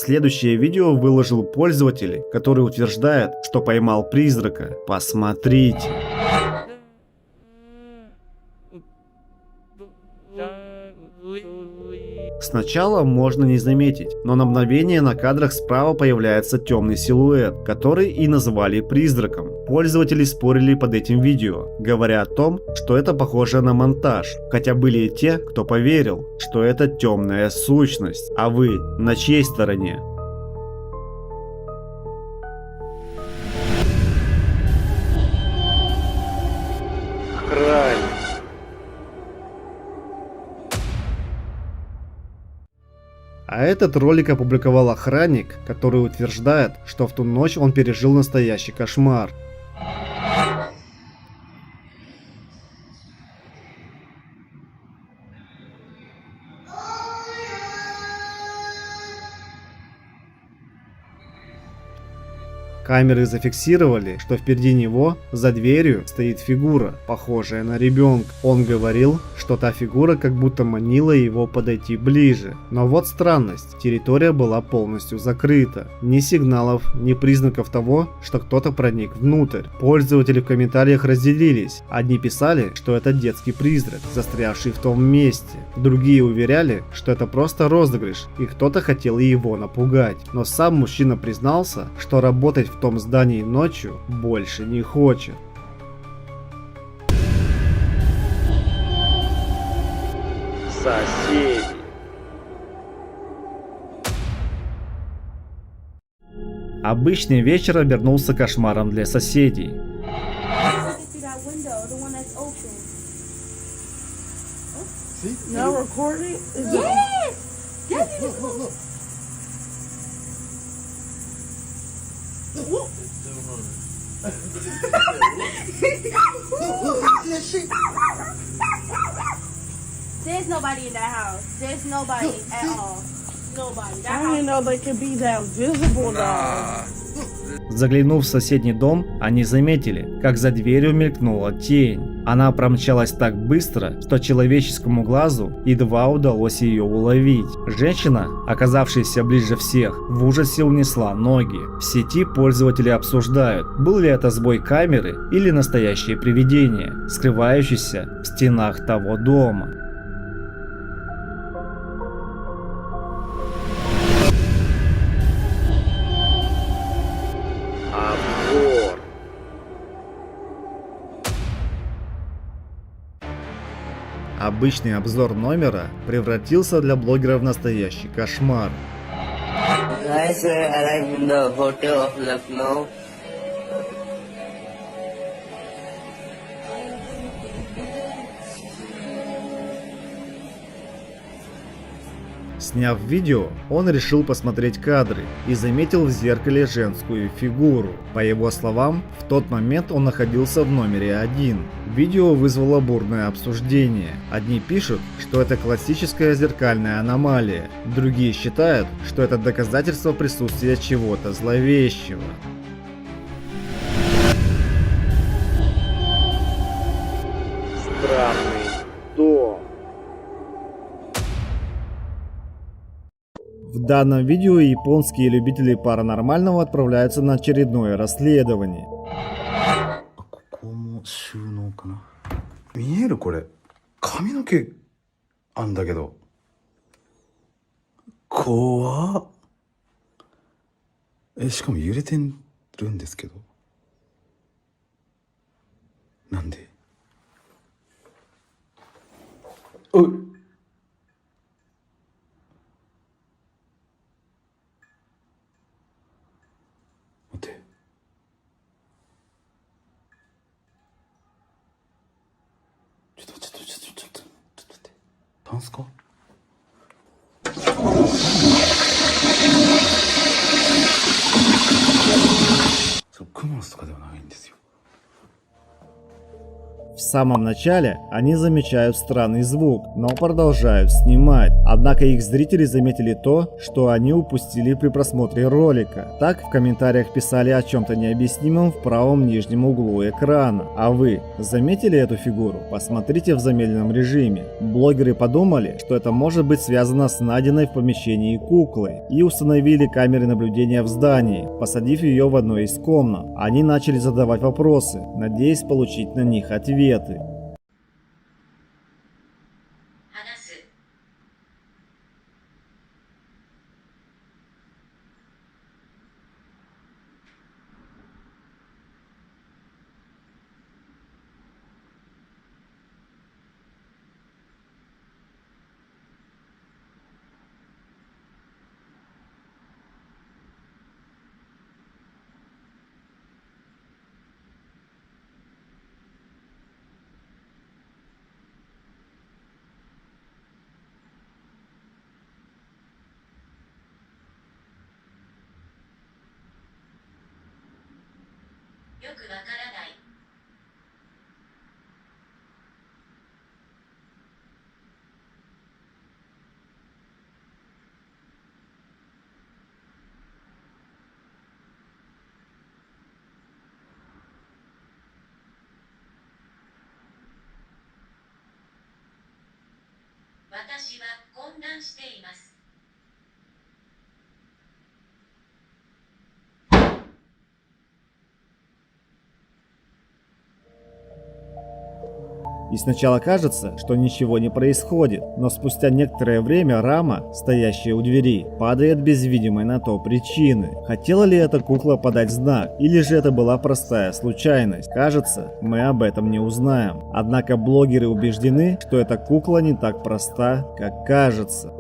Следующее видео выложил пользователь, который утверждает, что поймал призрака. Посмотрите. Сначала можно не заметить, но на мгновение на кадрах справа появляется темный силуэт, который и назвали призраком. Пользователи спорили под этим видео, говоря о том, что это похоже на монтаж, хотя были и те, кто поверил, что это темная сущность. А вы на чьей стороне? А этот ролик опубликовал охранник, который утверждает, что в ту ночь он пережил настоящий кошмар. Камеры зафиксировали, что впереди него, за дверью, стоит фигура, похожая на ребенка. Он говорил, что та фигура как будто манила его подойти ближе. Но вот странность, территория была полностью закрыта. Ни сигналов, ни признаков того, что кто-то проник внутрь. Пользователи в комментариях разделились. Одни писали, что это детский призрак, застрявший в том месте. Другие уверяли, что это просто розыгрыш, и кто-то хотел его напугать. Но сам мужчина признался, что работать в том здании ночью больше не хочет. Соседи. Обычный вечер обернулся кошмаром для соседей. There's nobody in that house. There's nobody at all. Nobody. I didn't know they could be that visible though. Заглянув в соседний дом, они заметили, как за дверью мелькнула тень. Она промчалась так быстро, что человеческому глазу едва удалось ее уловить. Женщина, оказавшаяся ближе всех, в ужасе унесла ноги. В сети пользователи обсуждают, был ли это сбой камеры или настоящее привидение, скрывающееся в стенах того дома. Обычный обзор номера превратился для блогеров в настоящий кошмар. Guys, we arrived in the hotel of Lucknow. Сняв видео, он решил посмотреть кадры и заметил в зеркале женскую фигуру. По его словам, в тот момент он находился в номере 1. Видео вызвало бурное обсуждение. Одни пишут, что это классическая зеркальная аномалия, другие считают, что это доказательство присутствия чего-то зловещего. Странный дом. В данном видео японские любители паранормального отправляются на очередное расследование. 見えるこれ髪の毛あんだけど怖っしかも揺れてるんですけどなんでおい待ってちょっと待ってタンスかそうクモの巣とかではないんですよ。самом начале они замечают странный звук, но продолжают снимать. Однако их зрители заметили то, что они упустили при просмотре ролика. Так в комментариях писали о чем-то необъяснимом в правом нижнем углу экрана. А вы заметили эту фигуру? Посмотрите в замедленном режиме. Блогеры подумали, что это может быть связано с найденной в помещении куклой, и установили камеры наблюдения в здании, посадив ее в одной из комнат. Они начали задавать вопросы, надеясь получить на них ответы. 話す よくわからない 私は混乱しています И сначала кажется, что ничего не происходит, но спустя некоторое время рама, стоящая у двери, падает без видимой на то причины. Хотела ли эта кукла подать знак, или же это была простая случайность? Кажется, мы об этом не узнаем. Однако блогеры убеждены, что эта кукла не так проста, как кажется.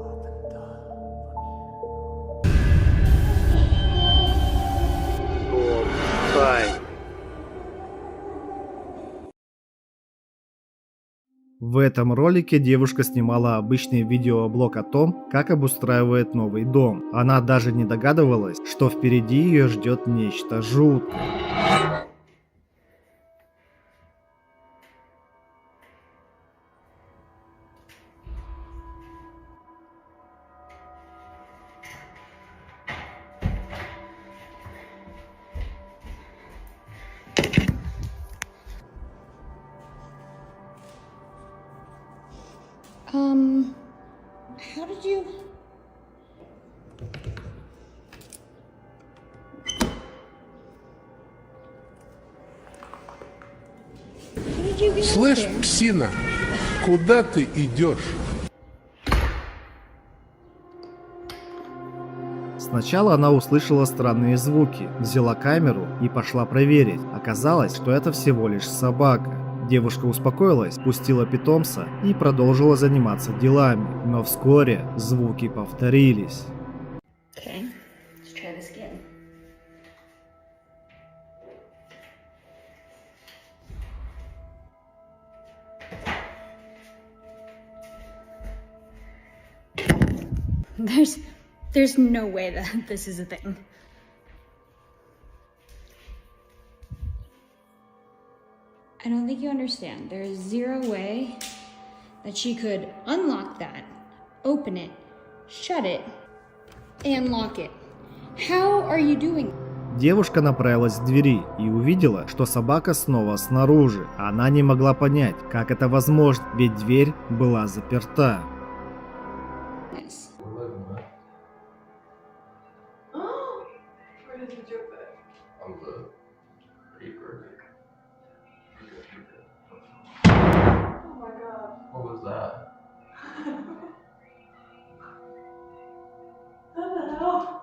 В этом ролике девушка снимала обычный видеоблог о том, как обустраивает новый дом. Она даже не догадывалась, что впереди ее ждет нечто жуткое. How did you... How did you get up Слышь, there? псина, куда ты идешь? Сначала она услышала странные звуки, взяла камеру и пошла проверить. Оказалось, что это всего лишь собака. Девушка успокоилась, пустила питомца и продолжила заниматься делами. Но вскоре звуки повторились. Okay, let's try this again. There's no way that this is a thing. I don't think you understand. There is zero way that she could unlock that, open it, shut it, and lock it. How are you doing? Девушка направилась к двери и увидела, что собака снова снаружи. Она не могла понять, как это возможно, ведь дверь была заперта. Yes. Where did you do that? Oh my god. What was that? What the hell?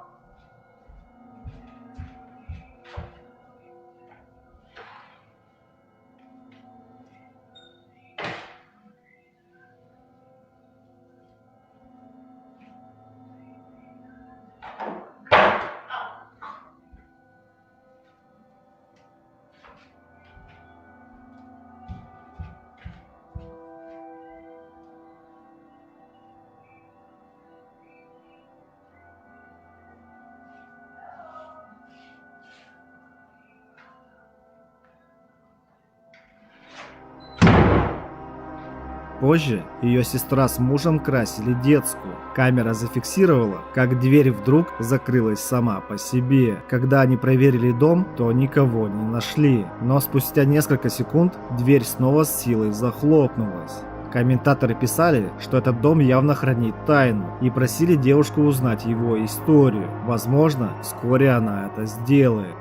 позже ее сестра с мужем красили детскую. Камера зафиксировала, как дверь вдруг закрылась сама по себе. Когда они проверили дом, то никого не нашли. Но спустя несколько секунд дверь снова с силой захлопнулась. Комментаторы писали, что этот дом явно хранит тайну, и просили девушку узнать его историю. Возможно, вскоре она это сделает.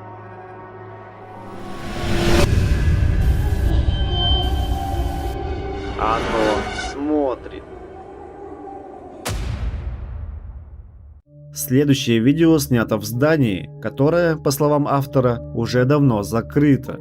Оно смотрит. Следующее видео снято в здании, которое, по словам автора, уже давно закрыто.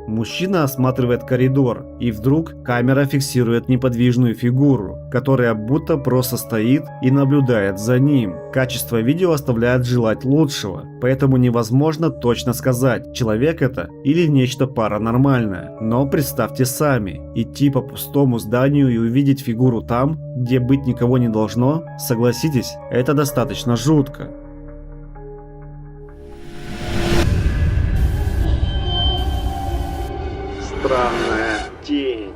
Мужчина осматривает коридор, и вдруг камера фиксирует неподвижную фигуру, которая будто просто стоит и наблюдает за ним. Качество видео оставляет желать лучшего, поэтому невозможно точно сказать, человек это или нечто паранормальное. Но представьте сами, идти по пустому зданию и увидеть фигуру там, где быть никого не должно, согласитесь, это достаточно жутко. Странная тень.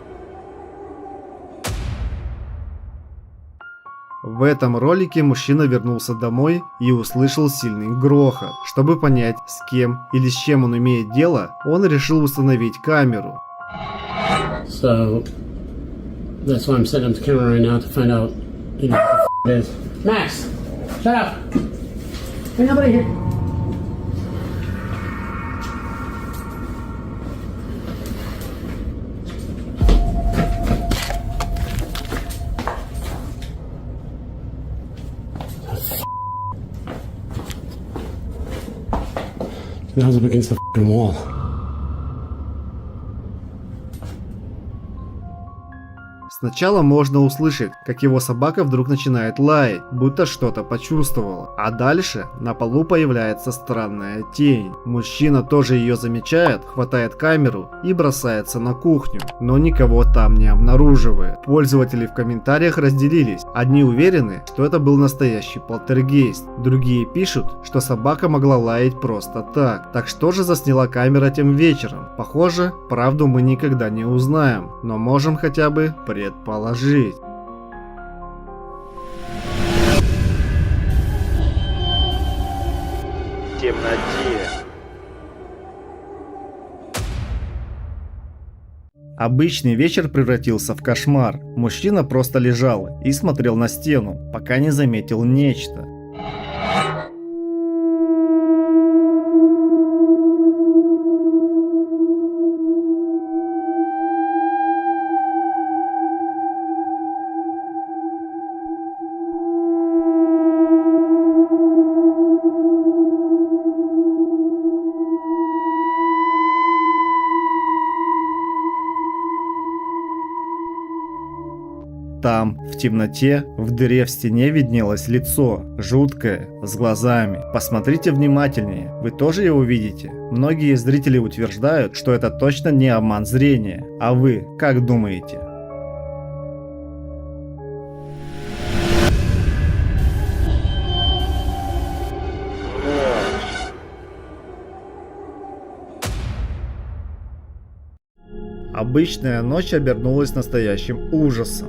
В этом ролике мужчина вернулся домой и услышал сильный грохот. Чтобы понять, с кем или с чем он имеет дело, он решил установить камеру. So that's why I'm setting up the camera right now to find out, what the it is. Max, shut up. Ain't nobody here. Now I'm against the fucking wall. Сначала можно услышать, как его собака вдруг начинает лаять, будто что-то почувствовала. А дальше на полу появляется странная тень. Мужчина тоже ее замечает, хватает камеру и бросается на кухню, но никого там не обнаруживает. Пользователи в комментариях разделились. Одни уверены, что это был настоящий полтергейст. Другие пишут, что собака могла лаять просто так. Так что же засняла камера тем вечером? Похоже, правду мы никогда не узнаем, но можем хотя бы предположить. В темноте. Обычный вечер превратился в кошмар. Мужчина просто лежал и смотрел на стену, пока не заметил нечто. Там, в темноте, в дыре в стене виднелось лицо, жуткое, с глазами. Посмотрите внимательнее, вы тоже его видите? Многие зрители утверждают, что это точно не обман зрения. А вы как думаете? Обычная ночь обернулась настоящим ужасом.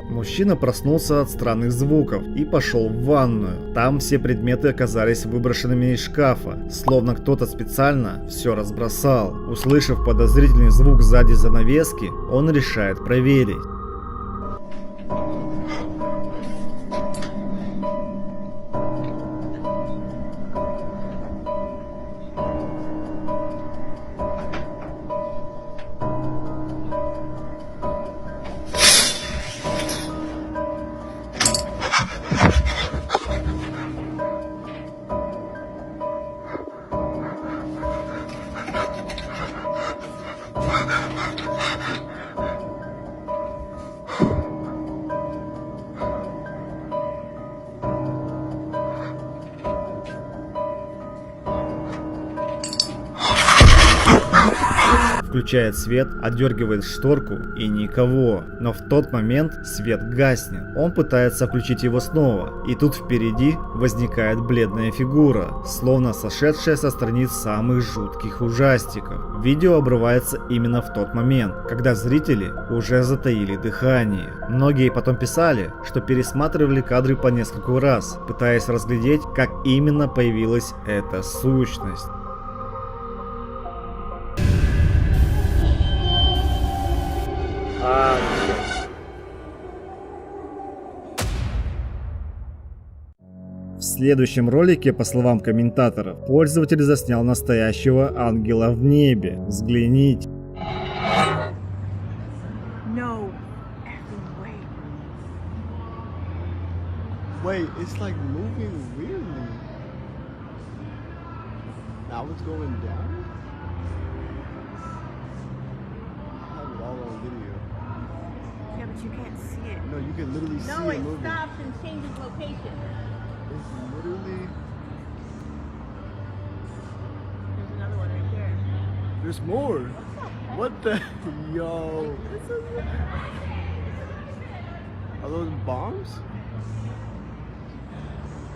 Мужчина проснулся от странных звуков и пошел в ванную. Там все предметы оказались выброшенными из шкафа, словно кто-то специально все разбросал. Услышав подозрительный звук сзади занавески, он решает проверить. включает свет, отдергивает шторку и никого. Но в тот момент свет гаснет. Он пытается включить его снова, и тут впереди возникает бледная фигура, словно сошедшая со страниц самых жутких ужастиков. Видео обрывается именно в тот момент, когда зрители уже затаили дыхание. Многие потом писали, что пересматривали кадры по нескольку раз, пытаясь разглядеть, как именно появилась эта сущность. В следующем ролике, по словам комментаторов, пользователь заснял настоящего ангела в небе. Взгляните. No effing way. Wait, it's like moving weirdly. Now it's going down? I have it all on video. Yeah, but you can't see it. No, you can literally see No, it it moving. stops and changes location. It's literally... There's another one right there. There's more. What the? Yo. Are those bombs?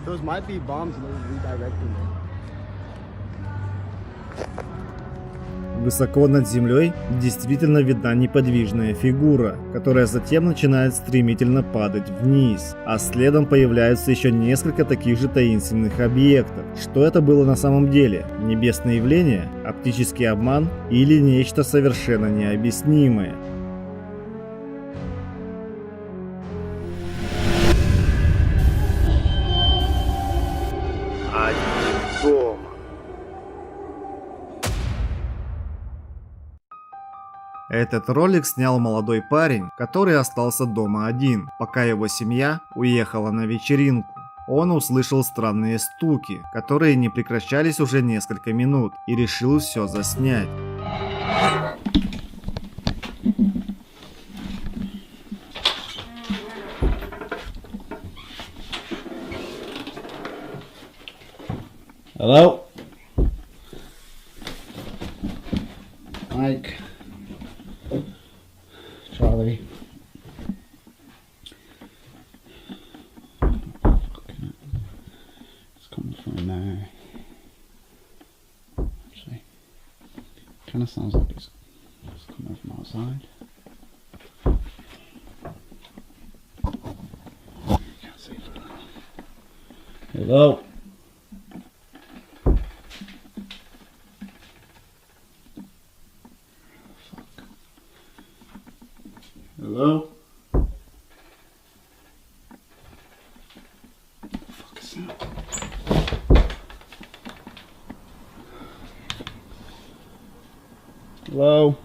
Those might be bombs and they're redirecting them. Высоко над землей действительно видна неподвижная фигура, которая затем начинает стремительно падать вниз, а следом появляются еще несколько таких же таинственных объектов. Что это было на самом деле? Небесное явление, оптический обман или нечто совершенно необъяснимое? Один дома. Этот ролик снял молодой парень, который остался дома один, пока его семья уехала на вечеринку. Он услышал странные стуки, которые не прекращались уже несколько минут, и решил все заснять. Hello? Mike. Charlie. It's coming from there. Actually, kind of sounds like it's coming from outside. Can't see it. Hello? Hello? What the fuck is that? Hello?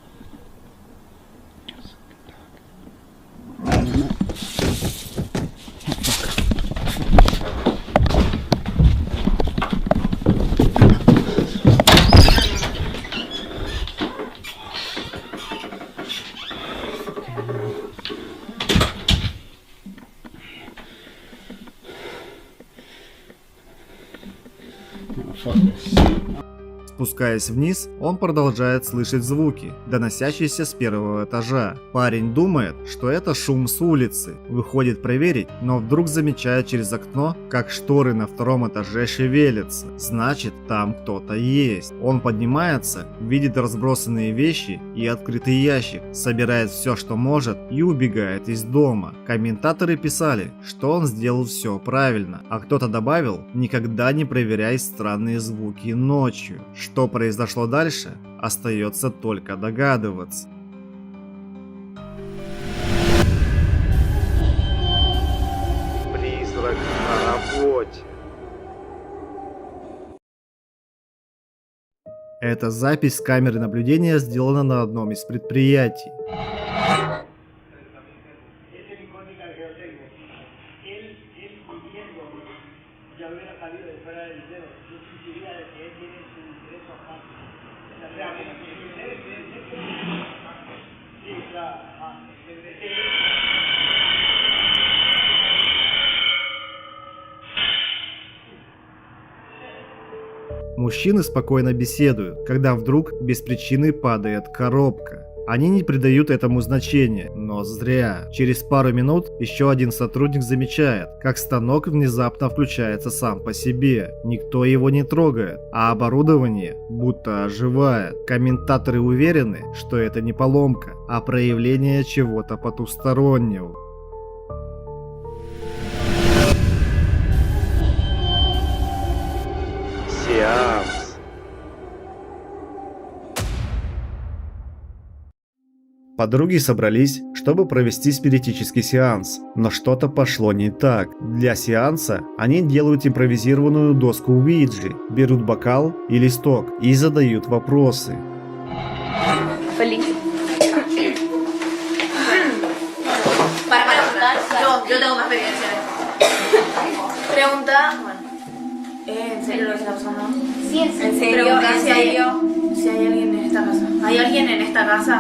Спускаясь вниз, он продолжает слышать звуки, доносящиеся с первого этажа. Парень думает, что это шум с улицы, выходит проверить, но вдруг замечает через окно, как шторы на втором этаже шевелятся. Значит, там кто-то есть. Он поднимается, видит разбросанные вещи и открытый ящик, собирает все, что может, и убегает из дома. Комментаторы писали, что он сделал все правильно, а кто-то добавил: никогда не проверяй странные звуки ночью. Что произошло дальше, остается только догадываться. Призрак на работе. Эта запись с камеры наблюдения сделана на одном из предприятий. Мужчины спокойно беседуют, когда вдруг без причины падает коробка. Они не придают этому значения, но зря. Через пару минут еще один сотрудник замечает, как станок внезапно включается сам по себе. Никто его не трогает, а оборудование будто оживает. Комментаторы уверены, что это не поломка, а проявление чего-то потустороннего. Сеанс. Подруги собрались, чтобы провести спиритический сеанс, но что-то пошло не так. Для сеанса они делают импровизированную доску Уиджи, берут бокал и листок и задают вопросы. Yo tengo más experiencia. Pregunta, bueno, ¿en serio lo que está pasando? Sí, en serio. Pregunta si hay alguien en esta casa. ¿Hay alguien en esta casa?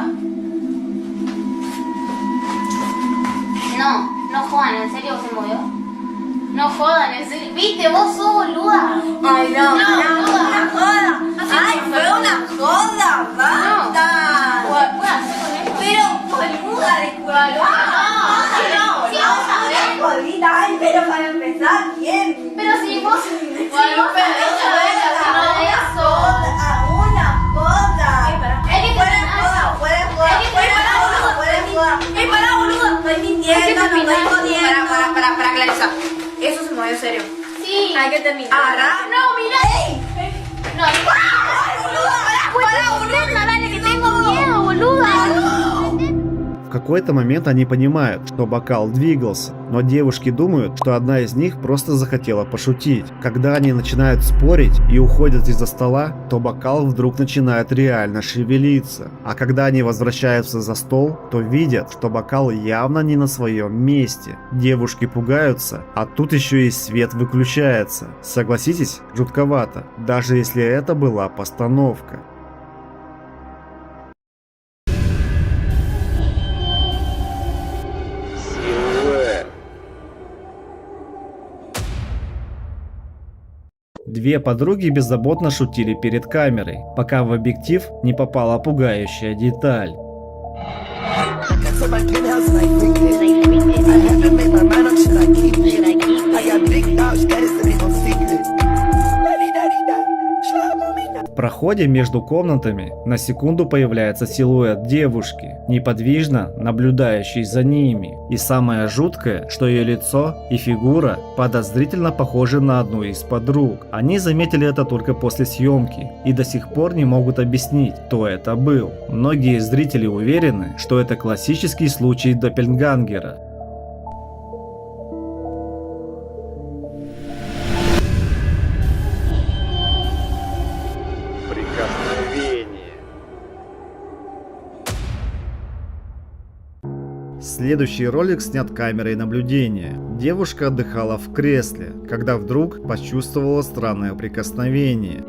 No jodan, ¿en serio se movió? No jodan, ¿en serio? ¿Viste? Vos sos boluda. Ay, no, una joda. Ay, fue una joda, basta. ¿Puedo hacer con esto? Pero, boluda, disculpa. Sí, vamos a ver. Ay, pero para empezar, bien. Pero si vos... Bueno, pero una joda. Hay que Fuera terminar. joda. Pará, boluda. Estoy mintiendo, no estoy jodiendo. Para clarizar. Eso se movió serio. Sí. Hay que terminar. Agarrá. No, mira. No, pará, boluda. Dale, que tengo miedo, boluda. В какой-то момент они понимают, что бокал двигался, но девушки думают, что одна из них просто захотела пошутить. Когда они начинают спорить и уходят из-за стола, то бокал вдруг начинает реально шевелиться. А когда они возвращаются за стол, то видят, что бокал явно не на своем месте. Девушки пугаются, а тут еще и свет выключается. Согласитесь, жутковато, даже если это была постановка. Две подруги беззаботно шутили перед камерой, пока в объектив не попала пугающая деталь. В проходе между комнатами на секунду появляется силуэт девушки, неподвижно наблюдающей за ними. И самое жуткое, что ее лицо и фигура подозрительно похожи на одну из подруг. Они заметили это только после съемки и до сих пор не могут объяснить, кто это был. Многие зрители уверены, что это классический случай доппельгангера. Следующий ролик снят камерой наблюдения. Девушка отдыхала в кресле, когда вдруг почувствовала странное прикосновение.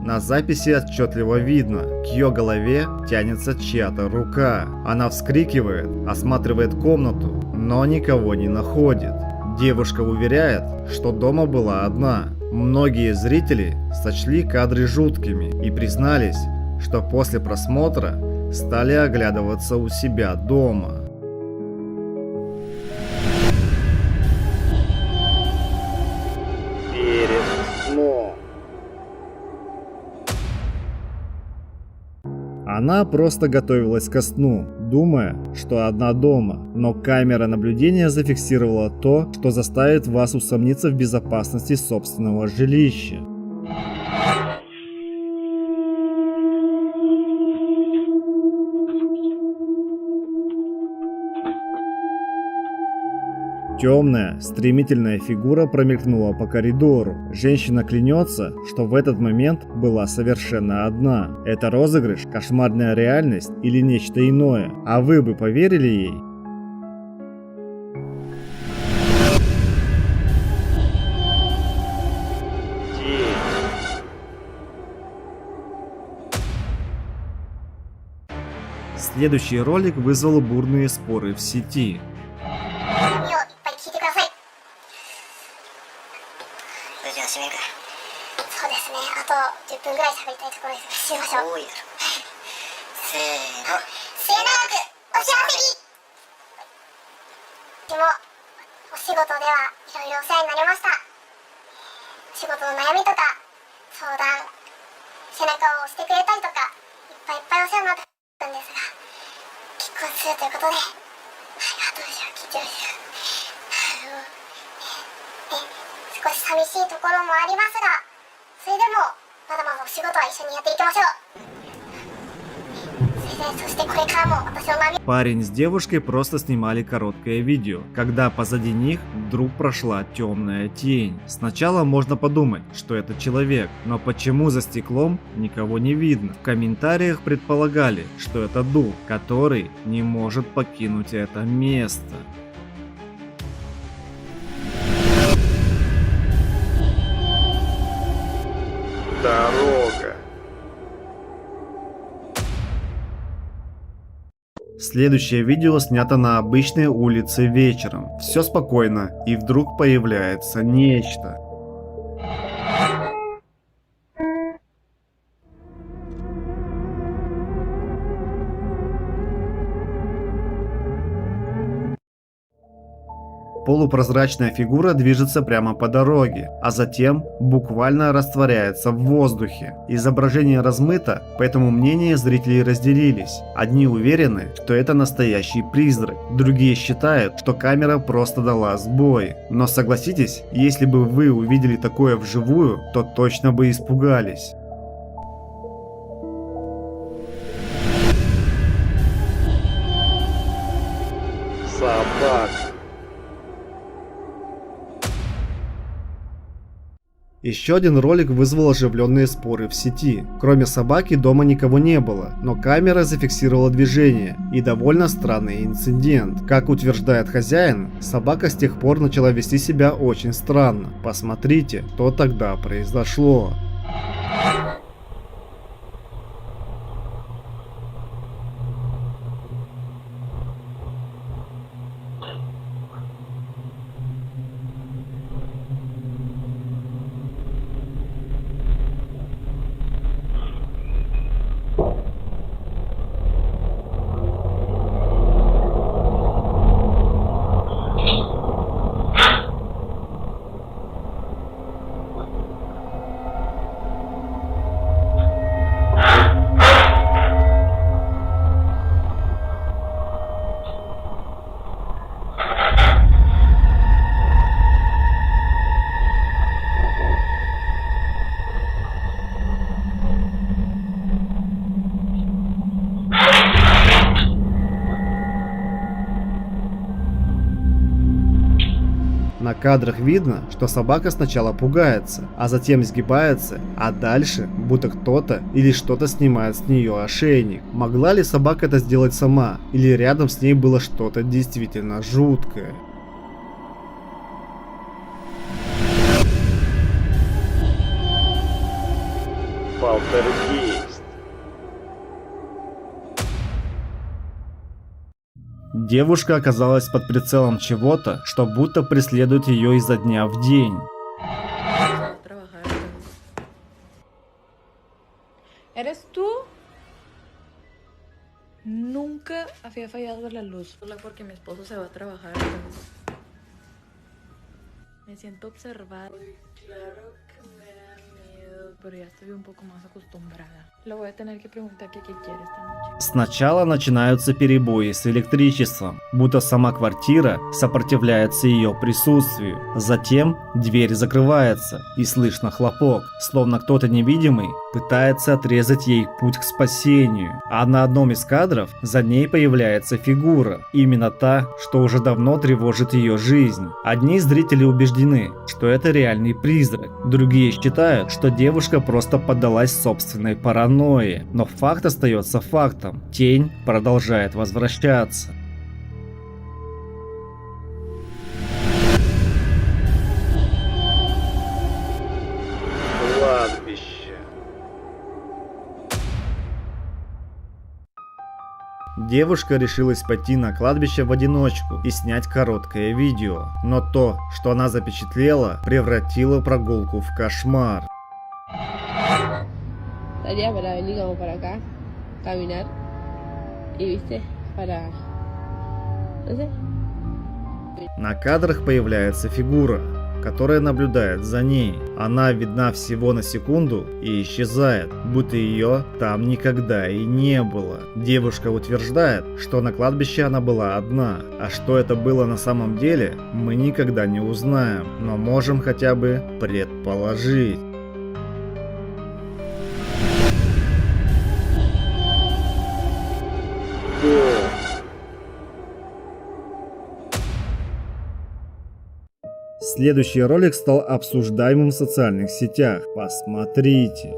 На записи отчетливо видно, к ее голове тянется чья-то рука. Она вскрикивает, осматривает комнату, но никого не находит. Девушка уверяет, что дома была одна. Многие зрители сочли кадры жуткими и признались, что после просмотра стали оглядываться у себя дома. Перед сном. Она просто готовилась ко сну, думая, что одна дома. Но камера наблюдения зафиксировала то, что заставит вас усомниться в безопасности собственного жилища. Темная, стремительная фигура промелькнула по коридору. Женщина клянется, что в этот момент была совершенно одна. Это розыгрыш, кошмарная реальность или нечто иное? А вы бы поверили ей? Следующий ролик вызвал бурные споры в сети. Парень с девушкой просто снимали короткое видео, когда позади них вдруг прошла темная тень. Сначала можно подумать, что это человек, но почему за стеклом никого не видно? В комментариях предполагали, что это дух, который не может покинуть это место. Дорога. Следующее видео снято на обычной улице вечером. Все спокойно, и вдруг появляется нечто. Полупрозрачная фигура движется прямо по дороге, а затем буквально растворяется в воздухе. Изображение размыто, поэтому мнения зрителей разделились. Одни уверены, что это настоящий призрак, другие считают, что камера просто дала сбой. Но согласитесь, если бы вы увидели такое вживую, то точно бы испугались. Собака. Еще один ролик вызвал оживленные споры в сети. Кроме собаки дома никого не было, но камера зафиксировала движение и довольно странный инцидент. Как утверждает хозяин, собака с тех пор начала вести себя очень странно. Посмотрите, что тогда произошло. На кадрах видно, что собака сначала пугается, а затем сгибается, а дальше будто кто-то или что-то снимает с нее ошейник. Могла ли собака это сделать сама, или рядом с ней было что-то действительно жуткое? Полтергейст. Девушка оказалась под прицелом чего-то, что будто преследует ее изо дня в день. ¿Eres tú? Nunca había fallado la luz. Solo porque mi esposo se va a trabajar. Me siento observada. Claro que me da miedo pero ya estoy un poco más acostumbrada. Le voy a tener que preguntar qué quiere esta noche. Сначала начинаются перебои с электричеством, будто сама квартира сопротивляется ее присутствию. Затем дверь закрывается и слышно хлопок, словно кто-то невидимый пытается отрезать ей путь к спасению. А на одном из кадров за ней появляется фигура, именно та, что уже давно тревожит ее жизнь. Одни зрители убеждены, что это реальный призрак, другие считают, что девушка просто поддалась собственной паранойи. Но факт остается фактом. Тень продолжает возвращаться. Кладбище. Девушка решилась пойти на кладбище в одиночку и снять короткое видео. Но то, что она запечатлела, превратило прогулку в кошмар. Salía para venir como para acá, caminar y viste, para, no sé. На кадрах появляется фигура, которая наблюдает за ней. Она видна всего на секунду и исчезает, будто ее там никогда и не было. Девушка утверждает, что на кладбище она была одна, а что это было на самом деле, мы никогда не узнаем, но можем хотя бы предположить. Следующий ролик стал обсуждаемым в социальных сетях. Посмотрите.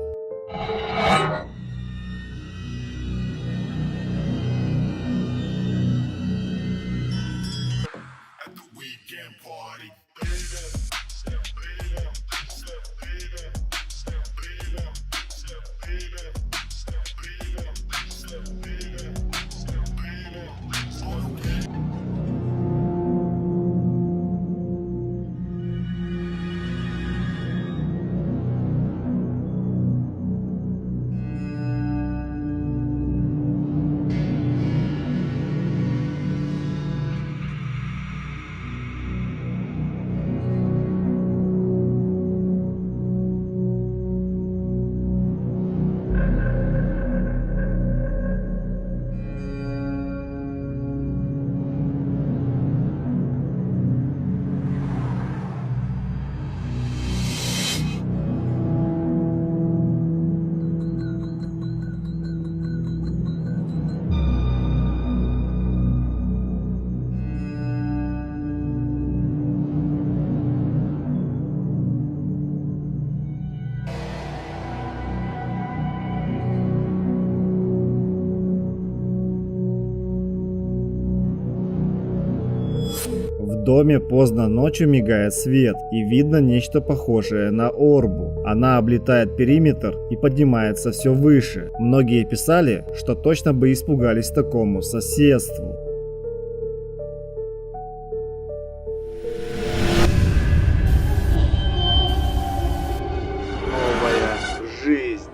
В доме поздно ночью мигает свет, и видно нечто похожее на орбу. Она облетает периметр и поднимается все выше. Многие писали, что точно бы испугались такому соседству. Новая жизнь.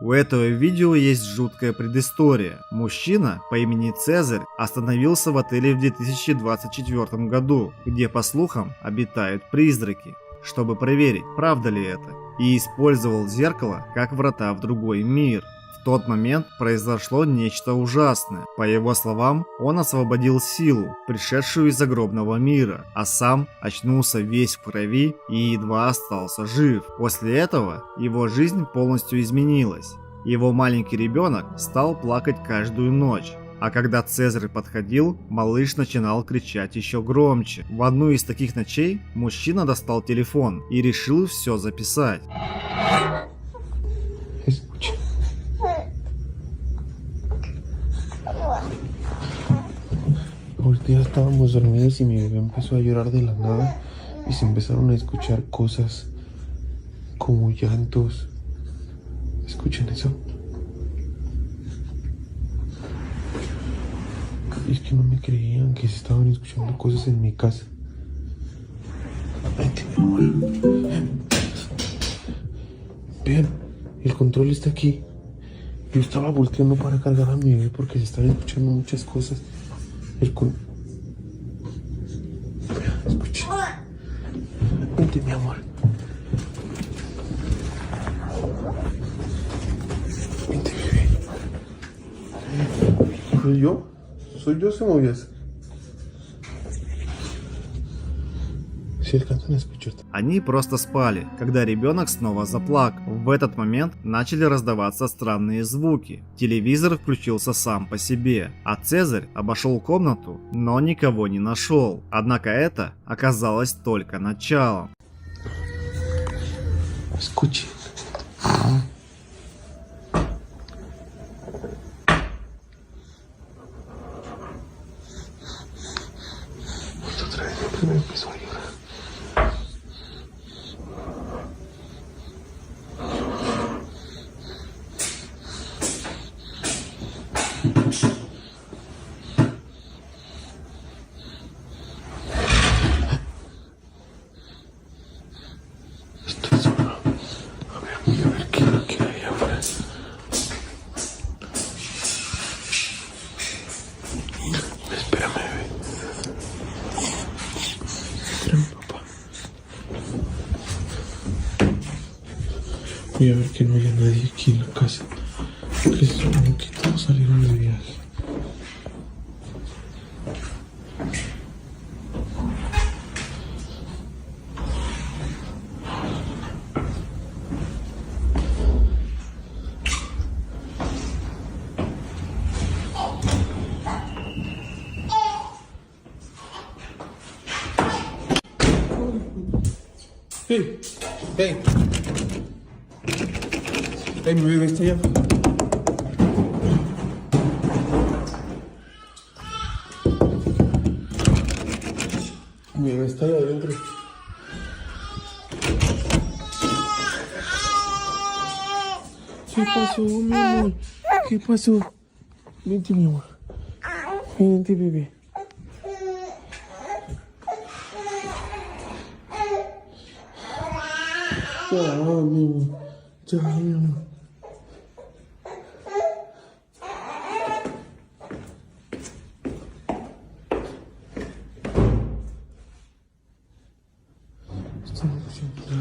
У этого видео есть жуткая предыстория. Мужчина по имени Цезарь остановился в отеле в 2024 году, где, по слухам, обитают призраки, чтобы проверить, правда ли это, и использовал зеркало как врата в другой мир. В тот момент произошло нечто ужасное. По его словам, он освободил силу, пришедшую из загробного мира, а сам очнулся весь в крови и едва остался жив. После этого его жизнь полностью изменилась. Его маленький ребенок стал плакать каждую ночь. А когда Цезарь подходил, малыш начинал кричать еще громче. В одну из таких ночей мужчина достал телефон и решил все записать. Ahorita ya estábamos dormidos y mi bebé empezó a llorar de la nada y se empezaron a escuchar cosas como llantos. ¿Escuchan eso? Y es que no me creían que se estaban escuchando cosas en mi casa. Vente, mi amor. Vean, el control está aquí. Yo estaba volteando para cargar a mi bebé porque se estaban escuchando muchas cosas. Escuchen. Vente, mi amor. Vente, bebé. ¿Soy yo? ¿Soy yo, Самовес? Все alcanzan a escuchar. Они просто спали, когда ребенок снова заплакал. В этот момент начали раздаваться странные звуки. Телевизор включился сам по себе, а Цезарь обошел комнату, но никого не нашел. Однако это оказалось только началом. Escuche. Otra vez me empezó a llorar. Estoy solo. A ver, voy a ver qué es lo que hay ahora. Espérame, bebé. Espérame, papá. Voy a ver que no haya nadie aquí en la casa. Que se supone que todos salieron de viaje. Hey, hey. Hey, mi bebé está allá. Mi bebé está allá adentro. ¿Qué pasó, mi amor? ¿Qué pasó? Vente, mi amor. Vente, bebé. Ya, mi amor. Ya, mi amor. Estamos siempre.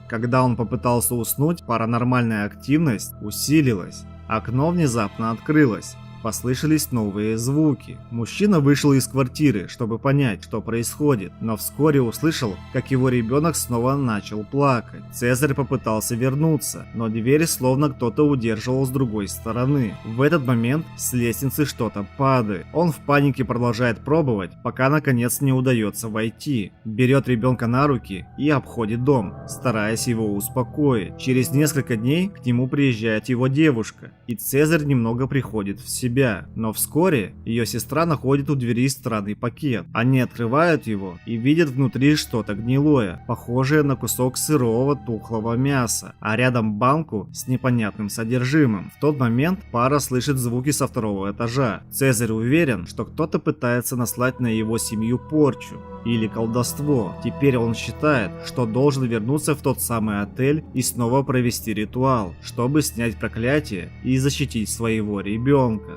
Когда он попытался уснуть, паранормальная активность усилилась. Окно внезапно открылось. Послышались новые звуки. Мужчина вышел из квартиры, чтобы понять, что происходит, но вскоре услышал, как его ребенок снова начал плакать. Цезарь попытался вернуться, но дверь словно кто-то удерживал с другой стороны. В этот момент с лестницы что-то падает. Он в панике продолжает пробовать, пока наконец не удается войти. Берет ребенка на руки и обходит дом, стараясь его успокоить. Через несколько дней к нему приезжает его девушка, и Цезарь немного приходит в себя. Но вскоре ее сестра находит у двери странный пакет. Они открывают его и видят внутри что-то гнилое, похожее на кусок сырого тухлого мяса, а рядом банку с непонятным содержимым. В тот момент пара слышит звуки со второго этажа. Цезарь уверен, что кто-то пытается наслать на его семью порчу или колдовство. Теперь он считает, что должен вернуться в тот самый отель и снова провести ритуал, чтобы снять проклятие и защитить своего ребенка.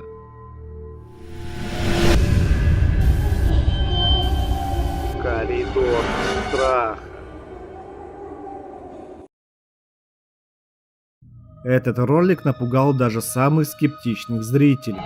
Коридор страха. Этот ролик напугал даже самых скептичных зрителей.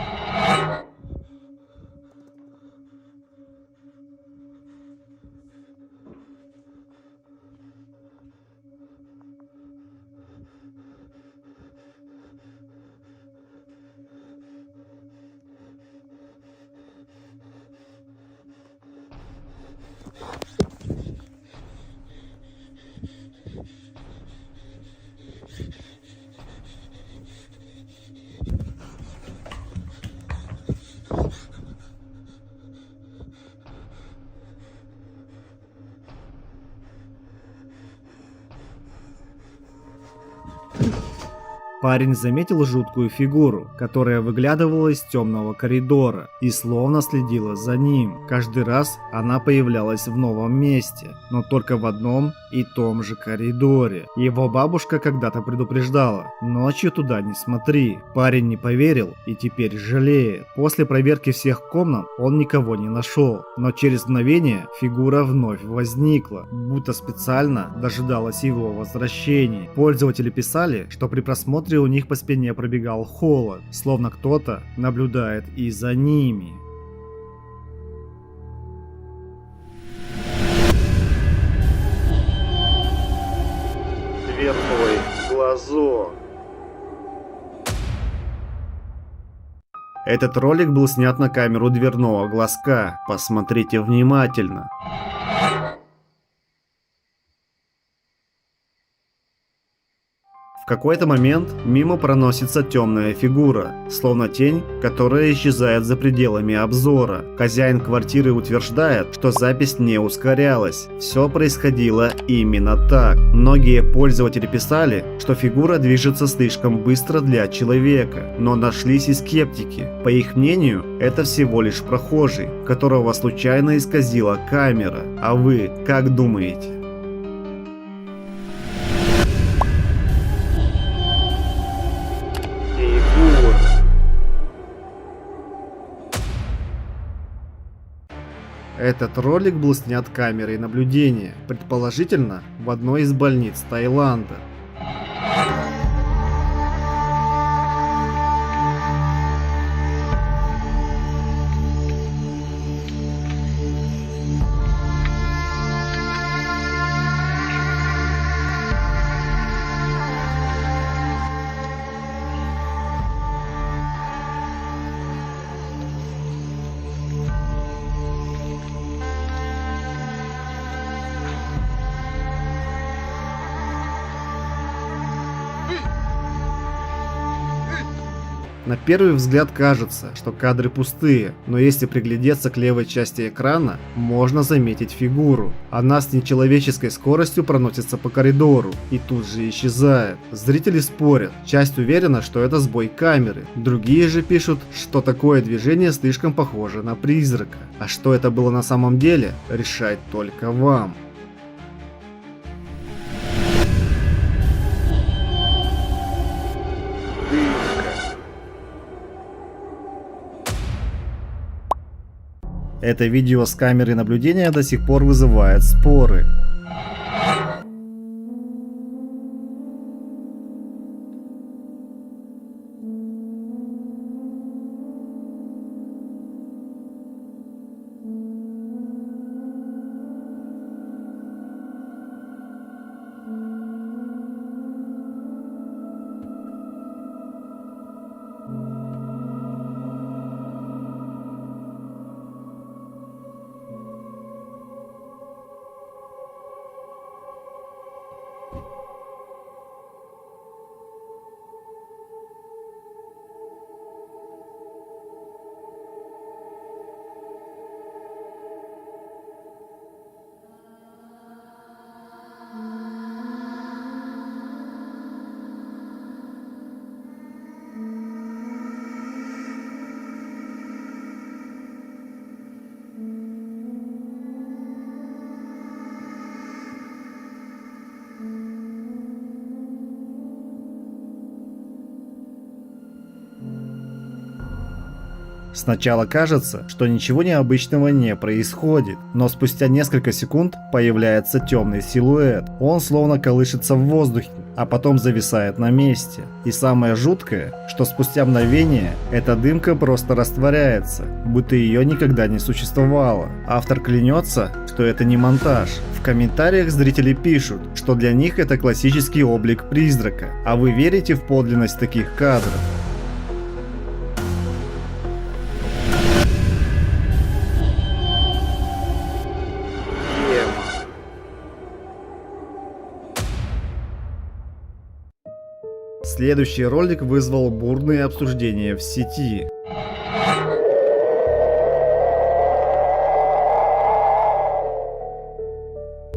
парень заметил жуткую фигуру, которая выглядывала из темного коридора и словно следила за ним. Каждый раз она появлялась в новом месте, но только в одном и том же коридоре. Его бабушка когда-то предупреждала: ночью туда не смотри. Парень не поверил и теперь жалеет. После проверки всех комнат он никого не нашел, но через мгновение фигура вновь возникла, будто специально дожидалась его возвращения. Пользователи писали, что при просмотре у них по спине пробегал холод, словно кто-то наблюдает и за ними. Дверной глазок. Этот ролик был снят на камеру дверного глазка. Посмотрите внимательно. В какой-то момент мимо проносится темная фигура, словно тень, которая исчезает за пределами обзора. Хозяин квартиры утверждает, что запись не ускорялась. Все происходило именно так. Многие пользователи писали, что фигура движется слишком быстро для человека, но нашлись и скептики. По их мнению, это всего лишь прохожий, которого случайно исказила камера. А вы как думаете? Этот ролик был снят камерой наблюдения, предположительно в одной из больниц Таиланда. На первый взгляд кажется, что кадры пустые, но если приглядеться к левой части экрана, можно заметить фигуру. Она с нечеловеческой скоростью проносится по коридору и тут же исчезает. Зрители спорят, часть уверена, что это сбой камеры, другие же пишут, что такое движение слишком похоже на призрака. А что это было на самом деле, решать только вам. Это видео с камеры наблюдения до сих пор вызывает споры. Сначала кажется, что ничего необычного не происходит, но спустя несколько секунд появляется темный силуэт. Он словно колышется в воздухе, а потом зависает на месте. И самое жуткое, что спустя мгновение эта дымка просто растворяется, будто ее никогда не существовало. Автор клянется, что это не монтаж. В комментариях зрители пишут, что для них это классический облик призрака. А вы верите в подлинность таких кадров? Следующий ролик вызвал бурные обсуждения в сети.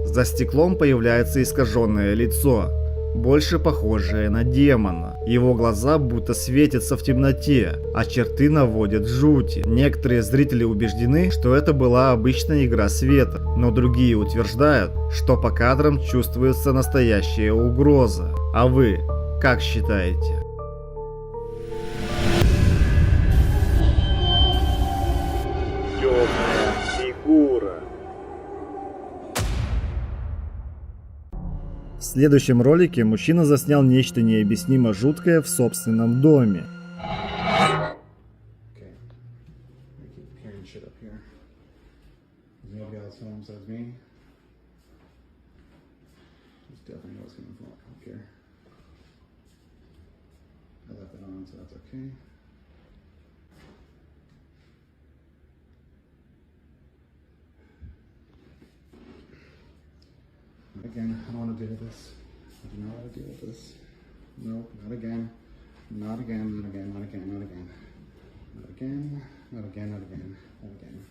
За стеклом появляется искаженное лицо. больше похожее на демона. Его глаза будто светятся в темноте, а черты наводят жути. Некоторые зрители убеждены, что это была обычная игра света, но другие утверждают, что по кадрам чувствуется настоящая угроза. А вы как считаете? Темная фигура. В следующем ролике мужчина заснял нечто необъяснимо жуткое в собственном доме. Again, I don't want to deal with this. I do not want to deal with this. Nope, not again. Not again, not again, not again, not again. Not again, not again, not again, not again.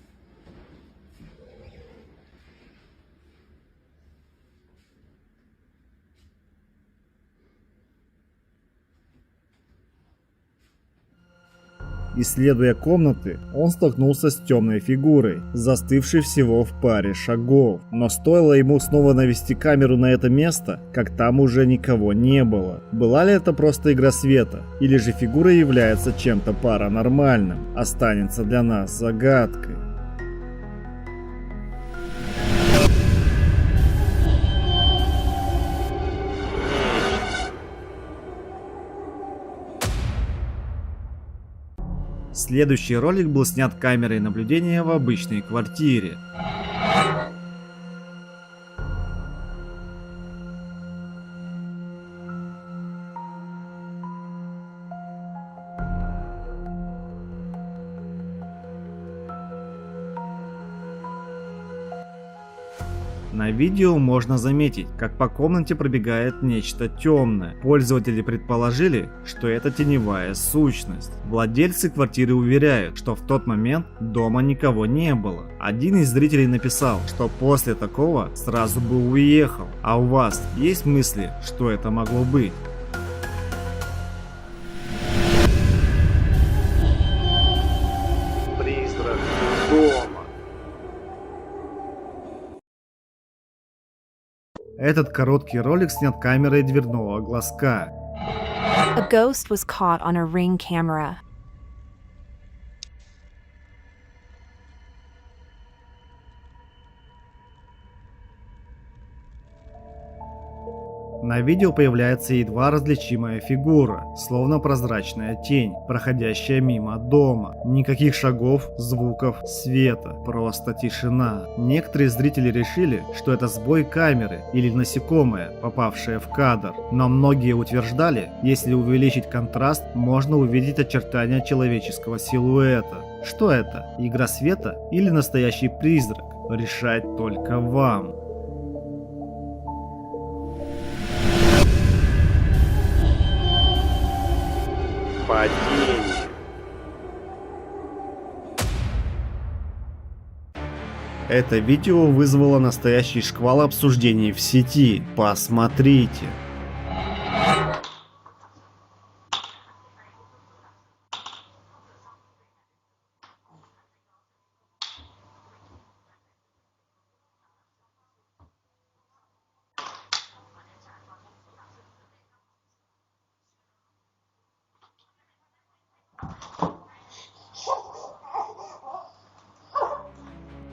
Исследуя комнаты, он столкнулся с темной фигурой, застывшей всего в паре шагов. Но стоило ему снова навести камеру на это место, как там уже никого не было. Была ли это просто игра света, или же фигура является чем-то паранормальным, останется для нас загадкой. Следующий ролик был снят камерой наблюдения в обычной квартире. На видео можно заметить, как по комнате пробегает нечто темное. Пользователи предположили, что это теневая сущность. Владельцы квартиры уверяют, что в тот момент дома никого не было. Один из зрителей написал, что после такого сразу бы уехал. А у вас есть мысли, что это могло быть? Призрак дома. Этот короткий ролик снят камерой дверного глазка. A ghost was caught on a Ring camera. На видео появляется едва различимая фигура, словно прозрачная тень, проходящая мимо дома. Никаких шагов, звуков, света, просто тишина. Некоторые зрители решили, что это сбой камеры или насекомое, попавшее в кадр. Но многие утверждали, если увеличить контраст, можно увидеть очертания человеческого силуэта. Что это? Игра света или настоящий призрак? Решать только вам. Падение. Это видео вызвало настоящий шквал обсуждений в сети. Посмотрите.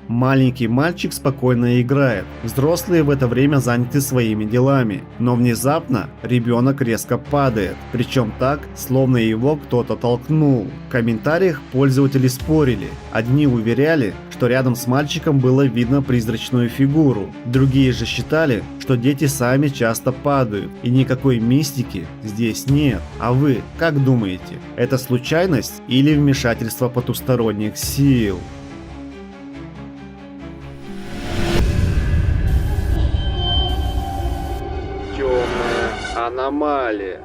Маленький мальчик спокойно играет, взрослые в это время заняты своими делами, но внезапно ребенок резко падает, причем так, словно его кто-то толкнул. В комментариях пользователи спорили, одни уверяли, что рядом с мальчиком было видно призрачную фигуру, другие же считали, что дети сами часто падают и никакой мистики здесь нет. А вы как думаете, это случайность или вмешательство потусторонних сил? Темная аномалия.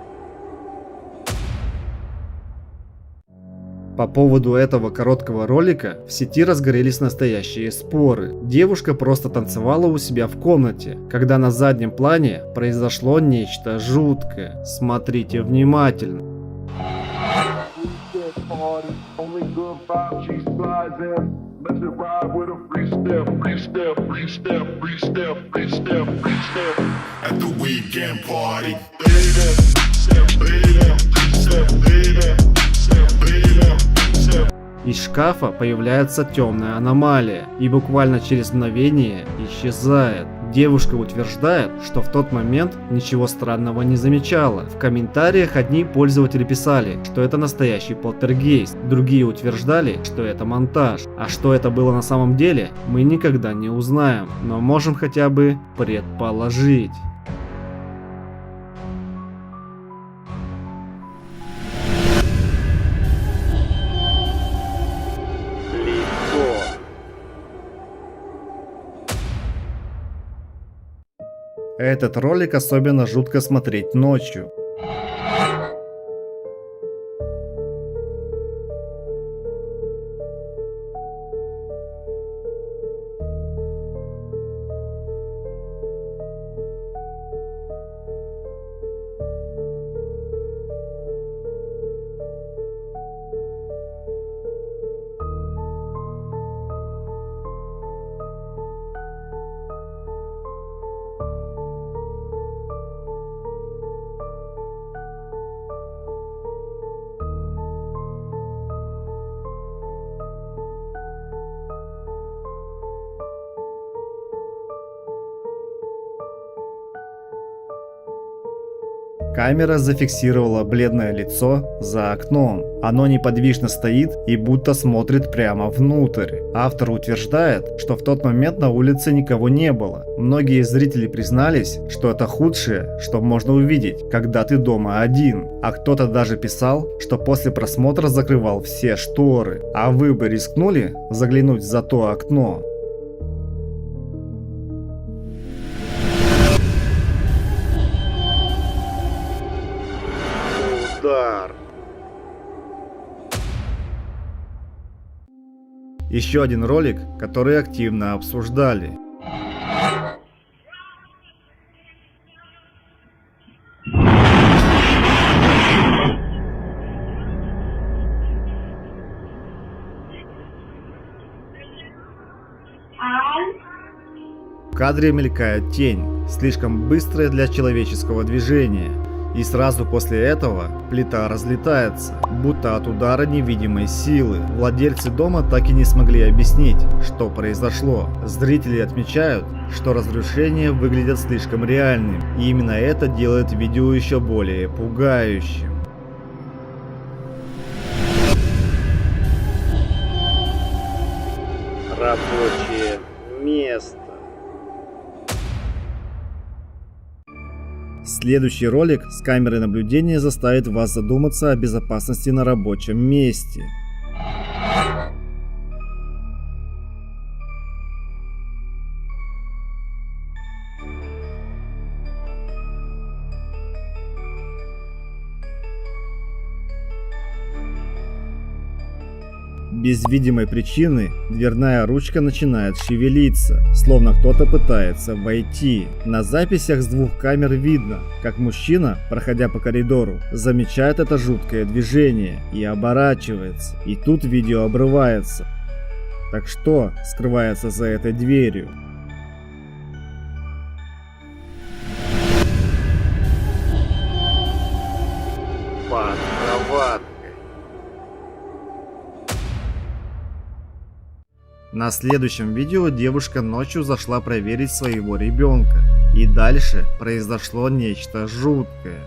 По поводу этого короткого ролика в сети разгорелись настоящие споры. Девушка просто танцевала у себя в комнате, когда на заднем плане произошло нечто жуткое. Смотрите внимательно. Из шкафа появляется темная аномалия и буквально через мгновение исчезает. Девушка утверждает, что в тот момент ничего странного не замечала. В комментариях одни пользователи писали, что это настоящий полтергейст, другие утверждали, что это монтаж. А что это было на самом деле, мы никогда не узнаем, но можем хотя бы предположить. Этот ролик особенно жутко смотреть ночью. Камера зафиксировала бледное лицо за окном. Оно неподвижно стоит и будто смотрит прямо внутрь. Автор утверждает, что в тот момент на улице никого не было. Многие зрители признались, что это худшее, что можно увидеть, когда ты дома один. А кто-то даже писал, что после просмотра закрывал все шторы. А вы бы рискнули заглянуть за то окно? Удар. Еще один ролик, который активно обсуждали. В кадре мелькает тень, слишком быстрая для человеческого движения. И сразу после этого плита разлетается, будто от удара невидимой силы. Владельцы дома так и не смогли объяснить, что произошло. Зрители отмечают, что разрушения выглядят слишком реальным, и именно это делает видео еще более пугающим. Рабочее место. Следующий ролик с камерой наблюдения заставит вас задуматься о безопасности на рабочем месте. Без видимой причины дверная ручка начинает шевелиться, словно кто-то пытается войти. На записях с двух камер видно, как мужчина, проходя по коридору, замечает это жуткое движение и оборачивается. И тут видео обрывается. Так что скрывается за этой дверью? Под кроваткой. На следующем видео девушка ночью зашла проверить своего ребенка. И дальше произошло нечто жуткое.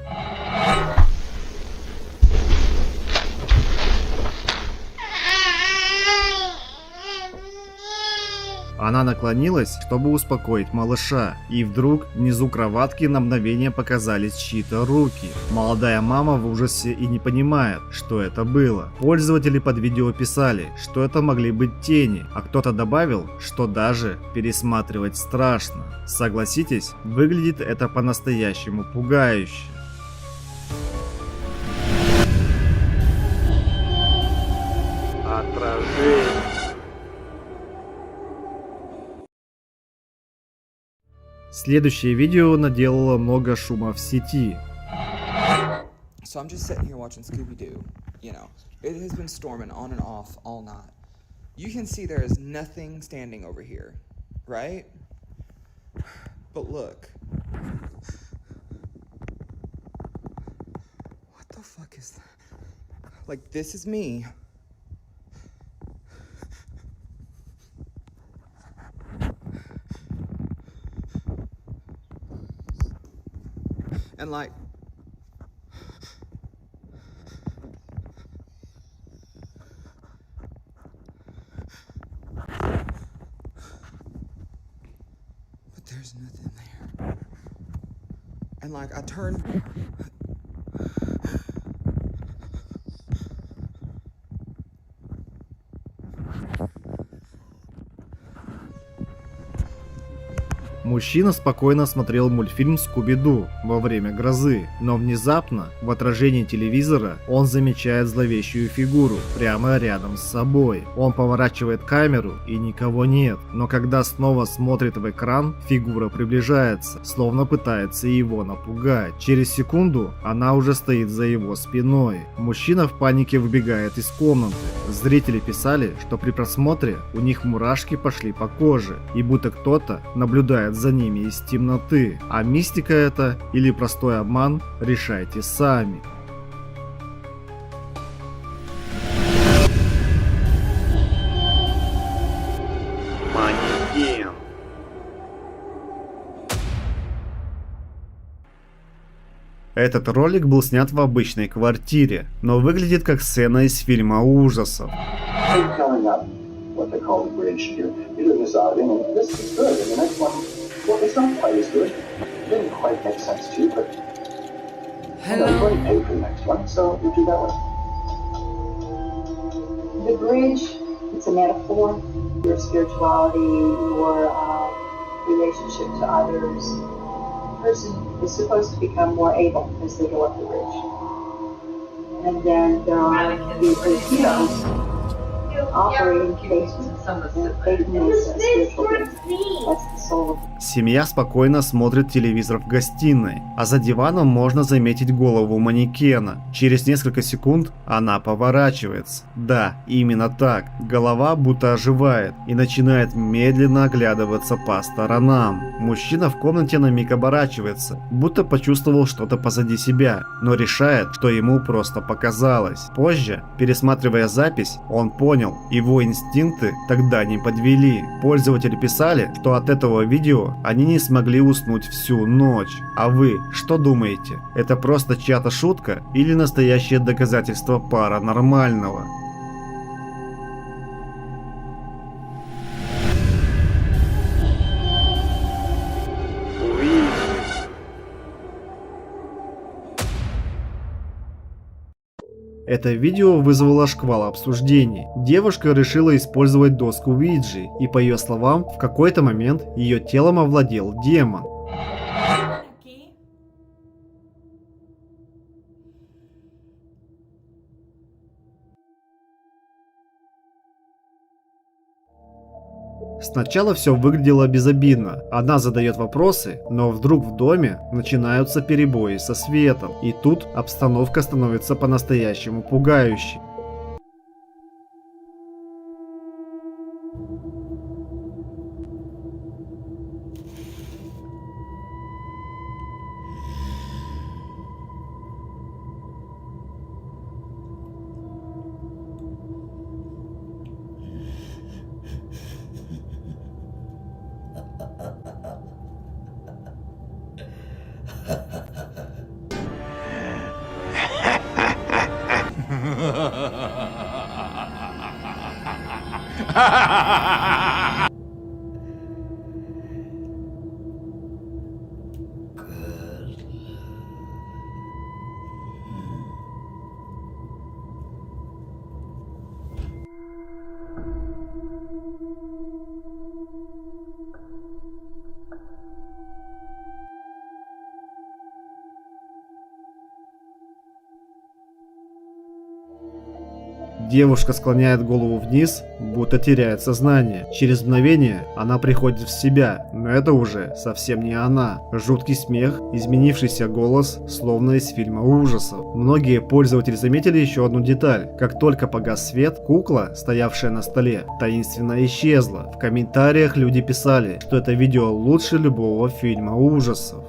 Она наклонилась, чтобы успокоить малыша, и вдруг внизу кроватки на мгновение показались чьи-то руки. Молодая мама в ужасе и не понимает, что это было. Пользователи под видео писали, что это могли быть тени, а кто-то добавил, что даже пересматривать страшно. Согласитесь, выглядит это по-настоящему пугающе. Отражение. Следующее видео наделало много шума в сети. So I'm just sitting here watching Scooby-Doo, you know. It has been storming on and off all night. You can see there is nothing standing over here, right? But look. What the fuck is that? Like, this is me. And like, but there's nothing there. And like, I turned. Мужчина спокойно смотрел мультфильм «Скуби-Ду» во время грозы, но внезапно в отражении телевизора он замечает зловещую фигуру прямо рядом с собой. Он поворачивает камеру и никого нет, но когда снова смотрит в экран, фигура приближается, словно пытается его напугать. Через секунду она уже стоит за его спиной. Мужчина в панике выбегает из комнаты. Зрители писали, что при просмотре у них мурашки пошли по коже, и будто кто-то наблюдает за ними из темноты. А мистика это или простой обман, решайте сами. Манекен. Этот ролик был снят в обычной квартире, но выглядит как сцена из фильма ужасов. What they call the bridge. You're doing this outing, and this is good. And the next one, well, it's not quite as good. It didn't quite make sense to you, but Hello. I'm going to pay for the next one, so you do that one. The bridge, it's a metaphor. Your spirituality, your relationship to others. The person is supposed to become more able as they go up the bridge. And then there are these heroes operating faith as a spiritual being. That's the soul of Семья спокойно смотрит телевизор в гостиной, а за диваном можно заметить голову манекена. Через несколько секунд она поворачивается. Да, именно так. Голова будто оживает и начинает медленно оглядываться по сторонам. Мужчина в комнате на миг оборачивается, будто почувствовал что-то позади себя, но решает, что ему просто показалось. Позже, пересматривая запись, он понял, его инстинкты тогда не подвели. Пользователи писали, что от этого видео они не смогли уснуть всю ночь. А вы что думаете? Это просто чья-то шутка или настоящее доказательство паранормального? Это видео вызвало шквал обсуждений. Девушка решила использовать доску Уиджи, и по ее словам, в какой-то момент ее телом овладел демон. Сначала все выглядело безобидно. Она задает вопросы, но вдруг в доме начинаются перебои со светом. И тут обстановка становится по-настоящему пугающей. Девушка склоняет голову вниз, будто теряет сознание. Через мгновение она приходит в себя, но это уже совсем не она. Жуткий смех, изменившийся голос, словно из фильма ужасов. Многие пользователи заметили еще одну деталь. Как только погас свет, кукла, стоявшая на столе, таинственно исчезла. В комментариях люди писали, что это видео лучше любого фильма ужасов.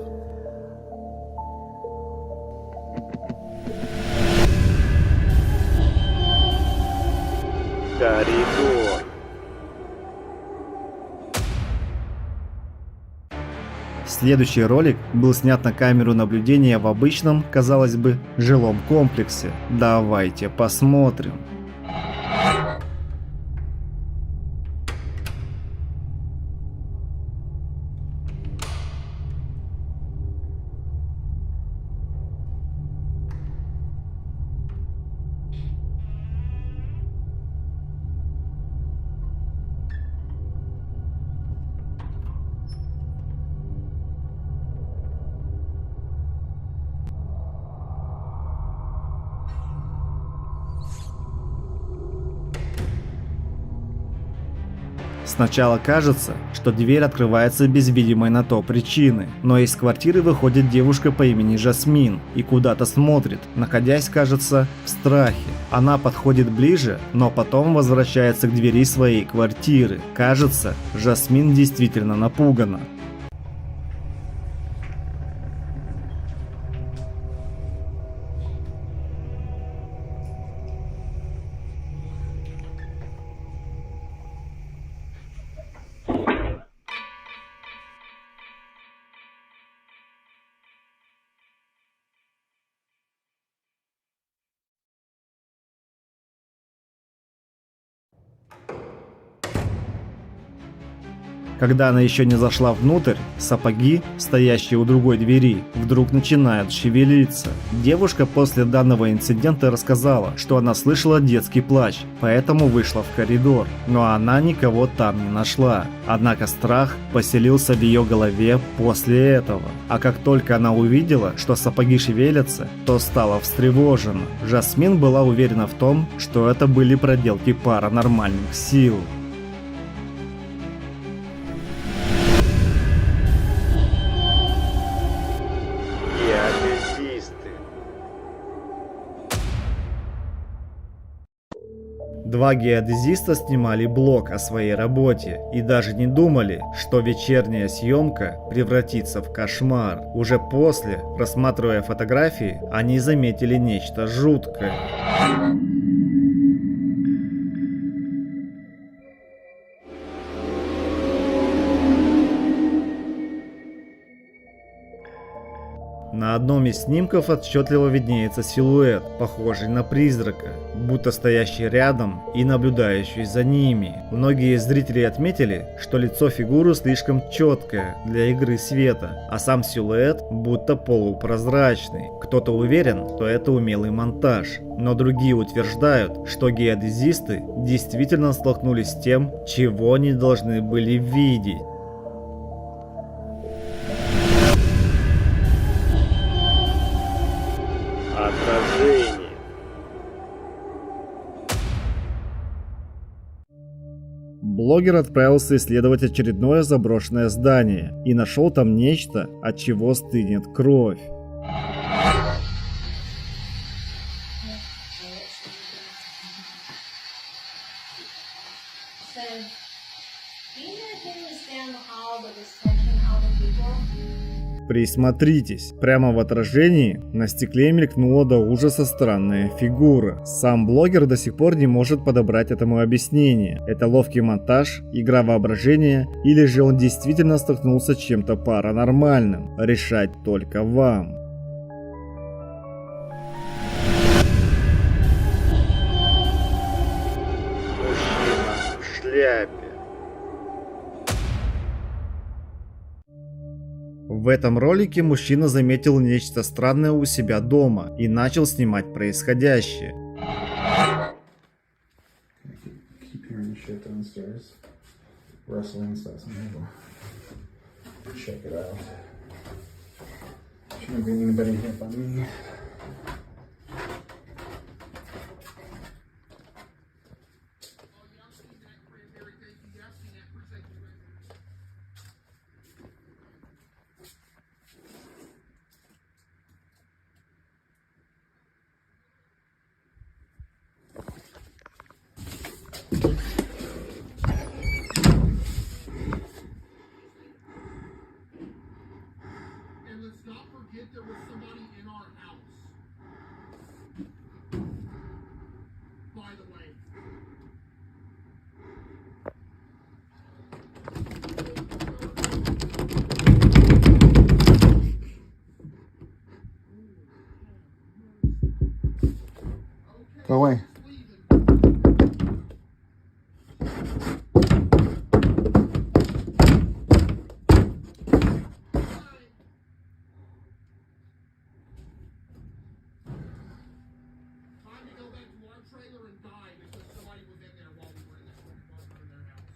Коридор. Следующий ролик был снят на камеру наблюдения в обычном, казалось бы, жилом комплексе. Давайте посмотрим. Сначала кажется, что дверь открывается без видимой на то причины, но из квартиры выходит девушка по имени Жасмин и куда-то смотрит, находясь, кажется, в страхе. Она подходит ближе, но потом возвращается к двери своей квартиры. Кажется, Жасмин действительно напугана. Когда она еще не зашла внутрь, сапоги, стоящие у другой двери, вдруг начинают шевелиться. Девушка после данного инцидента рассказала, что она слышала детский плач, поэтому вышла в коридор, но она никого там не нашла. Однако страх поселился в ее голове после этого. А как только она увидела, что сапоги шевелятся, то стала встревожена. Жасмин была уверена в том, что это были проделки паранормальных сил. Два геодезиста снимали блог о своей работе и даже не думали, что вечерняя съемка превратится в кошмар. Уже после, рассматривая фотографии, они заметили нечто жуткое. На одном из снимков отчетливо виднеется силуэт, похожий на призрака, будто стоящий рядом и наблюдающий за ними. Многие зрители отметили, что лицо фигуры слишком четкое для игры света, а сам силуэт будто полупрозрачный. Кто-то уверен, что это умелый монтаж, но другие утверждают, что геодезисты действительно столкнулись с тем, чего не должны были видеть. Отражение. Блогер отправился исследовать очередное заброшенное здание и нашел там нечто, от чего стынет кровь. Присмотритесь, прямо в отражении на стекле мелькнула до ужаса странная фигура. Сам блогер до сих пор не может подобрать этому объяснение. Это ловкий монтаж, игра воображения, или же он действительно столкнулся с чем-то паранормальным. Решать только вам. Мужчина в шляпе. В этом ролике мужчина заметил нечто странное у себя дома и начал снимать происходящее. And let's not forget there was somebody in our house. By the way. Go away. Time to go back to our trailer and die because somebody was in there while we were in their house.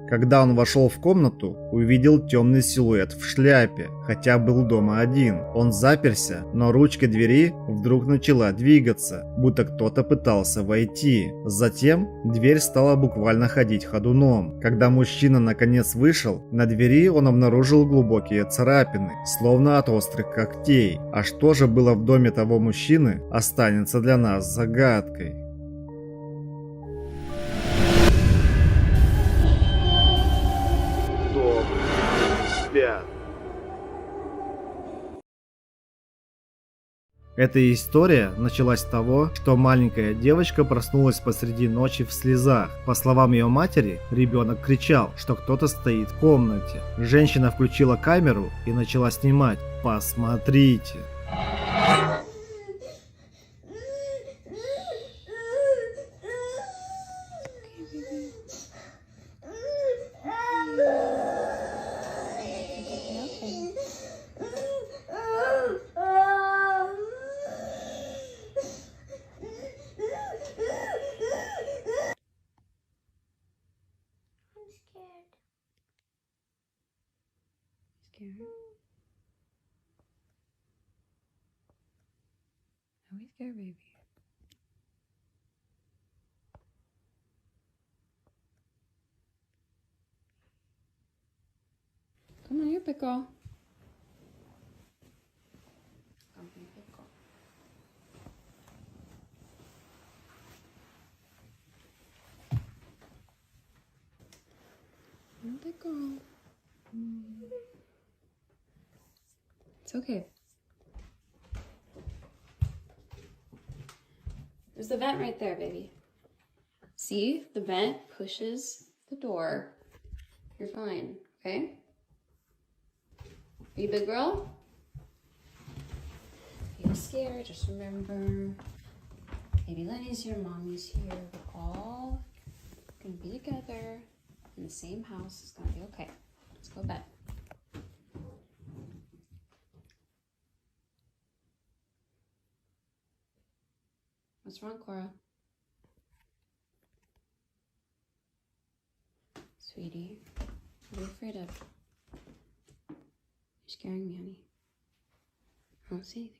Когда он вошел в комнату, увидел темный силуэт в шляпе, хотя был дома один. Он заперся, но ручка двери вдруг начала двигаться, будто кто-то пытался войти. Затем дверь стала буквально ходить ходуном. Когда мужчина наконец вышел, на двери он обнаружил глубокие царапины, словно от острых когтей. А что же было в доме того мужчины, останется для нас загадкой. Спят. Эта история началась с того, что маленькая девочка проснулась посреди ночи в слезах. По словам ее матери, ребенок кричал, что кто-то стоит в комнате. Женщина включила камеру и начала снимать. Посмотрите. Scared? Are we scared, baby? Come on, here, pickle. Come here, pickle. Come, pickle. It's okay. There's the vent right there, baby. See? The vent pushes the door. You're fine, okay? Are you a big girl? If you're scared, just remember, baby Lenny's here, mommy's here. We're all gonna be together in the same house. It's gonna be okay. Let's go to bed. What's wrong, Cora? Sweetie, what are you afraid of? You're scaring me, honey. I don't see anything.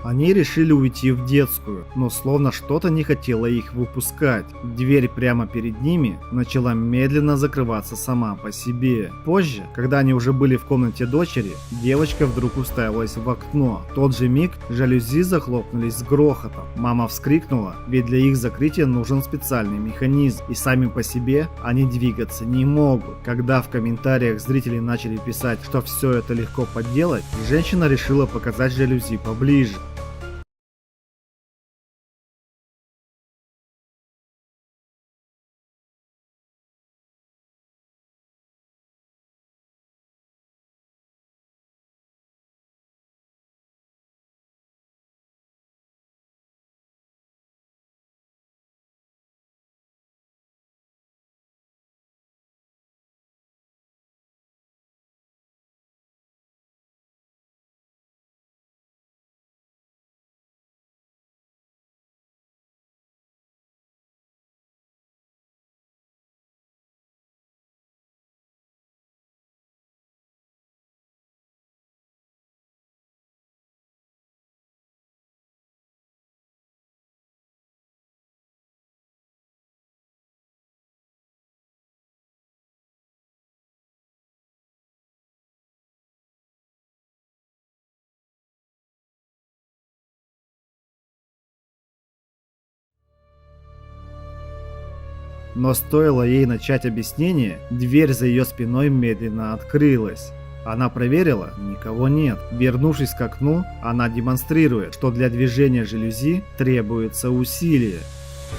Они решили уйти в детскую, но словно что-то не хотело их выпускать. Дверь прямо перед ними начала медленно закрываться сама по себе. Позже, когда они уже были в комнате дочери, девочка вдруг уставилась в окно. В тот же миг жалюзи захлопнулись с грохотом. Мама вскрикнула, ведь для их закрытия нужен специальный механизм, и сами по себе они двигаться не могут. Когда в комментариях зрители начали писать, что все это легко подделать, женщина решила показать жалюзи поближе. Но стоило ей начать объяснение, дверь за ее спиной медленно открылась. Она проверила, никого нет. Вернувшись к окну, она демонстрирует, что для движения жалюзи требуется усилие.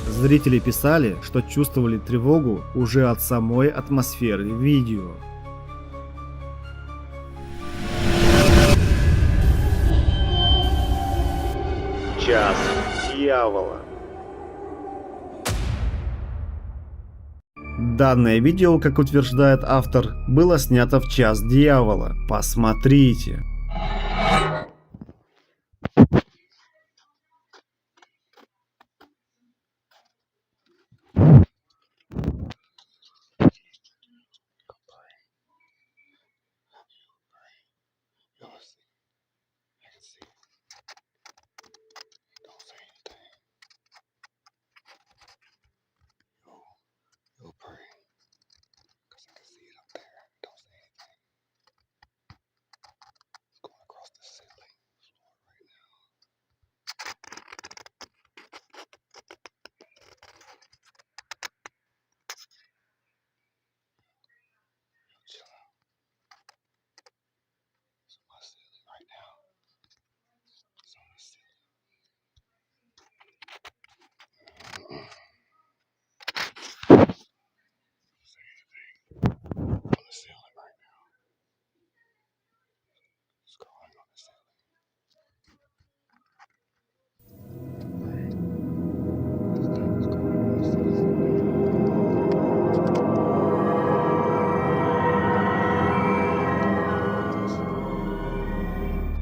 Зрители писали, что чувствовали тревогу уже от самой атмосферы видео. Час дьявола. Данное видео, как утверждает автор, было снято в час дьявола. Посмотрите.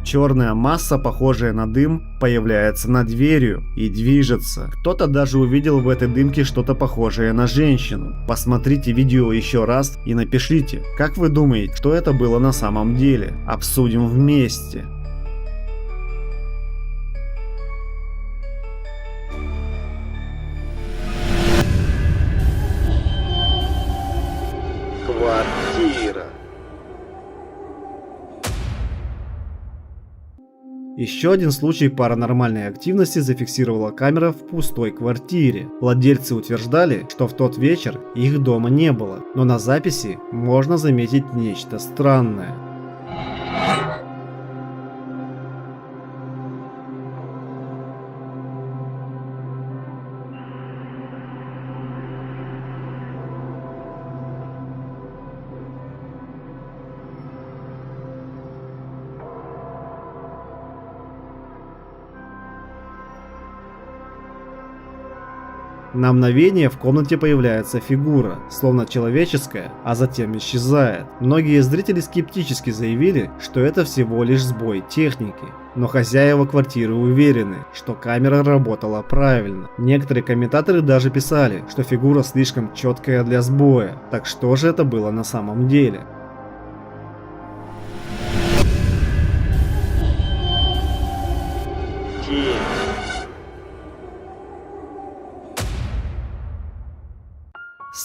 Черная масса, похожая на дым, появляется над дверью и движется. Кто-то даже увидел в этой дымке что-то похожее на женщину. Посмотрите видео еще раз и напишите, как вы думаете, что это было на самом деле. Обсудим вместе. Квартира. Еще один случай паранормальной активности зафиксировала камера в пустой квартире. Владельцы утверждали, что в тот вечер их дома не было, но на записи можно заметить нечто странное. На мгновение в комнате появляется фигура, словно человеческая, а затем исчезает. Многие зрители скептически заявили, что это всего лишь сбой техники. Но хозяева квартиры уверены, что камера работала правильно. Некоторые комментаторы даже писали, что фигура слишком четкая для сбоя. Так что же это было на самом деле?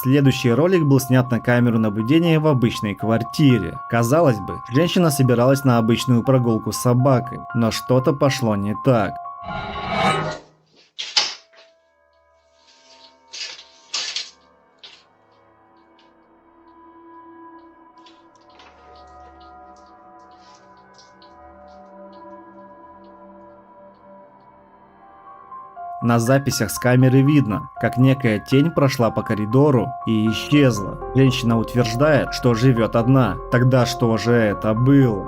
Следующий ролик был снят на камеру наблюдения в обычной квартире. Казалось бы, женщина собиралась на обычную прогулку с собакой, но что-то пошло не так. На записях с камеры видно, как некая тень прошла по коридору и исчезла. Женщина утверждает, что живет одна. Тогда что же это было?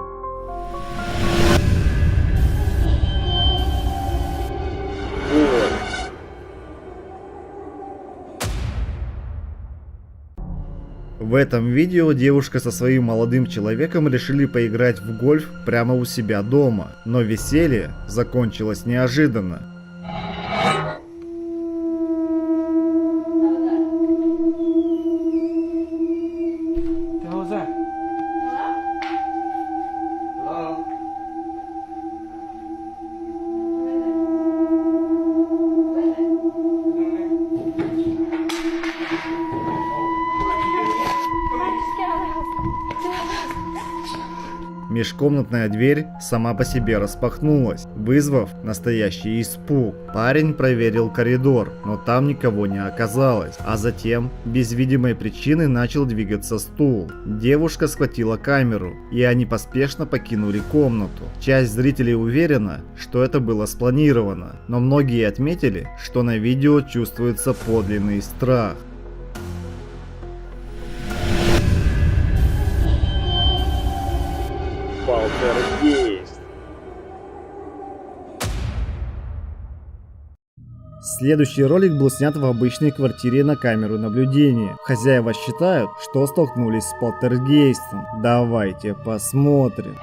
В этом видео девушка со своим молодым человеком решили поиграть в гольф прямо у себя дома, но веселье закончилось неожиданно. межкомнатная дверь сама по себе распахнулась, вызвав настоящий испуг. Парень проверил коридор, но там никого не оказалось, а затем без видимой причины начал двигаться стул. Девушка схватила камеру, и они поспешно покинули комнату. Часть зрителей уверена, что это было спланировано, но многие отметили, что на видео чувствуется подлинный страх. Полтергейст. Следующий ролик был снят в обычной квартире на камеру наблюдения. Хозяева считают, что столкнулись с полтергейстом. Давайте посмотрим.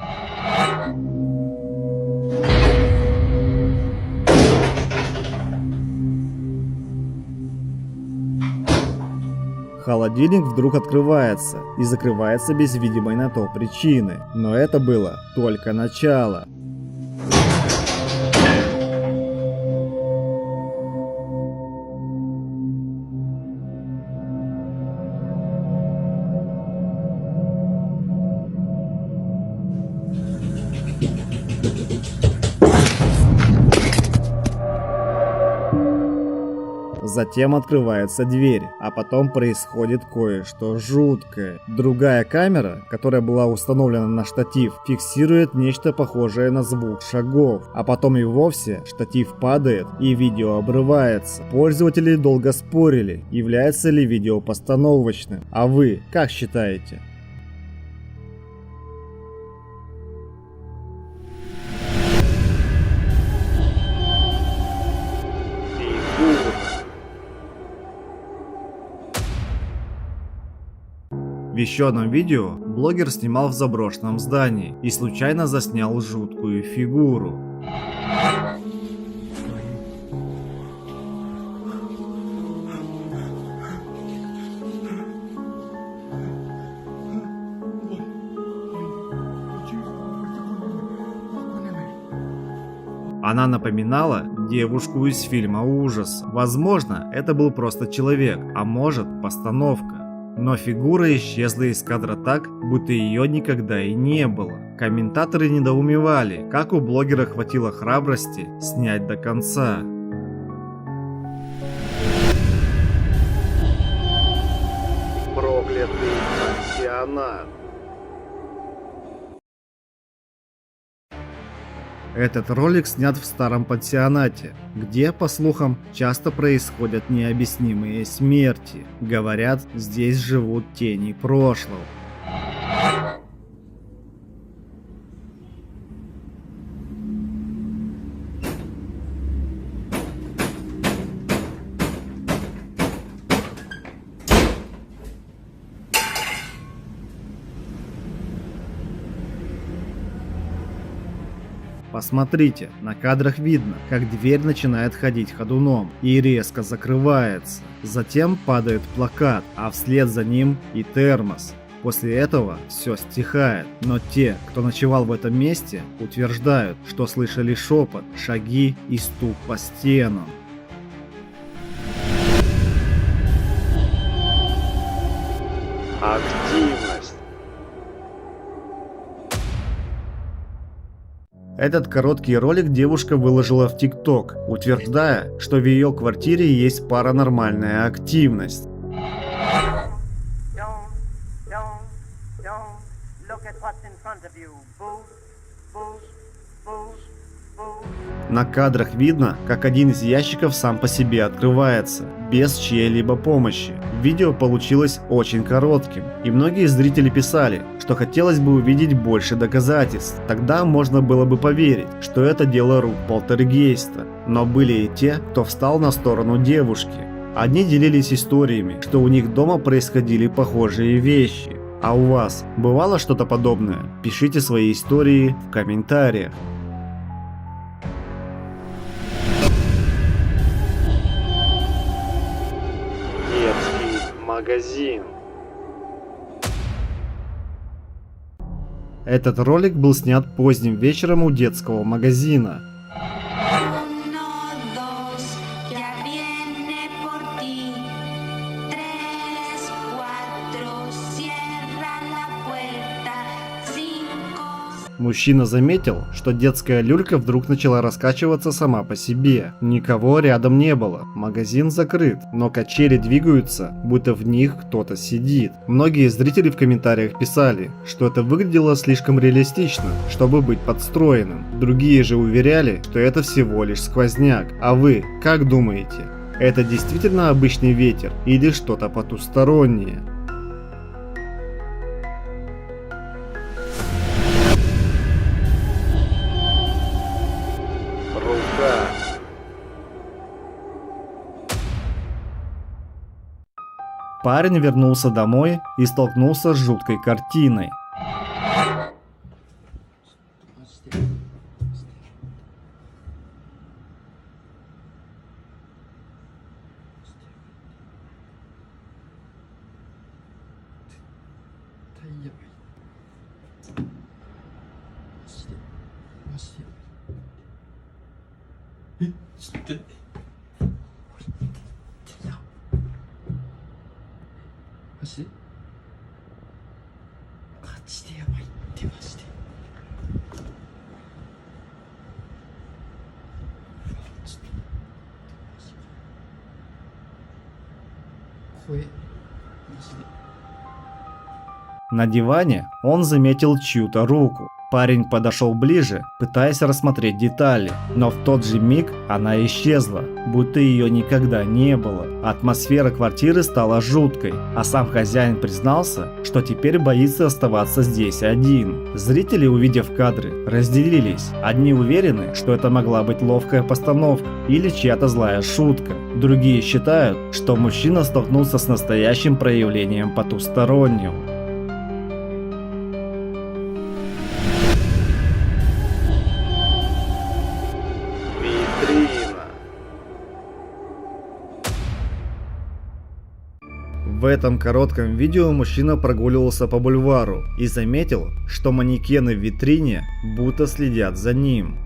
Холодильник вдруг открывается и закрывается без видимой на то причины. Но это было только начало. Затем открывается дверь, а потом происходит кое-что жуткое. Другая камера, которая была установлена на штатив, фиксирует нечто похожее на звук шагов, а потом и вовсе штатив падает и видео обрывается. Пользователи долго спорили, является ли видео постановочным. А вы как считаете? В еще одном видео блогер снимал в заброшенном здании и случайно заснял жуткую фигуру. Она напоминала девушку из фильма ужаса. Возможно, это был просто человек, а может, постановка. Но фигура исчезла из кадра так, будто ее никогда и не было. Комментаторы недоумевали, как у блогера хватило храбрости снять до конца. Проклятый пансионат. Этот ролик снят в старом пансионате, где, по слухам, часто происходят необъяснимые смерти. Говорят, здесь живут тени прошлого. Посмотрите, на кадрах видно, как дверь начинает ходить ходуном и резко закрывается. Затем падает плакат, а вслед за ним и термос. После этого все стихает, но те, кто ночевал в этом месте, утверждают, что слышали шепот, шаги и стук по стенам. Активность. Этот короткий ролик девушка выложила в ТикТок, утверждая, что в ее квартире есть паранормальная активность. На кадрах видно, как один из ящиков сам по себе открывается, без чьей-либо помощи. Видео получилось очень коротким, и многие зрители писали, что хотелось бы увидеть больше доказательств. Тогда можно было бы поверить, что это дело рук полтергейста. Но были и те, кто встал на сторону девушки. Одни делились историями, что у них дома происходили похожие вещи. А у вас бывало что-то подобное? Пишите свои истории в комментариях. Магазин. Этот ролик был снят поздним вечером у детского магазина. Мужчина заметил, что детская люлька вдруг начала раскачиваться сама по себе. Никого рядом не было, магазин закрыт, но качели двигаются, будто в них кто-то сидит. Многие зрители в комментариях писали, что это выглядело слишком реалистично, чтобы быть подстроенным. Другие же уверяли, что это всего лишь сквозняк. А вы как думаете? Это действительно обычный ветер или что-то потустороннее? Парень вернулся домой и столкнулся с жуткой картиной. На диване он заметил чью-то руку. Парень подошел ближе, пытаясь рассмотреть детали, но в тот же миг она исчезла, будто ее никогда не было. Атмосфера квартиры стала жуткой, а сам хозяин признался, что теперь боится оставаться здесь один. Зрители, увидев кадры, разделились. Одни уверены, что это могла быть ловкая постановка или чья-то злая шутка. Другие считают, что мужчина столкнулся с настоящим проявлением потустороннего. В этом коротком видео мужчина прогуливался по бульвару и заметил, что манекены в витрине будто следят за ним.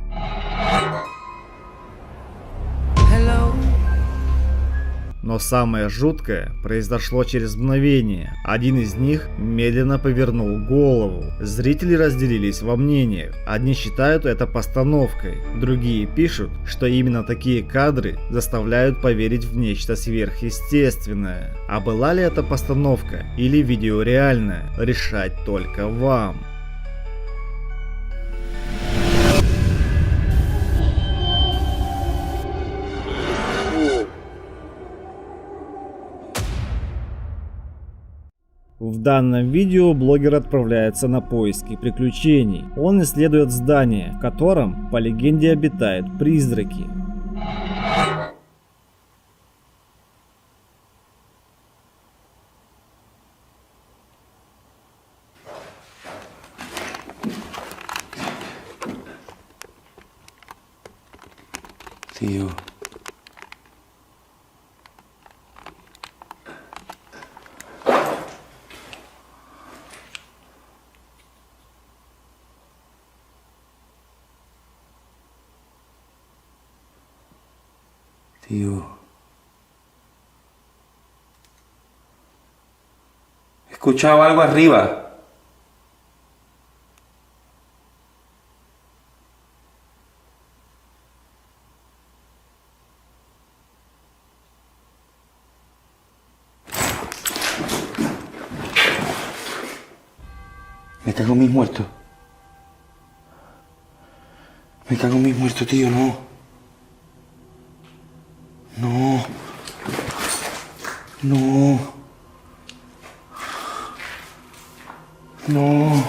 Но самое жуткое произошло через мгновение. Один из них медленно повернул голову. Зрители разделились во мнениях. Одни считают это постановкой, другие пишут, что именно такие кадры заставляют поверить в нечто сверхъестественное. А была ли это постановка или видео реальное, решать только вам. В данном видео блогер отправляется на поиски приключений. Он исследует здание, в котором, по легенде, обитают призраки. Tío. Tío. Escuchaba algo arriba. Me cago en mis muertos. Me cago en mis muertos, tío, no. No. No. No.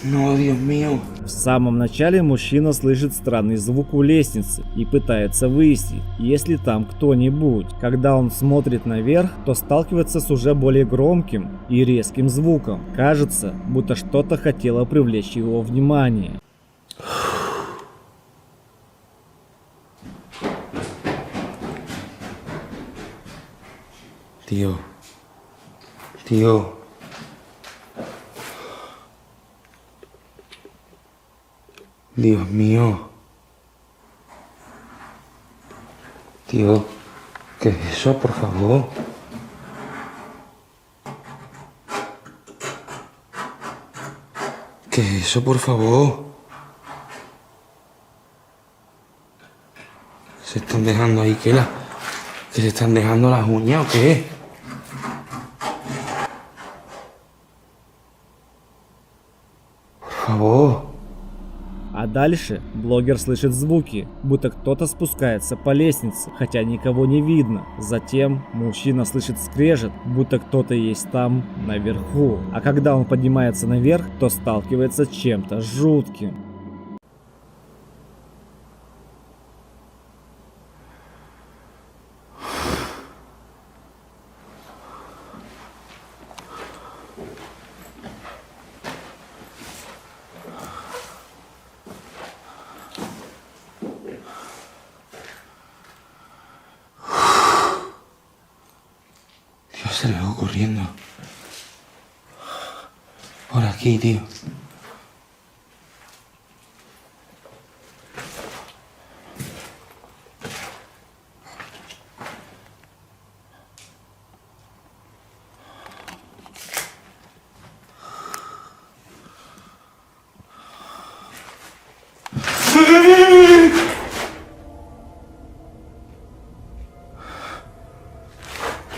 No, Dios mío. В самом начале мужчина слышит странный звук у лестницы и пытается выяснить, есть ли там кто-нибудь. Когда он смотрит наверх, то сталкивается с уже более громким и резким звуком. Кажется, будто что-то хотело привлечь его внимание. Tío. Tío. Dios mío. Tío, ¿qué es eso, por favor? ¿Qué es eso, por favor? ¿Se están dejando ahí qué? ¿Que se están dejando las uñas o qué? Por favor. А дальше блогер слышит звуки, будто кто-то спускается по лестнице, хотя никого не видно. Затем мужчина слышит скрежет, будто кто-то есть там наверху. А когда он поднимается наверх, то сталкивается с чем-то жутким. Dios, se le va ocurriendo. Por aquí, tío.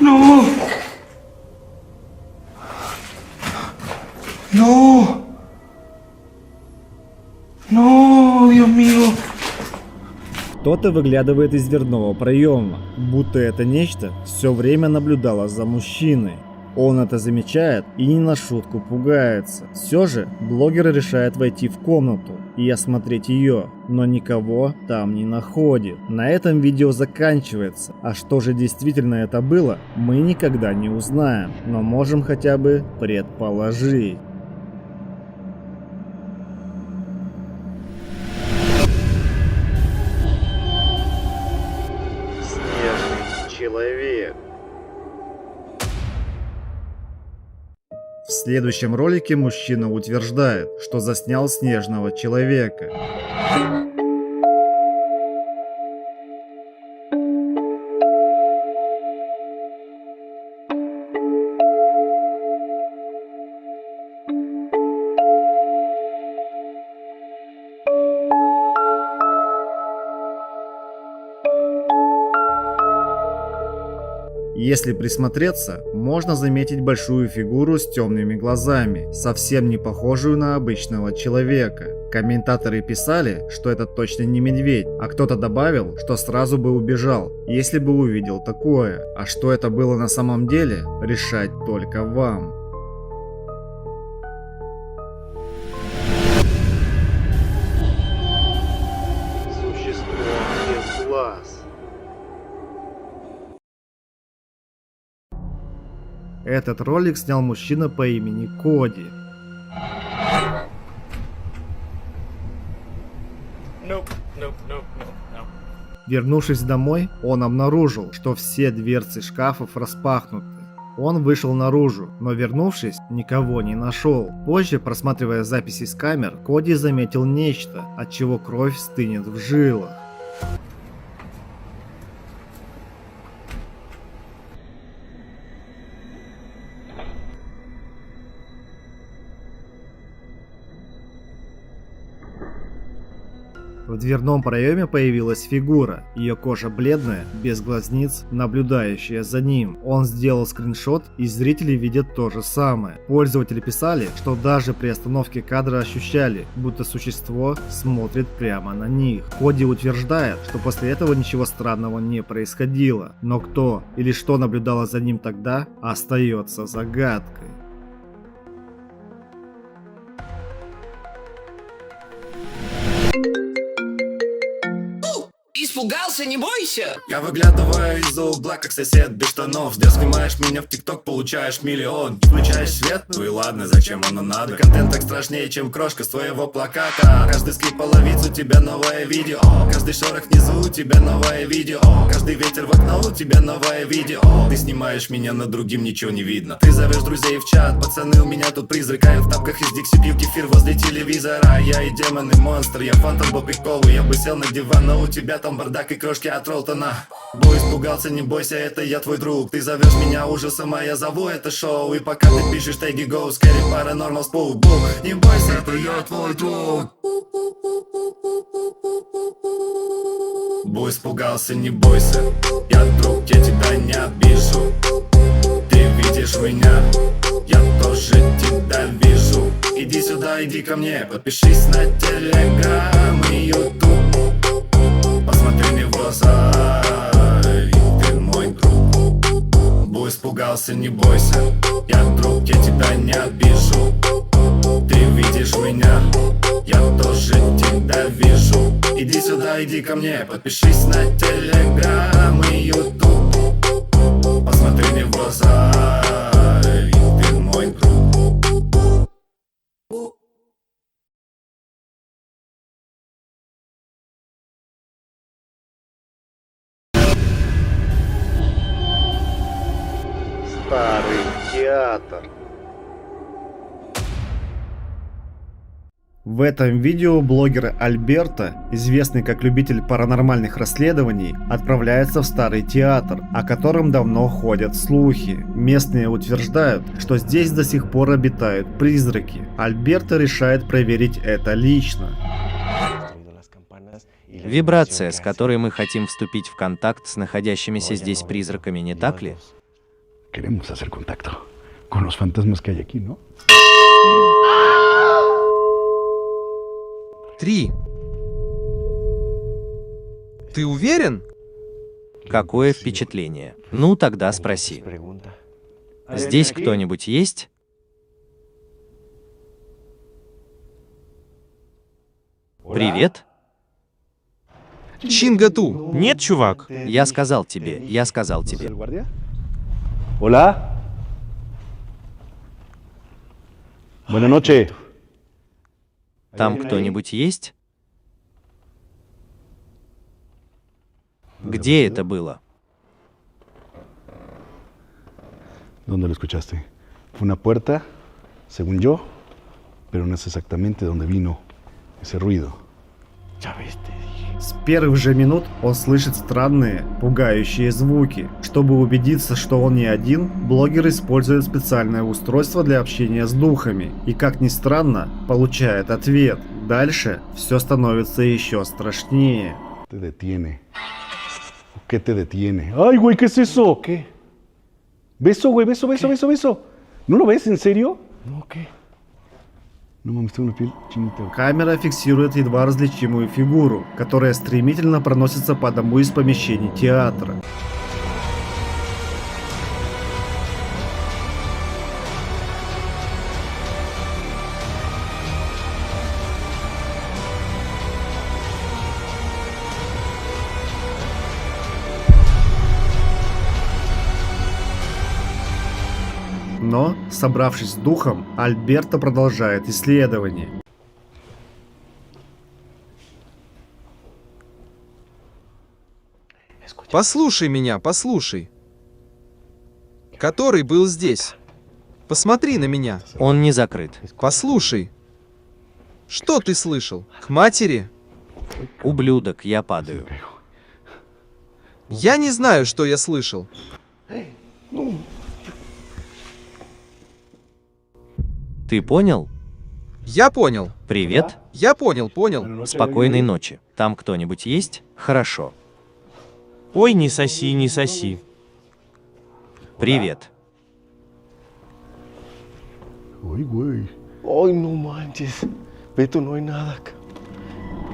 ¡No! ¡No! ¡No! ¡Dios mío! Кто-то выглядывает из дверного проема, будто это нечто все время наблюдало за мужчиной. Он это замечает и не на шутку пугается. Все же блогер решает войти в комнату и осмотреть ее, но никого там не находит. На этом видео заканчивается, а что же действительно это было, мы никогда не узнаем, но можем хотя бы предположить. Снежный человек. В следующем ролике мужчина утверждает, что заснял снежного человека. Если присмотреться, можно заметить большую фигуру с темными глазами, совсем не похожую на обычного человека. Комментаторы писали, что это точно не медведь, а кто-то добавил, что сразу бы убежал, если бы увидел такое. А что это было на самом деле, решать только вам. Существо без глаз. Этот ролик снял мужчина по имени Коди. Вернувшись домой, он обнаружил, что все дверцы шкафов распахнуты. Он вышел наружу, но вернувшись, никого не нашел. Позже, просматривая записи с камер, Коди заметил нечто, от чего кровь стынет в жилах. В дверном проеме появилась фигура, ее кожа бледная, без глазниц, наблюдающая за ним. Он сделал скриншот, и зрители видят то же самое. Пользователи писали, что даже при остановке кадра ощущали, будто существо смотрит прямо на них. Коди утверждает, что после этого ничего странного не происходило, но кто или что наблюдало за ним тогда, остается загадкой. Испугался, не бойся! Я выглядываю из-за угла, как сосед без штанов. Где снимаешь меня в ТикТок, получаешь миллион. Включаешь свет? Ну и ладно, зачем оно надо? Контент так страшнее, чем крошка с твоего плаката. Каждый скрип половиц у тебя новое видео. Каждый шорох внизу у тебя новое видео. Каждый ветер в окно у тебя новое видео. Ты снимаешь меня, над другим ничего не видно. Ты зовешь друзей в чат, пацаны, у меня тут призрак. А я в тапках из Дикси пью кефир возле телевизора. Я и демон, и монстр, я фантом по приколу. Я бы сел на диван, но у тебя там бардак. бардак и крошки от Ролтона. Бой испугался, не бойся, это я твой друг. Ты зовешь меня ужасом, а я зову это шоу. И пока ты пишешь теги go, scary, paranormal, spook, book. Не бойся, это я твой друг. Бой испугался, не бойся, я друг, я тебя не обижу. Ты видишь меня, я тоже тебя вижу. Иди сюда, иди ко мне, подпишись на Телеграм и Ютуб. Посмотри мне в глаза, и ты мой друг. Бой испугался, не бойся, я друг, я тебя не обижу. Ты видишь меня, я тоже тебя вижу. Иди сюда, иди ко мне, подпишись на Телеграм и Ютуб. Посмотри мне в глаза, и ты мой друг. Старый театр. В этом видео блогер Альберто, известный как любитель паранормальных расследований, отправляется в старый театр, о котором давно ходят слухи. Местные утверждают, что здесь до сих пор обитают призраки. Альберто решает проверить это лично. Вибрация, с которой мы хотим вступить в контакт с находящимися здесь призраками, не так ли? Queremos hacer contacto con los fantasmas que hay aquí, ¿no? 3. Ты уверен? Какое впечатление? Ну, тогда спроси. Здесь кто-нибудь есть? Привет? Чингату. Нет, чувак. Я сказал тебе. Hola. Buenas noches. Там кто-нибудь есть? Где это было? ¿Dónde lo escuchaste? Fue una puerta, según yo, pero no es exactamente donde vino ese ruido. Ya ves, te dije. С первых же минут он слышит странные, пугающие звуки. Чтобы убедиться, что он не один, блогер использует специальное устройство для общения с духами. И как ни странно, получает ответ. Дальше все становится еще страшнее. Te detiene. ¿Qué te detiene? Ay, güey, ¿qué es eso? ¿Qué? Beso, güey, beso. ¿No lo ves? ¿En serio? No, ¿qué? No mames, tengo una piel chinita. Камера фиксирует едва различимую фигуру, которая стремительно проносится по одному из помещений театра. Но, собравшись с духом, Альберто продолжает исследование. Послушай меня, послушай. Который был здесь? Посмотри на меня. Он не закрыт. Послушай. Что ты слышал? К матери? Ублюдок, я падаю. Я не знаю, что я слышал. Ты понял? Я понял. Привет. Я понял. Спокойной ночи. Там кто-нибудь есть? Хорошо. Ой, не соси. Привет. Ой, güey. Ой, no manches. Beto, no hay nada acá.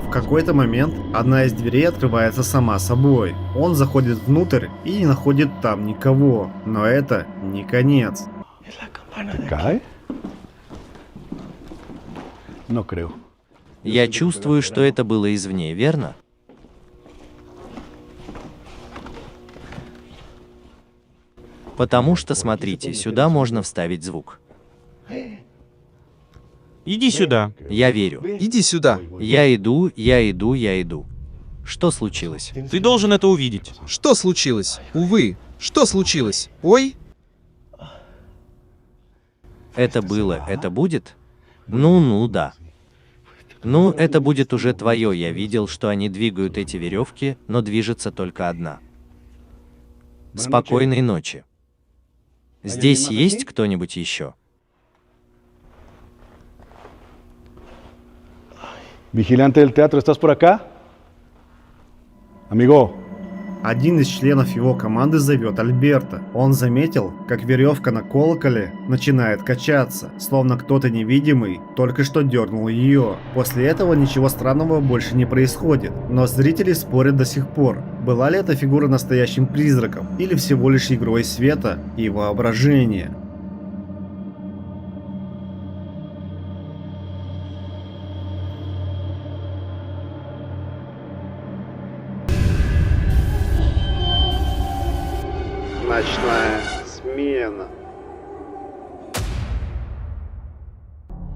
В какой-то момент одна из дверей открывается сама собой. Он заходит внутрь и не находит там никого. Но это не конец. ¿Cae? No creo. Я чувствую, что это было извне, верно? Потому что, смотрите, сюда можно вставить звук. Иди сюда. Я верю. Иди сюда. Я иду. Что случилось? Ты должен это увидеть. Что случилось? Увы. Что случилось? Ой. Это было, это будет? Ну, да. Ну, это будет уже твое. Я видел, что они двигают эти веревки, но движется только одна. Спокойной ночи. Здесь есть кто-нибудь еще? Vigilante del teatro, ¿estás por acá? Amigo. Один из членов его команды зовет Альберта. Он заметил, как веревка на колоколе начинает качаться, словно кто-то невидимый только что дернул ее. После этого ничего странного больше не происходит, но зрители спорят до сих пор, была ли эта фигура настоящим призраком или всего лишь игрой света и воображения. Ночная смена.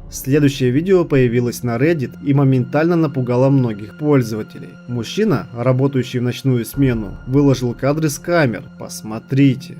Следующее видео появилось на Reddit и моментально напугало многих пользователей. Мужчина, работающий в ночную смену, выложил кадры с камер. Посмотрите.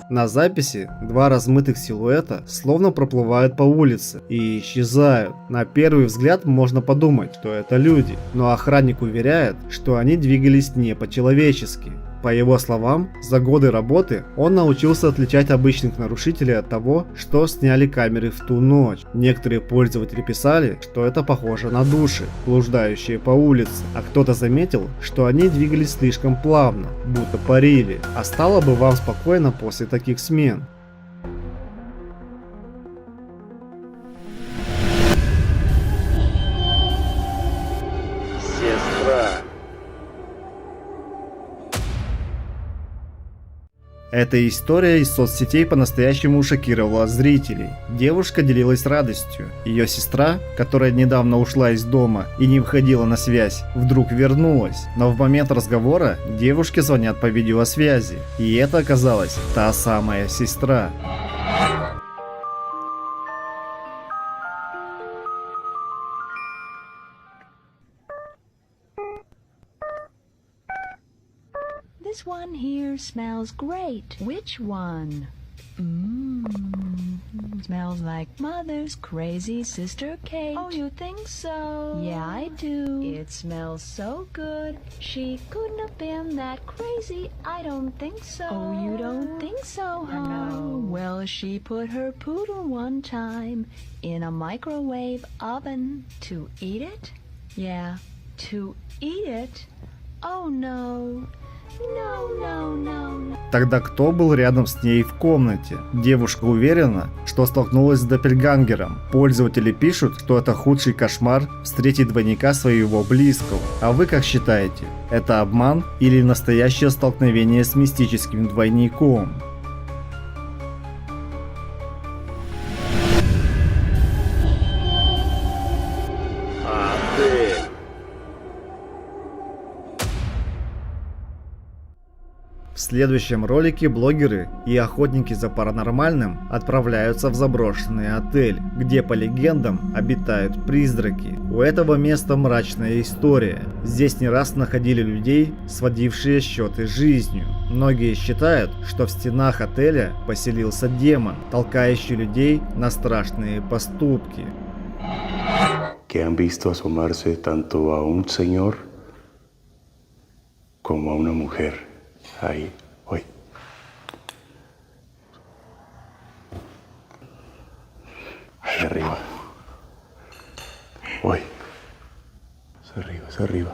На записи два размытых силуэта словно проплывают по улице и исчезают. На первый взгляд можно подумать, что это люди, но охранник уверяет, что они двигались не по-человечески. По его словам, за годы работы он научился отличать обычных нарушителей от того, что сняли камеры в ту ночь. Некоторые пользователи писали, что это похоже на души, блуждающие по улице, а кто-то заметил, что они двигались слишком плавно, будто парили. А стало бы вам спокойно после таких смен? Сестра. Эта история из соцсетей по-настоящему шокировала зрителей. Девушка делилась радостью. Ее сестра, которая недавно ушла из дома и не выходила на связь, вдруг вернулась. Но в момент разговора девушке звонят по видеосвязи. И это оказалась та самая сестра. This one here smells great. Which one? Smells like Mother's crazy sister Kate. Oh, you think so? Yeah, I do. It smells so good. She couldn't have been that crazy. I don't think so. Oh, you don't think so, huh? No. Well, she put her poodle one time in a microwave oven to eat it. Yeah, to eat it. Oh, no. Тогда кто был рядом с ней в комнате? Девушка уверена, что столкнулась с доппельгангером. Пользователи пишут, что это худший кошмар встретить двойника своего близкого. А вы как считаете? Это обман или настоящее столкновение с мистическим двойником? В следующем ролике блогеры и охотники за паранормальным отправляются в заброшенный отель, где по легендам обитают призраки. У этого места мрачная история. Здесь не раз находили людей, сводившие счеты с жизнью. Многие считают, что в стенах отеля поселился демон, толкающий людей на страшные поступки. Que han visto asomarse tanto a un señor como a una mujer. Ahí, hoy. Ahí arriba. Hoy. Es arriba, es arriba.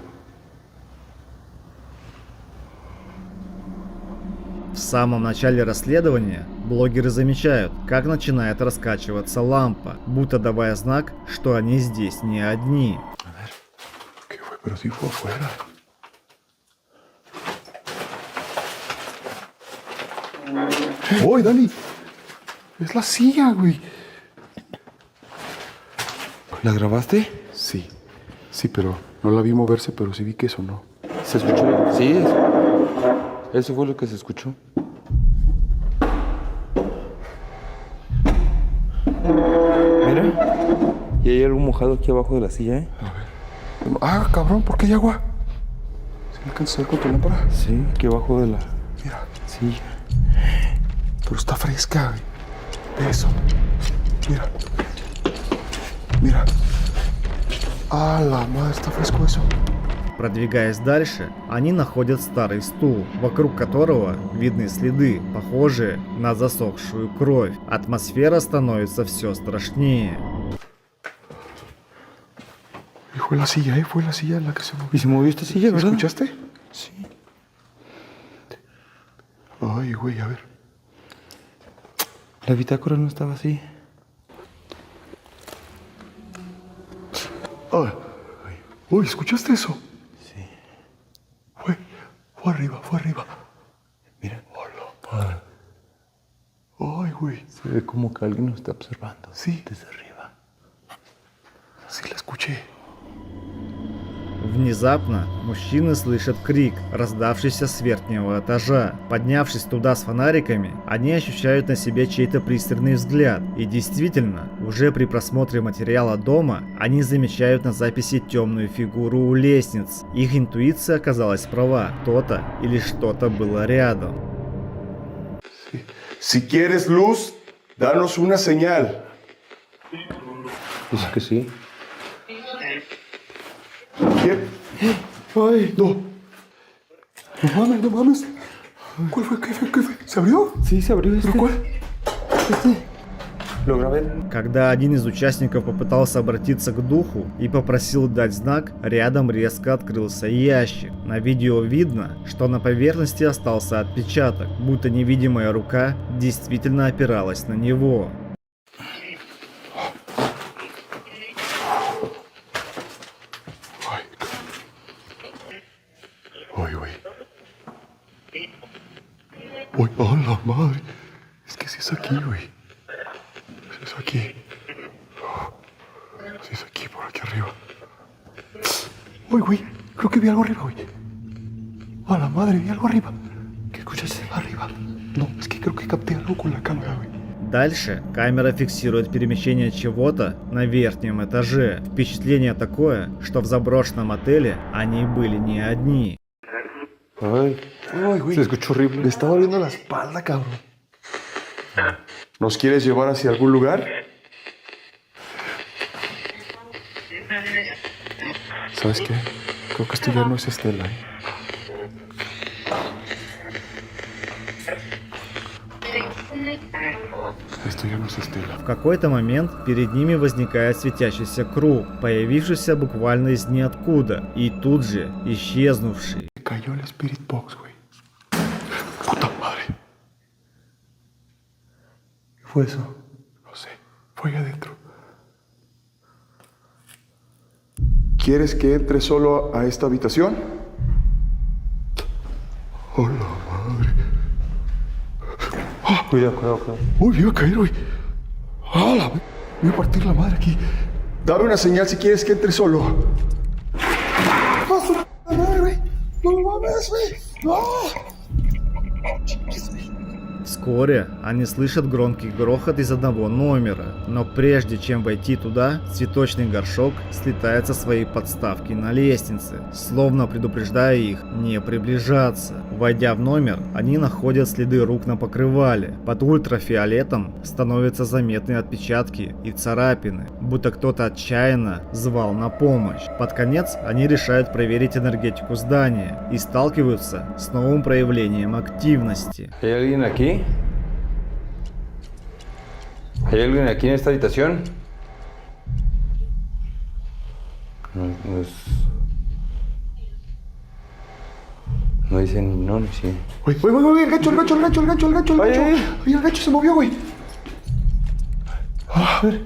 В самом начале расследования блогеры замечают, как начинает раскачиваться лампа, будто давая знак, что они здесь не одни. Pero si fue afuera. ¡Oye, Dani! Es la silla, güey. ¿La grabaste? Sí, sí, pero no la vi moverse, pero sí vi que sonó. ¿Se escuchó? Sí. Eso fue lo que se escuchó. Mira. Y hay algo mojado aquí abajo de la silla, ¿eh? A ver. Ah, cabrón, ¿por qué hay agua? ¿Sí me alcanzas a ver con tu lámpara? Sí, aquí abajo de la Mira. silla. Pero está fresca, güey. Ve eso. Mira. Mira. А, la madre, está fresco eso. Продвигаясь дальше, они находят старый стул, вокруг которого видны следы, похожие на засохшую кровь. Атмосфера становится все страшнее. Y fue la silla en la que se movió. ¿Y se movió esta silla, verdad? ¿Escuchaste? Sí. Ay, güey, a ver. La bitácora no estaba así. Ay. Uy, ¿escuchaste eso? Sí. Fue arriba. Mira. Hola. Ay, güey. Se ve como que alguien nos está observando. Sí. Desde arriba. Sí, la escuché. Внезапно мужчины слышат крик, раздавшийся с верхнего этажа. Поднявшись туда с фонариками, они ощущают на себе чей-то пристальный взгляд. И действительно, уже при просмотре материала дома, они замечают на записи темную фигуру у лестниц. Их интуиция оказалась права, кто-то или что-то было рядом. Si quieres luz, danos una señal. Dice que sí. ¿Quién? Ay, no. No mames. ¿Cuál fue? ¿Qué fue? ¿Se abrió? Sí, se abrió este. ¿Pero cuál? Lo grabé. Когда один из участников попытался обратиться к духу и попросил дать знак, рядом резко открылся ящик. На видео видно, что на поверхности остался отпечаток, будто невидимая рука действительно опиралась на него. Uy, oh la madre. Es que sí es aquí, güey. Sí es aquí. Sí es aquí, por aquí arriba. Uy, güey. Creo que vi algo arriba, güey. A la madre, vi algo arriba. ¿Qué escuchaste? Arriba. No, es que creo que capté algo con la cámara, güey. Дальше камера фиксирует перемещение чего-то на верхнем этаже. Впечатление такое, что в заброшенном отеле они были не одни. Ay, güey. Se escuchó horrible. Me está doliendo la espalda, cabrón. ¿Nos quieres llevar hacia algún lugar? ¿Sabes qué? Creo que esto ya no es Estela, ¿eh? Esto ya no es Estela. В какой-то момент перед ними возникает светящийся круг, появившийся буквально из ниоткуда и тут же исчезнувший. Cayó el Spirit Box, güey. Puta madre. ¿Qué fue eso? No sé. Fue ahí adentro. ¿Quieres que entre solo a esta habitación? Oh, la madre. ¡Ah! Cuidado. Uy, me iba a caer, güey. ¡Ah, la! Me iba a partir la madre aquí. Dame una señal si quieres que entre solo. ¡Ah, su madre, güey! ¡No mames, güey! ¡No! Вскоре они слышат громкий грохот из одного номера, но прежде чем войти туда, цветочный горшок слетает со своей подставки на лестнице, словно предупреждая их не приближаться. Войдя в номер, они находят следы рук на покрывале. Под ультрафиолетом становятся заметны отпечатки и царапины, будто кто-то отчаянно звал на помощь. Под конец они решают проверить энергетику здания и сталкиваются с новым проявлением активности. ¿Hay alguien aquí? ¿Hay alguien aquí en esta habitación? No es... No dice ni no, ni sí. Güey, el gancho. Ay, el gancho se movió, güey. A ver.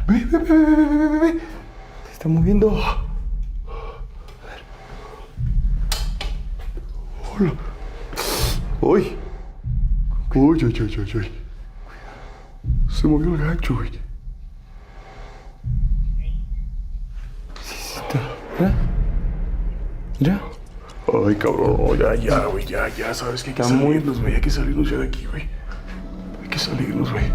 Ve. Se está moviendo. Hola. Uy. Se movió el gancho, güey. Sí, está. Mira. Ay, cabrón, no, ya, güey, ya, sabes que hay que salirnos, güey, hay que salirnos ya de aquí, güey. Hay que salirnos, güey.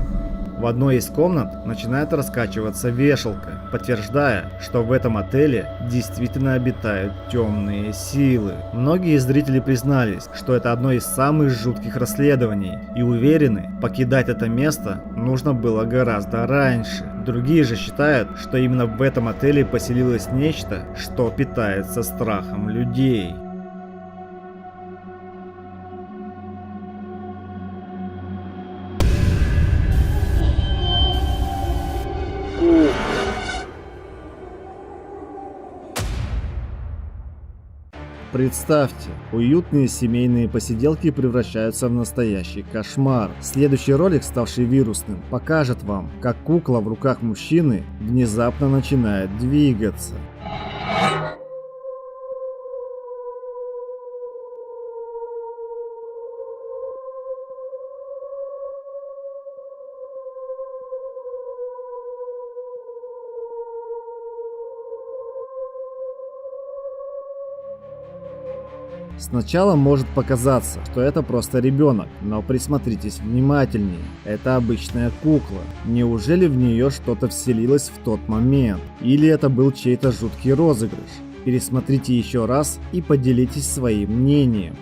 В одной из комнат начинает раскачиваться вешалка, подтверждая, что в этом отеле действительно обитают темные силы. Многие зрители признались, что это одно из самых жутких расследований и уверены, покидать это место нужно было гораздо раньше. Другие же считают, что именно в этом отеле поселилось нечто, что питается страхом людей. Представьте, уютные семейные посиделки превращаются в настоящий кошмар. Следующий ролик, ставший вирусным, покажет вам, как кукла в руках мужчины внезапно начинает двигаться. Сначала может показаться, что это просто ребенок, но присмотритесь внимательнее. Это обычная кукла. Неужели в нее что-то вселилось в тот момент? Или это был чей-то жуткий розыгрыш? Пересмотрите еще раз и поделитесь своим мнением.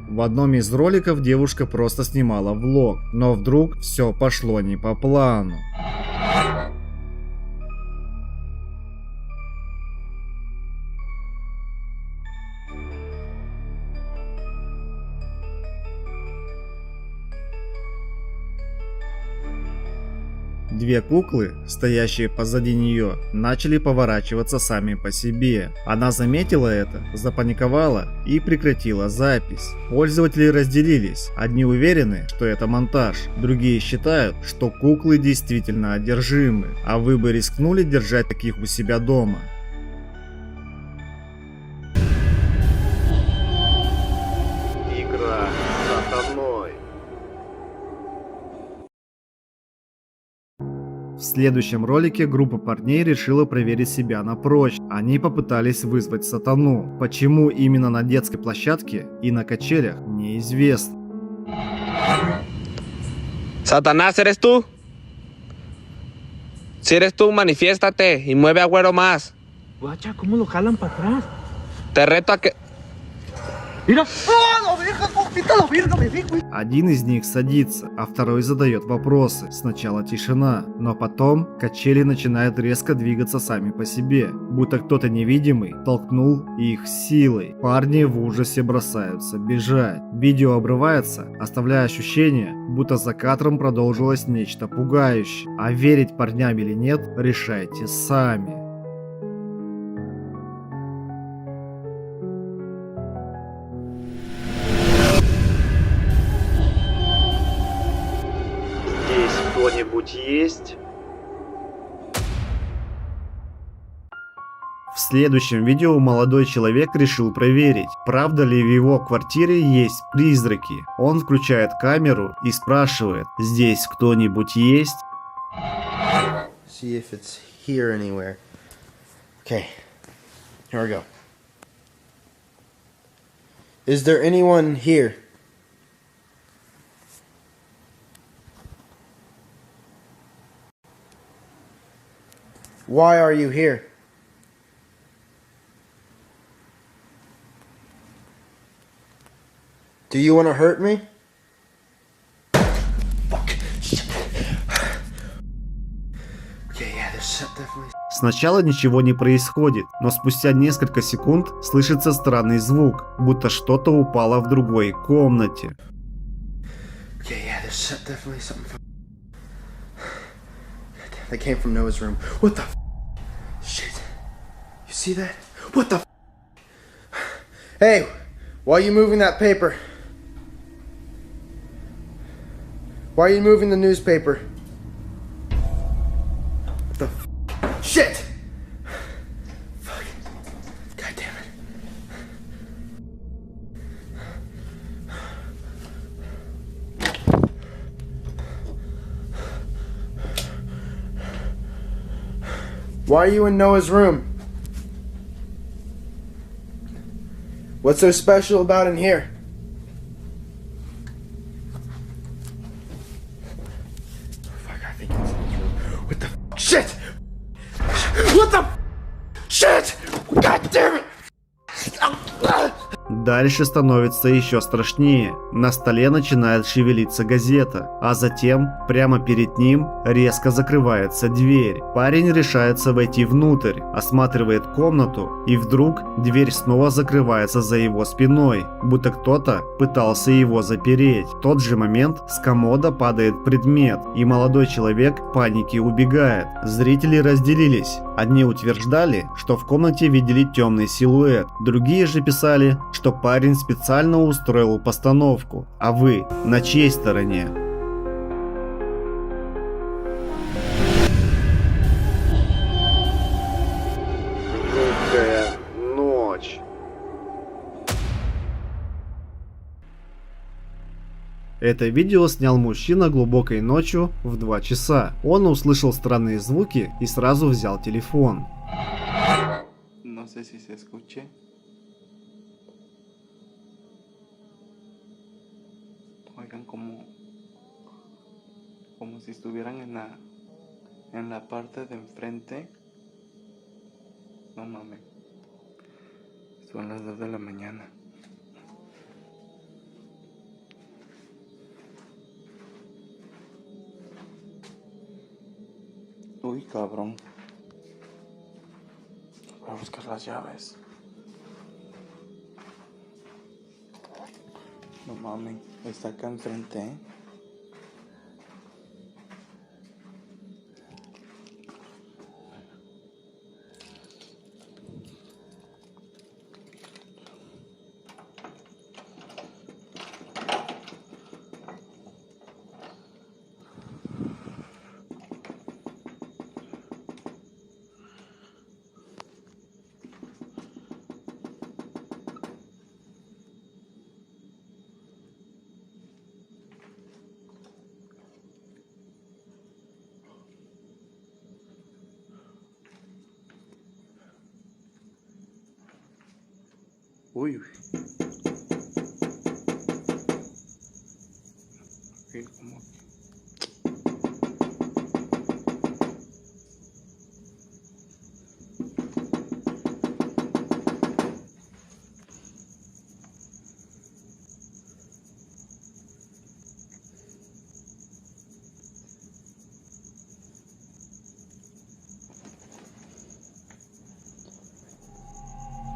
В одном из роликов девушка просто снимала влог, но вдруг все пошло не по плану. Две куклы, стоящие позади нее, начали поворачиваться сами по себе. Она заметила это, запаниковала и прекратила запись. Пользователи разделились. Одни уверены, что это монтаж, другие считают, что куклы действительно одержимы. А вы бы рискнули держать таких у себя дома? Игра с сатаной. В следующем ролике группа парней решила проверить себя на прочность. Они попытались вызвать сатану. Почему именно на детской площадке и на качелях, неизвестно. Satanás, ¿eres tú? Si eres tú, manifiéstate y mueve a Güero más. Guacha, ¿cómo lo jalan para atrás? Te reto a que... Mira. ¡Oh, la verga! ¡Compita la verga, me vi, güey! Один из них садится, а второй задает вопросы. Сначала тишина, но потом качели начинают резко двигаться сами по себе, будто кто-то невидимый толкнул их силой. Парни в ужасе бросаются бежать. Видео обрывается, оставляя ощущение, будто за кадром продолжилось нечто пугающее. А верить парням или нет, решайте сами. Кто-нибудь есть? В следующем видео молодой человек решил проверить, правда ли в его квартире есть призраки. Он включает камеру и спрашивает, здесь кто-нибудь есть? See if it's here anywhere. Okay, here we go. Is there anyone here? Why are you here? Do you want to hurt me? Fuck. Okay, yeah, there's definitely... Сначала ничего не происходит, но спустя несколько секунд слышится странный звук, будто что-то упало в другой комнате. Okay, yeah, there's definitely something. That came from Noah's room. What the f? Shit. You see that? What the f? Hey, why are you moving that paper? Why are you moving the newspaper? What the f? Shit! Fuck. God damn it. Why are you in Noah's room? What's so special about in here? Fuck, I think it's in his room. What the shit? What the shit? God damn it! Дальше становится еще страшнее. На столе начинает шевелиться газета, а затем прямо перед ним резко закрывается дверь. Парень решается войти внутрь, осматривает комнату, и вдруг дверь снова закрывается за его спиной, будто кто-то пытался его запереть. В тот же момент с комода падает предмет, и молодой человек в панике убегает. Зрители разделились. Одни утверждали, что в комнате видели темный силуэт, другие же писали, что парень специально устроил постановку. А вы на чьей стороне? Жуткая ночь. Это видео снял мужчина глубокой ночью в 2 часа. Он услышал странные звуки и сразу взял телефон. No sé si se escuche. Oigan como si estuvieran en la parte de enfrente. No mames. Son las 2 de la mañana. Uy, cabrón. Voy a buscar las llaves. No mames, está acá enfrente, ¿eh? Uy, uy. Ok, como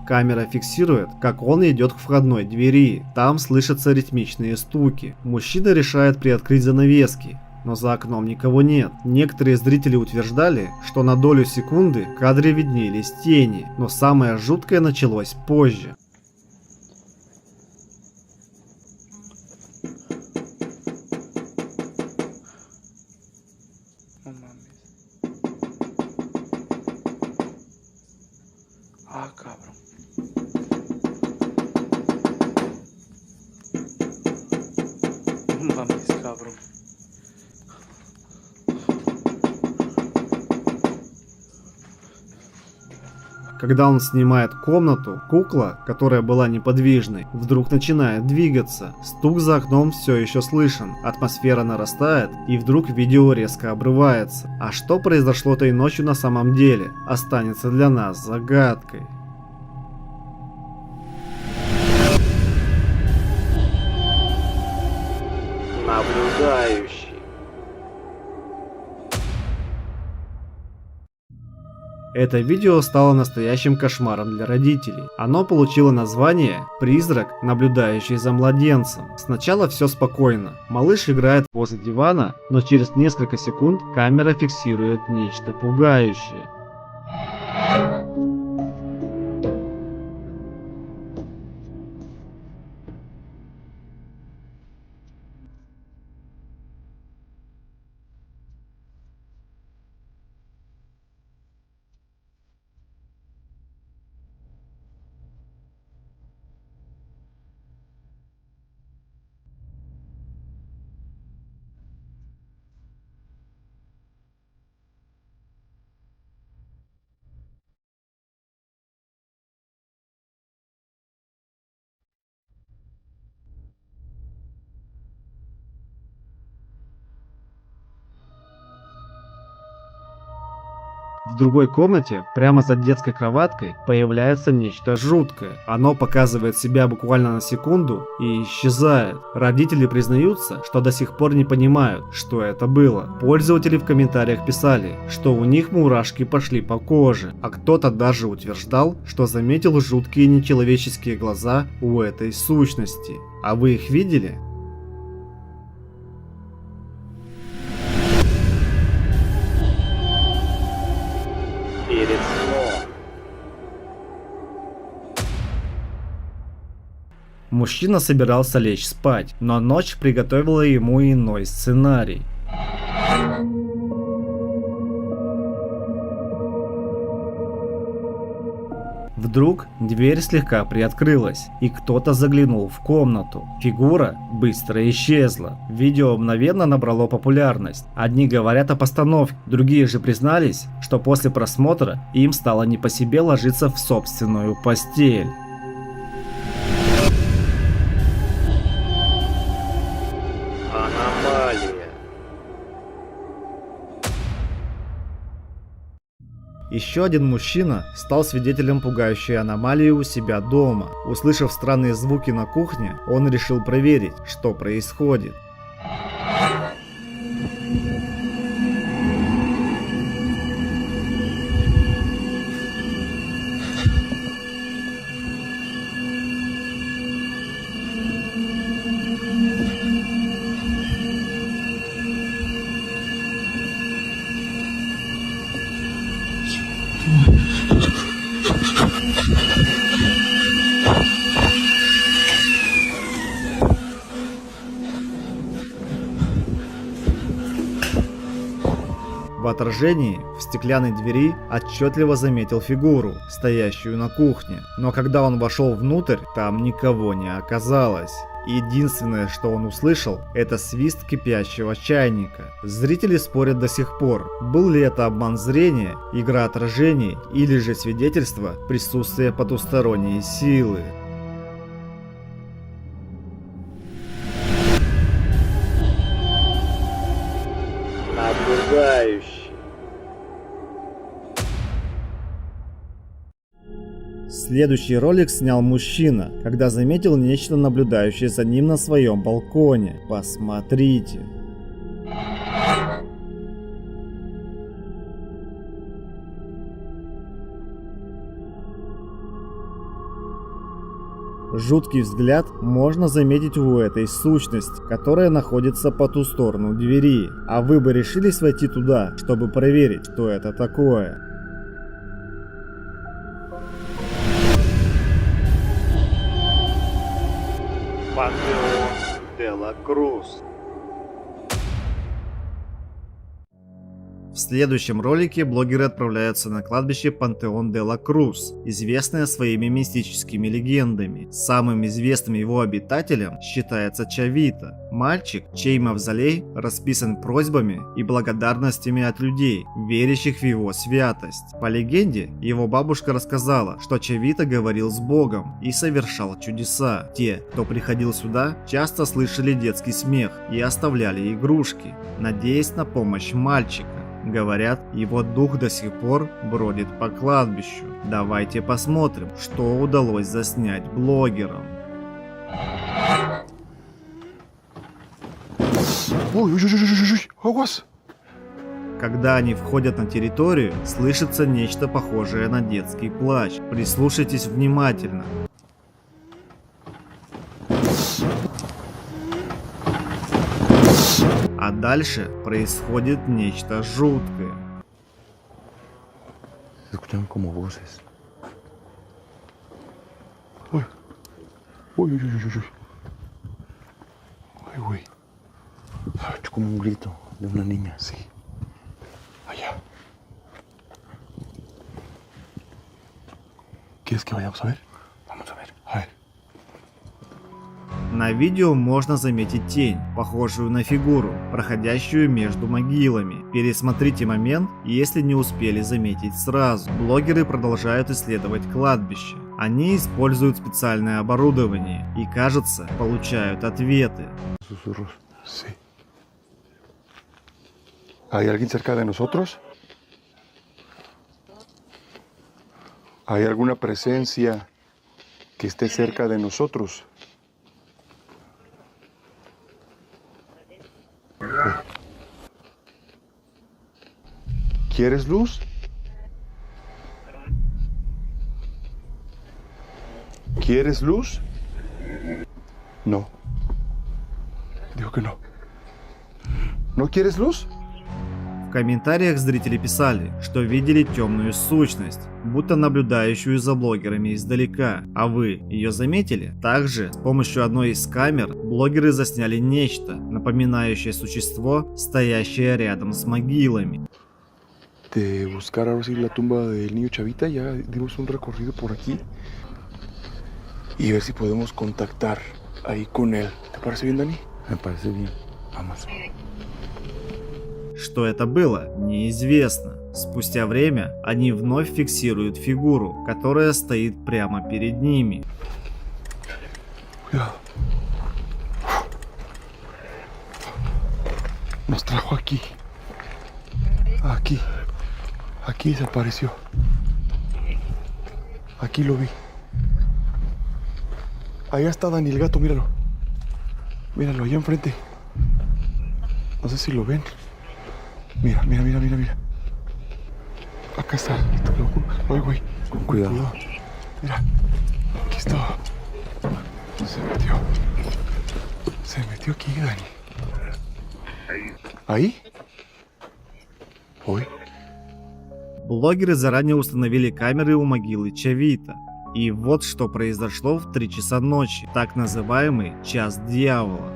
Камера фиксирует, как он идет к входной двери. Там слышатся ритмичные стуки. Мужчина решает приоткрыть занавески, но за окном никого нет. Некоторые зрители утверждали, что на долю секунды в кадре виднелись тени, но самое жуткое началось позже. no mames. Ah, cabrón. No mames, cabrón. Когда он снимает комнату, кукла, которая была неподвижной, вдруг начинает двигаться. Стук за окном все еще слышен, атмосфера нарастает, и вдруг видео резко обрывается. А что произошло той ночью на самом деле, останется для нас загадкой. Наблюдающий. Это видео стало настоящим кошмаром для родителей. Оно получило название «Призрак, наблюдающий за младенцем». Сначала все спокойно. Малыш играет возле дивана, но через несколько секунд камера фиксирует нечто пугающее. В другой комнате, прямо за детской кроваткой, появляется нечто жуткое. Оно показывает себя буквально на секунду и исчезает. Родители признаются, что до сих пор не понимают, что это было. Пользователи в комментариях писали, что у них мурашки пошли по коже, а кто-то даже утверждал, что заметил жуткие нечеловеческие глаза у этой сущности. А вы их видели? Перед сном. Мужчина собирался лечь спать, но ночь приготовила ему иной сценарий. Вдруг дверь слегка приоткрылась, и кто-то заглянул в комнату. Фигура быстро исчезла. Видео мгновенно набрало популярность. Одни говорят о постановке, другие же признались, что после просмотра им стало не по себе ложиться в собственную постель. Аномалия. Еще один мужчина стал свидетелем пугающей аномалии у себя дома. Услышав странные звуки на кухне, он решил проверить, что происходит. В отражении в стеклянной двери отчетливо заметил фигуру, стоящую на кухне. Но когда он вошел внутрь, там никого не оказалось. Единственное, что он услышал, это свист кипящего чайника. Зрители спорят до сих пор, был ли это обман зрения, игра отражений или же свидетельство присутствия потусторонней силы. Наблюдающий. Следующий ролик снял мужчина, когда заметил нечто, наблюдающее за ним на своем балконе. Посмотрите. Жуткий взгляд можно заметить у этой сущности, которая находится по ту сторону двери. А вы бы решились войти туда, чтобы проверить, что это такое? Пантеон де ла Крус. В следующем ролике блогеры отправляются на кладбище Пантеон де ла Крус, известное своими мистическими легендами. Самым известным его обитателем считается Чавита, мальчик, чей мавзолей расписан просьбами и благодарностями от людей, верящих в его святость. По легенде, его бабушка рассказала, что Чавита говорил с Богом и совершал чудеса. Те, кто приходил сюда, часто слышали детский смех и оставляли игрушки, надеясь на помощь мальчика. Говорят, его дух до сих пор бродит по кладбищу. Давайте посмотрим, что удалось заснять блогерам. Когда они входят на территорию, слышится нечто похожее на детский плач. Прислушайтесь внимательно. А дальше происходит нечто жуткое. Escuchan como voces. Uy. Uy, uy, uy, uy. Ay, güey. Es como un grito de una niña. Sí. Allá. ¿Quieres que vayamos a ver? Vamos a ver. A ver. На видео можно заметить тень, похожую на фигуру, проходящую между могилами. Пересмотрите момент, если не успели заметить сразу. Блогеры продолжают исследовать кладбище. Они используют специальное оборудование и, кажется, получают ответы. Susurros. Sí. ¿Hay alguien cerca de nosotros? ¿Hay alguna presencia que esté cerca de nosotros? ¿Quieres luz? ¿Quieres luz? No. Digo que no. ¿No quieres luz? В комментариях зрители писали, что видели темную сущность, будто наблюдающую за блогерами издалека. А вы ее заметили? Также с помощью одной из камер блогеры засняли нечто, напоминающее существо, стоящее рядом с могилами. De buscar ahora sí la tumba del niño Chavita, ya dimos un recorrido por aquí y ver si podemos contactar ahí con él. ¿Te parece bien, Dani? Me parece bien. Vamos. Что это было, неизвестно. Спустя время они вновь фиксируют фигуру, которая стоит прямо перед ними. Cuidado. Nos trajo aquí. Aquí. Aquí desapareció. Aquí lo vi. Allá está Dani, el gato, míralo. Míralo, allá enfrente. No sé si lo ven. Mira, mira, mira, mira, mira. Acá está. Ay, güey. Con cuidado. Mira. Aquí está. Se metió. Se metió aquí, Dani. ¿Ahí? Ой. Блогеры заранее установили камеры у могилы Чавита. И вот что произошло в 3 часа ночи, так называемый час дьявола.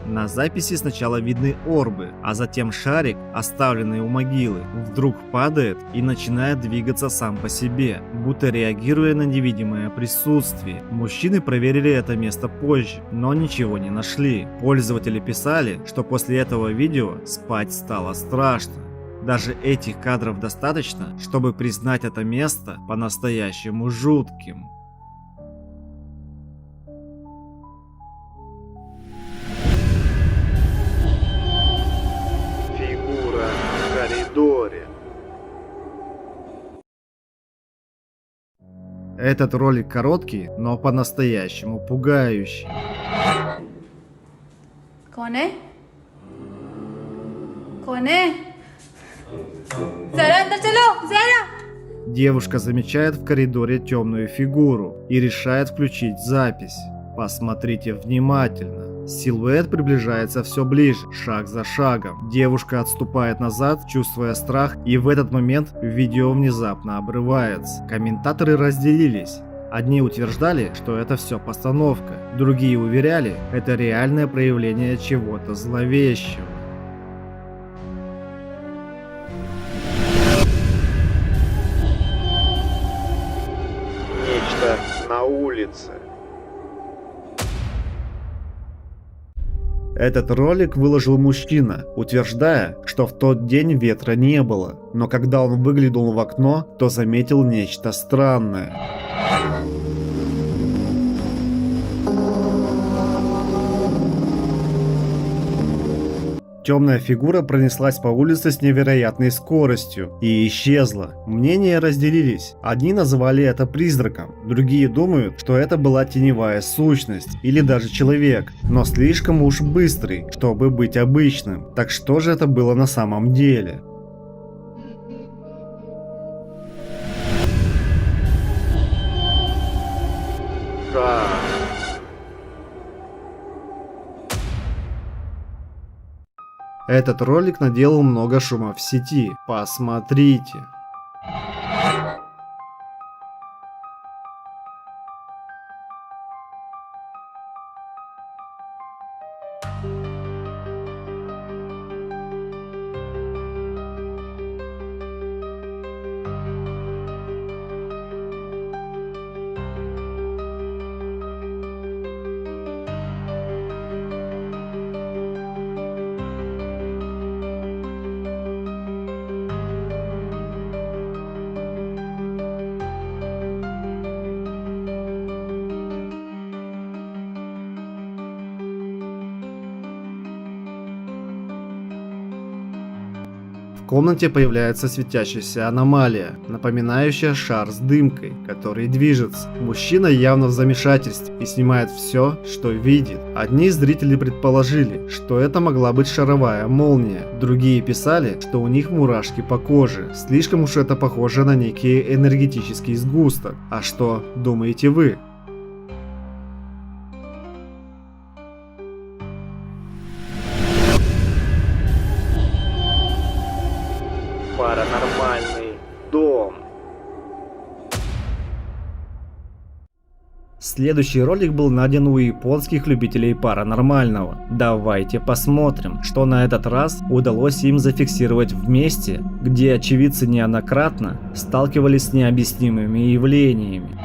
На записи сначала видны орбы, а затем шарик, оставленный у могилы, вдруг падает и начинает двигаться сам по себе, будто реагируя на невидимое присутствие. Мужчины проверили это место позже, но ничего не нашли. Пользователи писали, что после этого видео спать стало страшно. Даже этих кадров достаточно, чтобы признать это место по-настоящему жутким. Этот ролик короткий, но по-настоящему пугающий. कौन है? कौन है? ज़रा अंदर चलो, ज़रा! Девушка замечает в коридоре темную фигуру и решает включить запись. Посмотрите внимательно. Силуэт приближается все ближе, шаг за шагом. Девушка отступает назад, чувствуя страх, и в этот момент видео внезапно обрывается. Комментаторы разделились. Одни утверждали, что это все постановка, другие уверяли, это реальное проявление чего-то зловещего. Нечто на улице. Этот ролик выложил мужчина, утверждая, что в тот день ветра не было, но когда он выглянул в окно, то заметил нечто странное. Темная фигура пронеслась по улице с невероятной скоростью и исчезла. Мнения разделились. Одни называли это призраком, другие думают, что это была теневая сущность или даже человек, но слишком уж быстрый, чтобы быть обычным. Так что же это было на самом деле? Шаг. Этот ролик наделал много шума в сети. Посмотрите. В комнате появляется светящаяся аномалия, напоминающая шар с дымкой, который движется. Мужчина явно в замешательстве и снимает все, что видит. Одни зрители предположили, что это могла быть шаровая молния. Другие писали, что у них мурашки по коже. Слишком уж это похоже на некий энергетический сгусток. А что думаете вы? Паранормальный дом. Следующий ролик был найден у японских любителей паранормального. Давайте посмотрим, что на этот раз удалось им зафиксировать в месте, где очевидцы неоднократно сталкивались с необъяснимыми явлениями.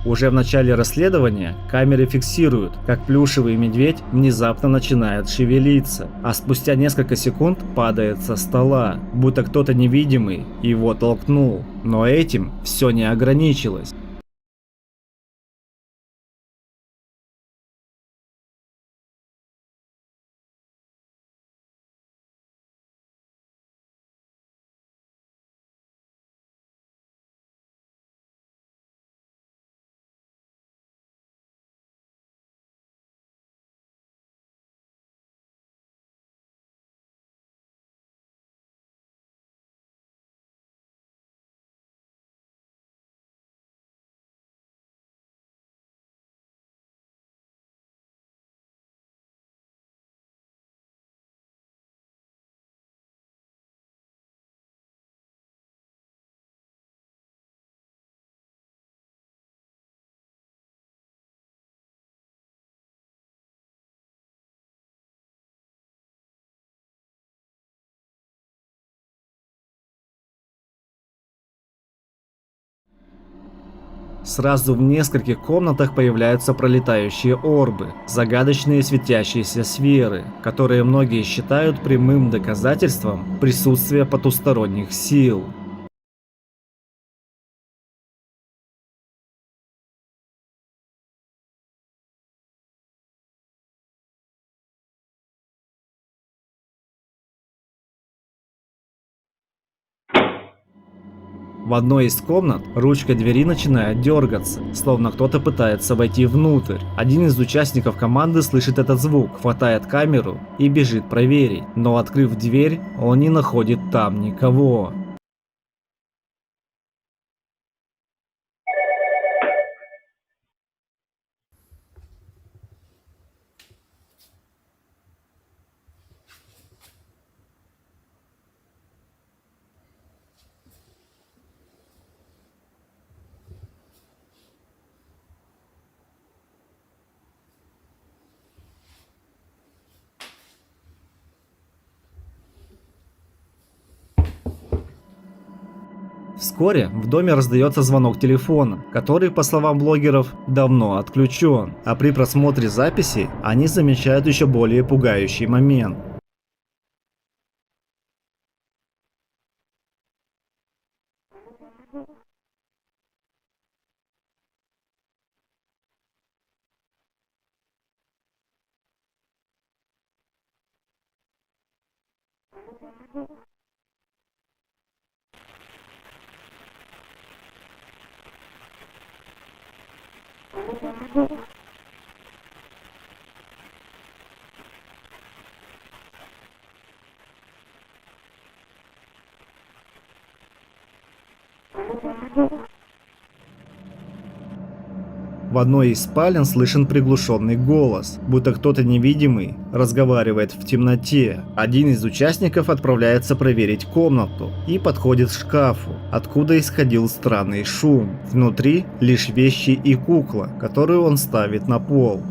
Уже в начале расследования камеры фиксируют, как плюшевый медведь внезапно начинает шевелиться, а спустя несколько секунд падает со стола, будто кто-то невидимый его толкнул. Но этим все не ограничилось. Сразу в нескольких комнатах появляются пролетающие орбы, загадочные светящиеся сферы, которые многие считают прямым доказательством присутствия потусторонних сил. В одной из комнат ручка двери начинает дергаться, словно кто-то пытается войти внутрь. Один из участников команды слышит этот звук, хватает камеру и бежит проверить, но открыв дверь, он не находит там никого. Вскоре в доме раздается звонок телефона, который, по словам блогеров, давно отключен. А при просмотре записи они замечают еще более пугающий момент. В одной из спален слышен приглушенный голос, будто кто-то невидимый разговаривает в темноте. Один из участников отправляется проверить комнату и подходит к шкафу, откуда исходил странный шум. Внутри лишь вещи и кукла, которую он ставит на пол.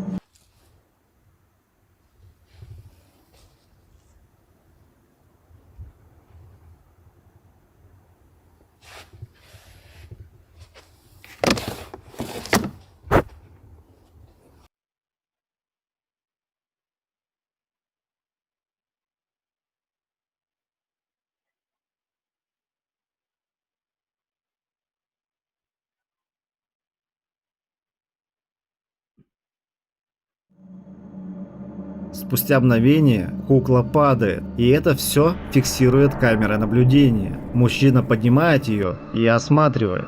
Спустя мгновение кукла падает, и это все фиксирует камера наблюдения. Мужчина поднимает ее и осматривает.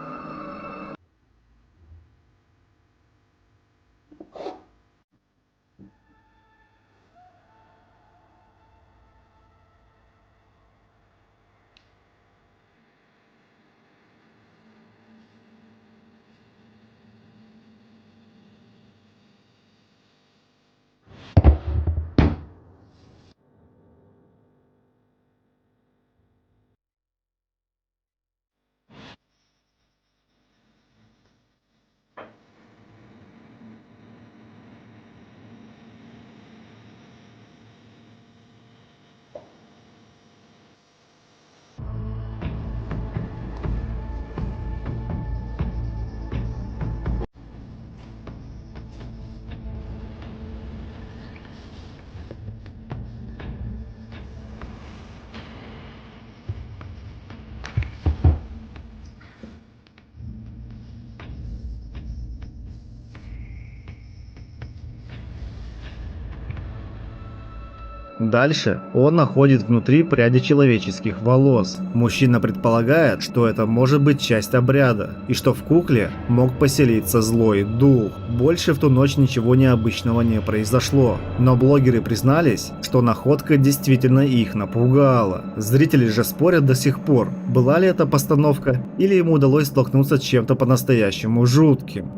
Дальше он находит внутри пряди человеческих волос. Мужчина предполагает, что это может быть часть обряда, и что в кукле мог поселиться злой дух. Больше в ту ночь ничего необычного не произошло, но блогеры признались, что находка действительно их напугала. Зрители же спорят до сих пор, была ли это постановка, или ему удалось столкнуться с чем-то по-настоящему жутким.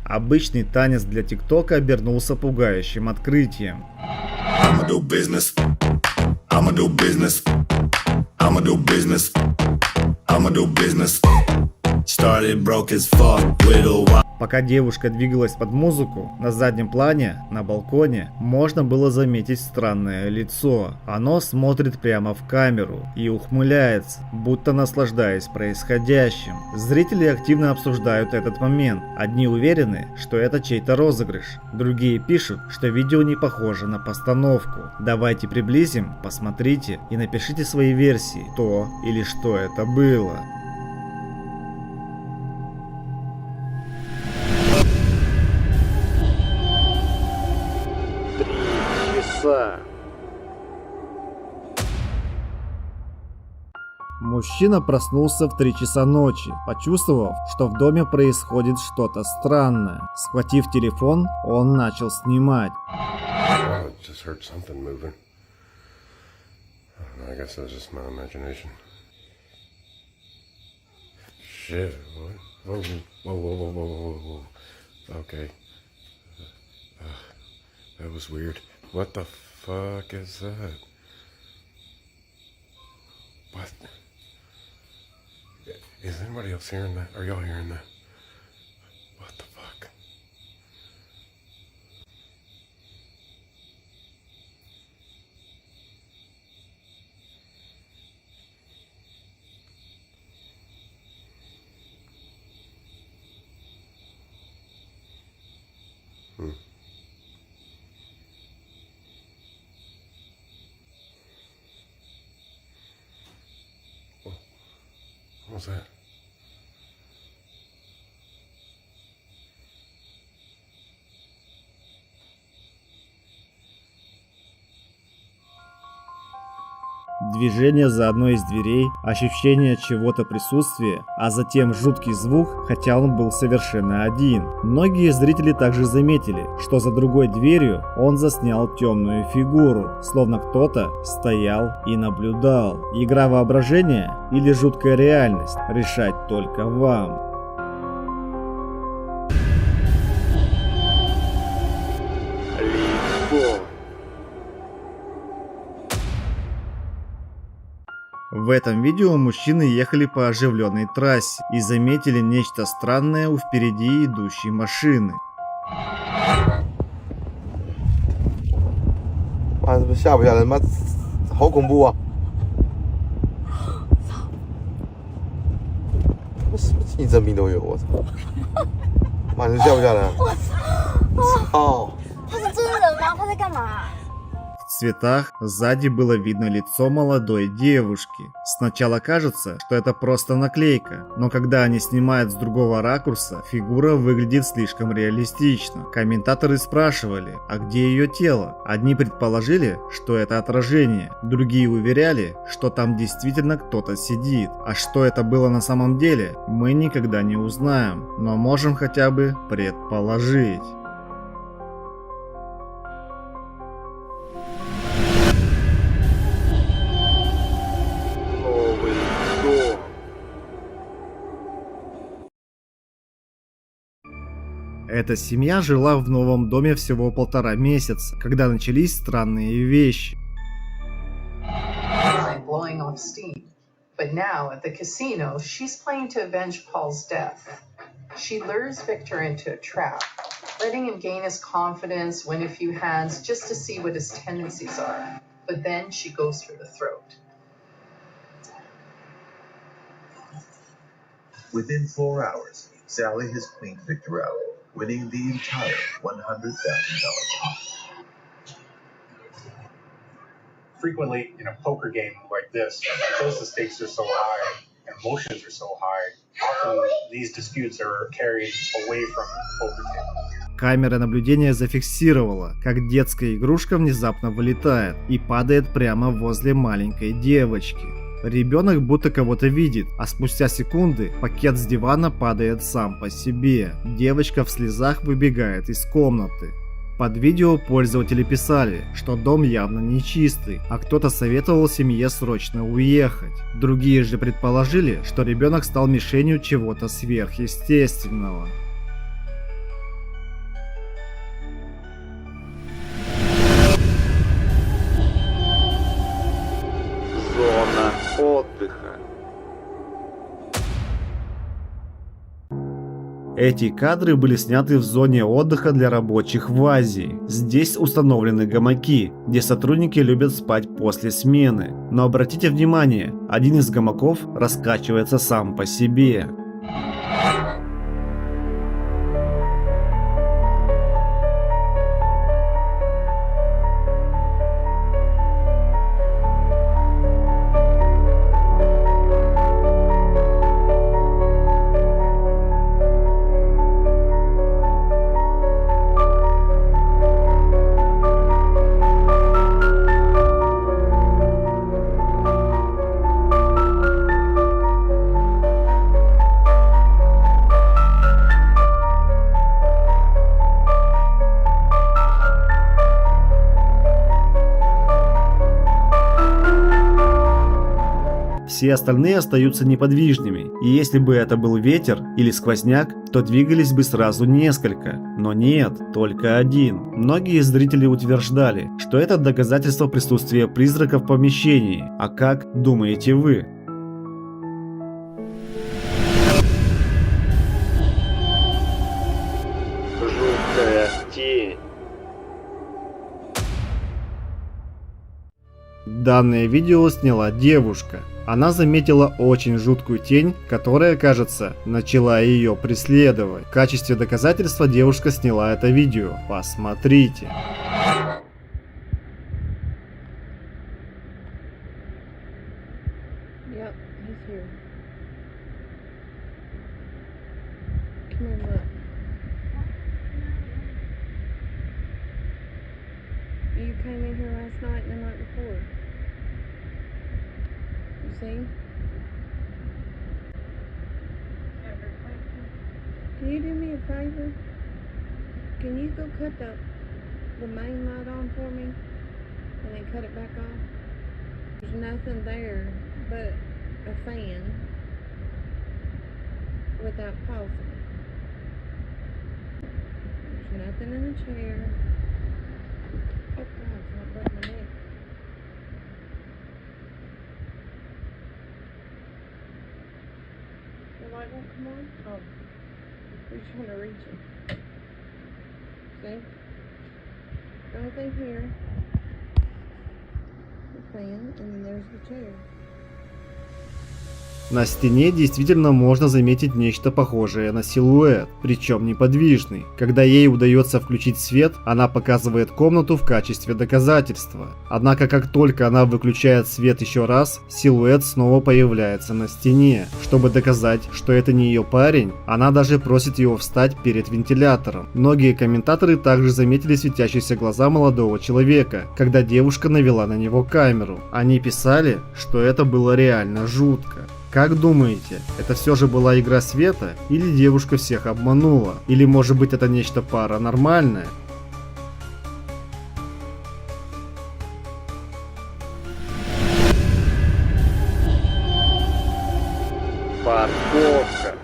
Обычный танец для ТикТока обернулся пугающим открытием. Пока девушка двигалась под музыку, на заднем плане, на балконе, можно было заметить странное лицо. Оно смотрит прямо в камеру и ухмыляется, будто наслаждаясь происходящим. Зрители активно обсуждают этот момент. Одни уверены, что это чей-то розыгрыш, другие пишут, что видео не похоже на постановку. Давайте приблизим, посмотрите и напишите свои версии, кто или что это было. 3 часа. Мужчина проснулся в 3 часа ночи, почувствовав, что в доме происходит что-то странное. Схватив телефон, он начал снимать. Okay. That was weird. What the fuck is that? What? Is anybody else hearing that? Are y'all hearing that? What the fuck? No sé. Движение за одной из дверей, ощущение чего-то присутствия, а затем жуткий звук, хотя он был совершенно один. Многие зрители также заметили, что за другой дверью он заснял темную фигуру, словно кто-то стоял и наблюдал. Игра воображения или жуткая реальность, решать только вам. В этом видео мужчины ехали по оживленной трассе и заметили нечто странное у впереди идущей машины. 妈，怎么下不下来？妈，好恐怖啊！什么精神病都有，我操！妈，你下不下来？我操！他是真人吗？他在干嘛？ В цветах сзади было видно лицо молодой девушки. Сначала кажется, что это просто наклейка, но когда они снимают с другого ракурса, фигура выглядит слишком реалистично. Комментаторы спрашивали, а где ее тело? Одни предположили, что это отражение, другие уверяли, что там действительно кто-то сидит. А что это было на самом деле, мы никогда не узнаем, но можем хотя бы предположить. Эта семья жила в новом доме всего 1,5 месяца, когда начались странные вещи. Blowing off steam. But now at the casino, she's playing to avenge Paul's death. She lures Victor into a trap, letting him gain his confidence, win a few hands just to see what his tendencies are. But then she goes for the throat. Within 4 hours, Sally has cleaned Victor out, winning the entire $100,000 pot. Frequently in a poker game like this, because the stakes are so high and emotions are so high, often these disputes are carried away from the poker table. Камера наблюдения зафиксировала, как детская игрушка внезапно вылетает и падает прямо возле маленькой девочки. Ребенок будто кого-то видит, а спустя секунды пакет с дивана падает сам по себе. Девочка в слезах выбегает из комнаты. Под видео пользователи писали, что дом явно нечистый, а кто-то советовал семье срочно уехать. Другие же предположили, что ребенок стал мишенью чего-то сверхъестественного. Зона отдыха. Эти кадры были сняты в зоне отдыха для рабочих в Азии. Здесь установлены гамаки, где сотрудники любят спать после смены. Но обратите внимание, один из гамаков раскачивается сам по себе. Все остальные остаются неподвижными, и если бы это был ветер или сквозняк, то двигались бы сразу несколько, но нет, только один. Многие зрители утверждали, что это доказательство присутствия призрака в помещении, а как думаете вы? Жуткая тень. Данное видео сняла девушка. Она заметила очень жуткую тень, которая, кажется, начала ее преследовать. В качестве доказательства девушка сняла это видео. Посмотрите. Yep, he's here. See? Can you do me a favor? Can you go cut the main light on for me and then cut it back off? There's nothing there but a fan without pausing. There's nothing in the chair. Oh God, it's not breaking my neck. The light won't come on? Oh. We're trying to reach it. See? Only thing here. The fan, and then there's the chair. На стене действительно можно заметить нечто похожее на силуэт, причем неподвижный. Когда ей удается включить свет, она показывает комнату в качестве доказательства. Однако как только она выключает свет еще раз, силуэт снова появляется на стене. Чтобы доказать, что это не ее парень, она даже просит его встать перед вентилятором. Многие комментаторы также заметили светящиеся глаза молодого человека, когда девушка навела на него камеру. Они писали, что это было реально жутко. Как думаете, это все же была игра света, или девушка всех обманула? Или может быть это нечто паранормальное? Парковка.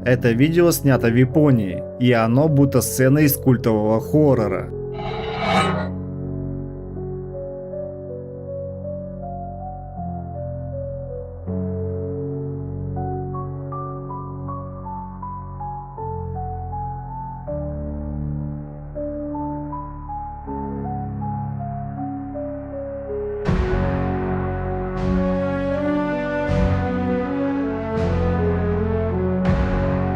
Это видео снято в Японии, и оно будто сцена из культового хоррора.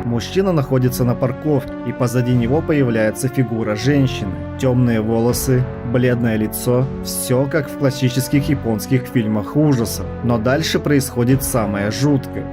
Мужчина находится на парковке, и позади него появляется фигура женщины. Темные волосы, бледное лицо, все как в классических японских фильмах ужасов. Но дальше происходит самое жуткое.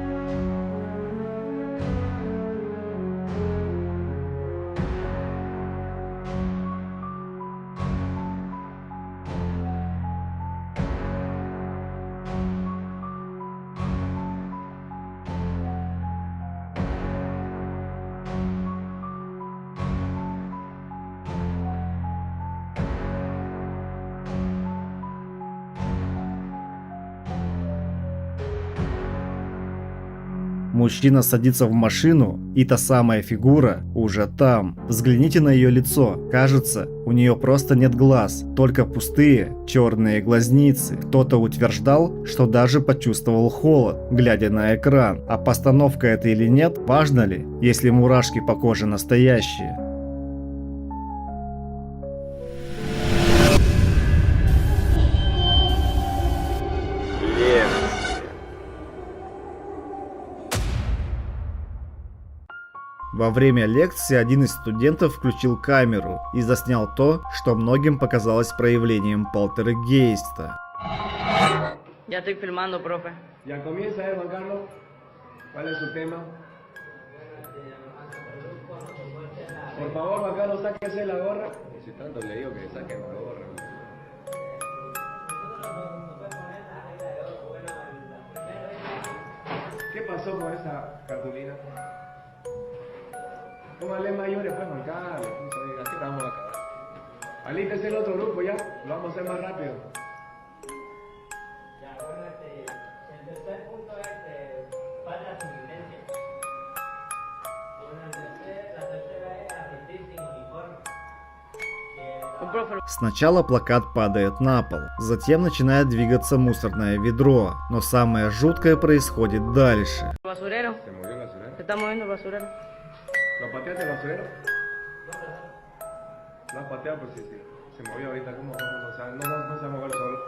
Мужчина садится в машину, и та самая фигура уже там. Взгляните на ее лицо. Кажется, у нее просто нет глаз, только пустые черные глазницы. Кто-то утверждал, что даже почувствовал холод, глядя на экран. А постановка это или нет, важно ли, если мурашки по коже настоящие? Во время лекции один из студентов включил камеру и заснял то, что многим показалось проявлением полтергейста. Ya estoy filmando, profe. Ya comienza, Juan Carlos. ¿Cuál es su tema? Por favor, Juan Carlos, sáquese la gorra. Si tanto le digo que saque la gorra. ¿Qué pasó con esa cartulina? Póngale mayores, pues, Juan Carlos. Así vamos a acabar. Alístese el otro grupo ya. Lo vamos a hacer más rápido. Ya, bueno, el tercer punto es falta de subsistencia. Bueno, la tercera es asistir sin uniforme. Сначала плакат падает на пол, затем начинает двигаться мусорное ведро, но самое жуткое происходит дальше. Basurero. Se movió el basurero. Se está moviendo el basurero. ¿Lo pateaste el basurero? ¿Lo has pateado? Pues sí, se movió ahorita. ¿Cómo? No se va a mover solo.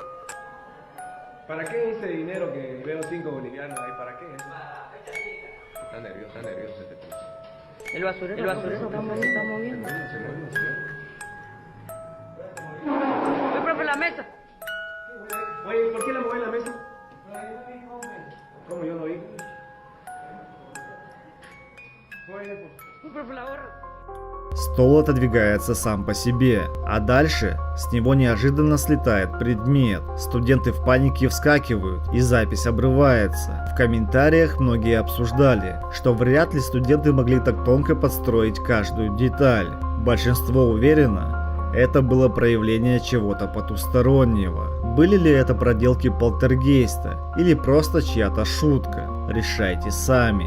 ¿Para qué ese dinero que veo 5 bolivianos ahí? ¿Para qué? Está nervioso este tipo. El basurero se está moviendo. Se movió el basurero. ¡Oye, profe, la mesa! Oye, ¿por qué la moví la mesa? ¿Cómo yo no vi? Oye, pues. Profe, la gorra. Стол отодвигается сам по себе, а дальше с него неожиданно слетает предмет. Студенты в панике вскакивают, и запись обрывается. В комментариях многие обсуждали, что вряд ли студенты могли так тонко подстроить каждую деталь. Большинство уверено, это было проявление чего-то потустороннего. Были ли это проделки полтергейста или просто чья-то шутка? Решайте сами.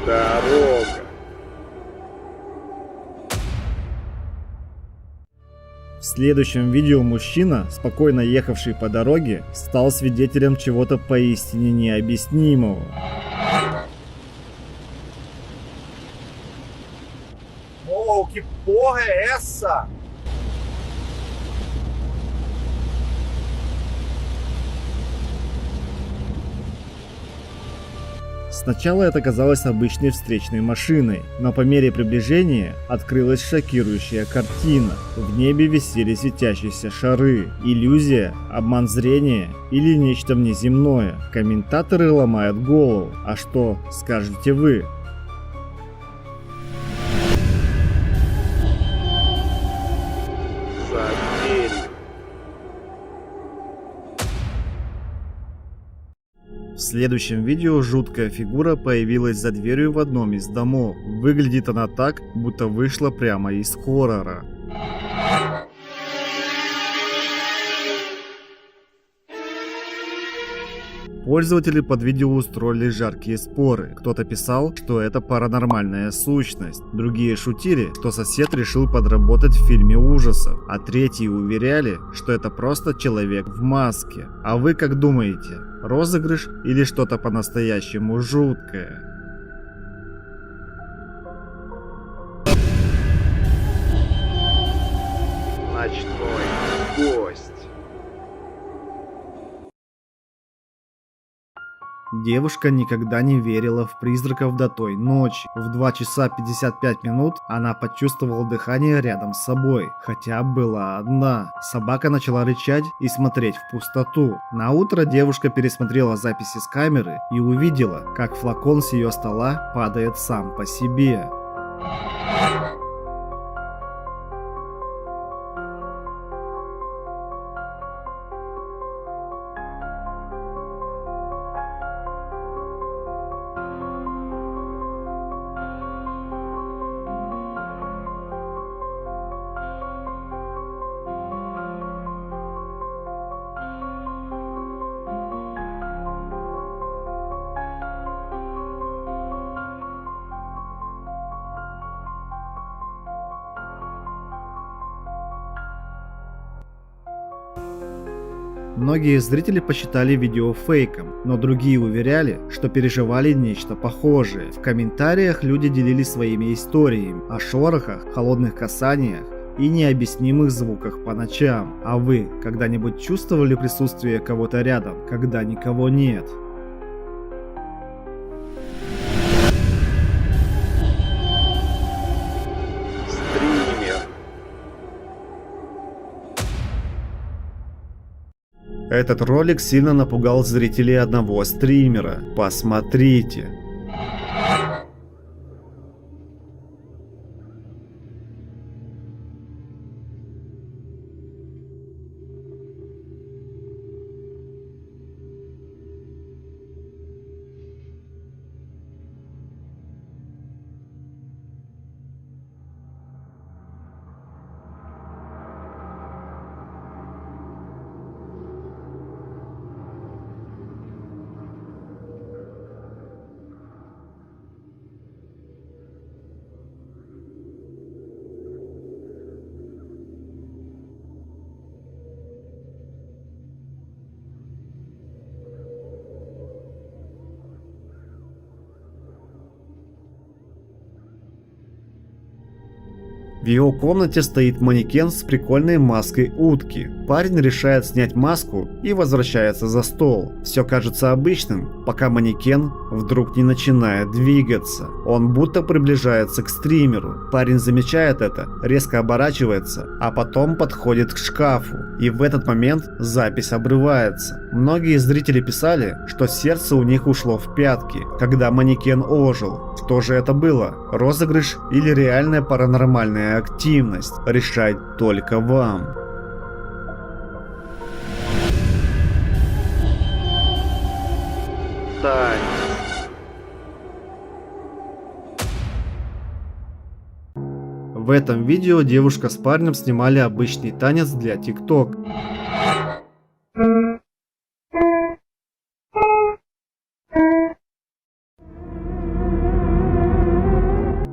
Дорога. В следующем видео мужчина, спокойно ехавший по дороге, стал свидетелем чего-то поистине необъяснимого. Oh, que porra é essa? Сначала это казалось обычной встречной машиной, но по мере приближения открылась шокирующая картина. В небе висели светящиеся шары. Иллюзия, обман зрения или нечто внеземное. Комментаторы ломают голову. А что скажете вы? За дверью. В следующем видео жуткая фигура появилась за дверью в одном из домов. Выглядит она так, будто вышла прямо из хоррора. Пользователи под видео устроили жаркие споры. Кто-то писал, что это паранормальная сущность. Другие шутили, что сосед решил подработать в фильме ужасов. А третьи уверяли, что это просто человек в маске. А вы как думаете? Розыгрыш или что-то по-настоящему жуткое? Ночной гость. Девушка никогда не верила в призраков до той ночи. В 2 часа 55 минут она почувствовала дыхание рядом с собой, хотя была одна. Собака начала рычать и смотреть в пустоту. На утро девушка пересмотрела записи с камеры и увидела, как флакон с ее стола падает сам по себе. Многие зрители посчитали видео фейком, но другие уверяли, что переживали нечто похожее. В комментариях люди делились своими историями о шорохах, холодных касаниях и необъяснимых звуках по ночам. А вы когда-нибудь чувствовали присутствие кого-то рядом, когда никого нет? Этот ролик сильно напугал зрителей одного стримера. Посмотрите. В его комнате стоит манекен с прикольной маской утки. Парень решает снять маску и возвращается за стол. Все кажется обычным, пока манекен вдруг не начинает двигаться. Он будто приближается к стримеру. Парень замечает это, резко оборачивается, а потом подходит к шкафу. И в этот момент запись обрывается. Многие зрители писали, что сердце у них ушло в пятки, когда манекен ожил. Что же это было? Розыгрыш или реальная паранормальная активность? Решать только вам. В этом видео девушка с парнем снимали обычный танец для TikTok.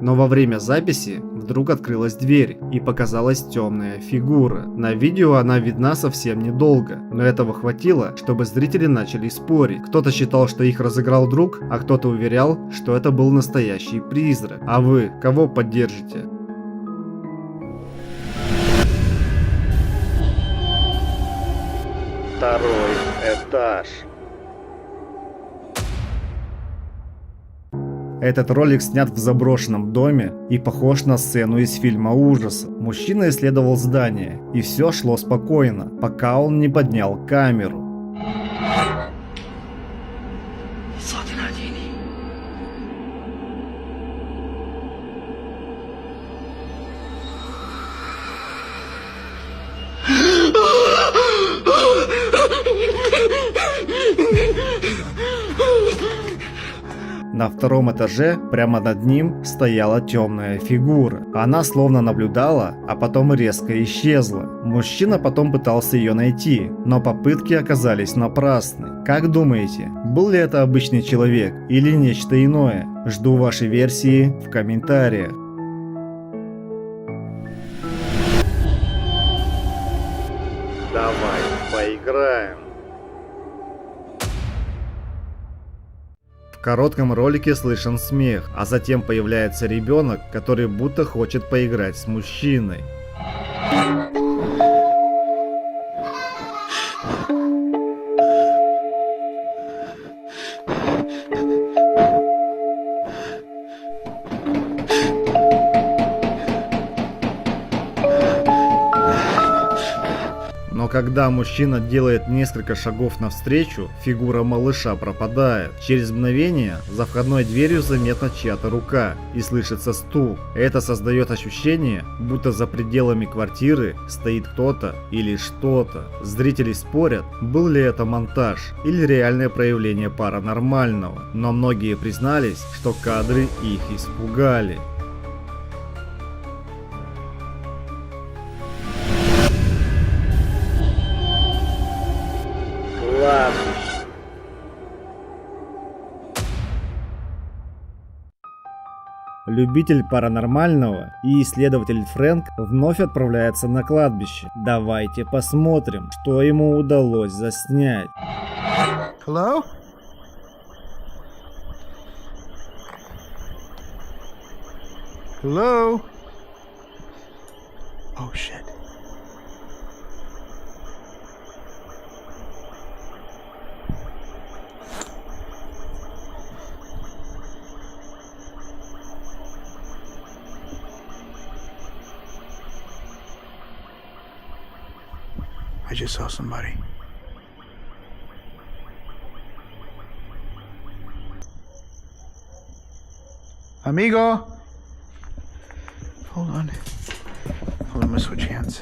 Но во время записи вдруг открылась дверь и показалась темная фигура. На видео она видна совсем недолго, но этого хватило, чтобы зрители начали спорить. Кто-то считал, что их разыграл друг, а кто-то уверял, что это был настоящий призрак. А вы кого поддержите? Второй этаж. Этот ролик снят в заброшенном доме и похож на сцену из фильма ужасов. Мужчина исследовал здание, и все шло спокойно, пока он не поднял камеру. На втором этаже, прямо над ним, стояла темная фигура. Она словно наблюдала, а потом резко исчезла. Мужчина потом пытался ее найти, но попытки оказались напрасны. Как думаете, был ли это обычный человек или нечто иное? Жду вашей версии в комментариях. Давай поиграем. В коротком ролике слышен смех, а затем появляется ребенок, который будто хочет поиграть с мужчиной. Но когда мужчина делает несколько шагов навстречу, фигура малыша пропадает. Через мгновение за входной дверью заметна чья-то рука и слышится стук. Это создает ощущение, будто за пределами квартиры стоит кто-то или что-то. Зрители спорят, был ли это монтаж или реальное проявление паранормального, но многие признались, что кадры их испугали. Любитель паранормального и исследователь Фрэнк вновь отправляется на кладбище. Давайте посмотрим, что ему удалось заснять. Hello? Hello? Oh shit. I just saw somebody. Amigo! Hold on. Hold on, I'm gonna switch hands.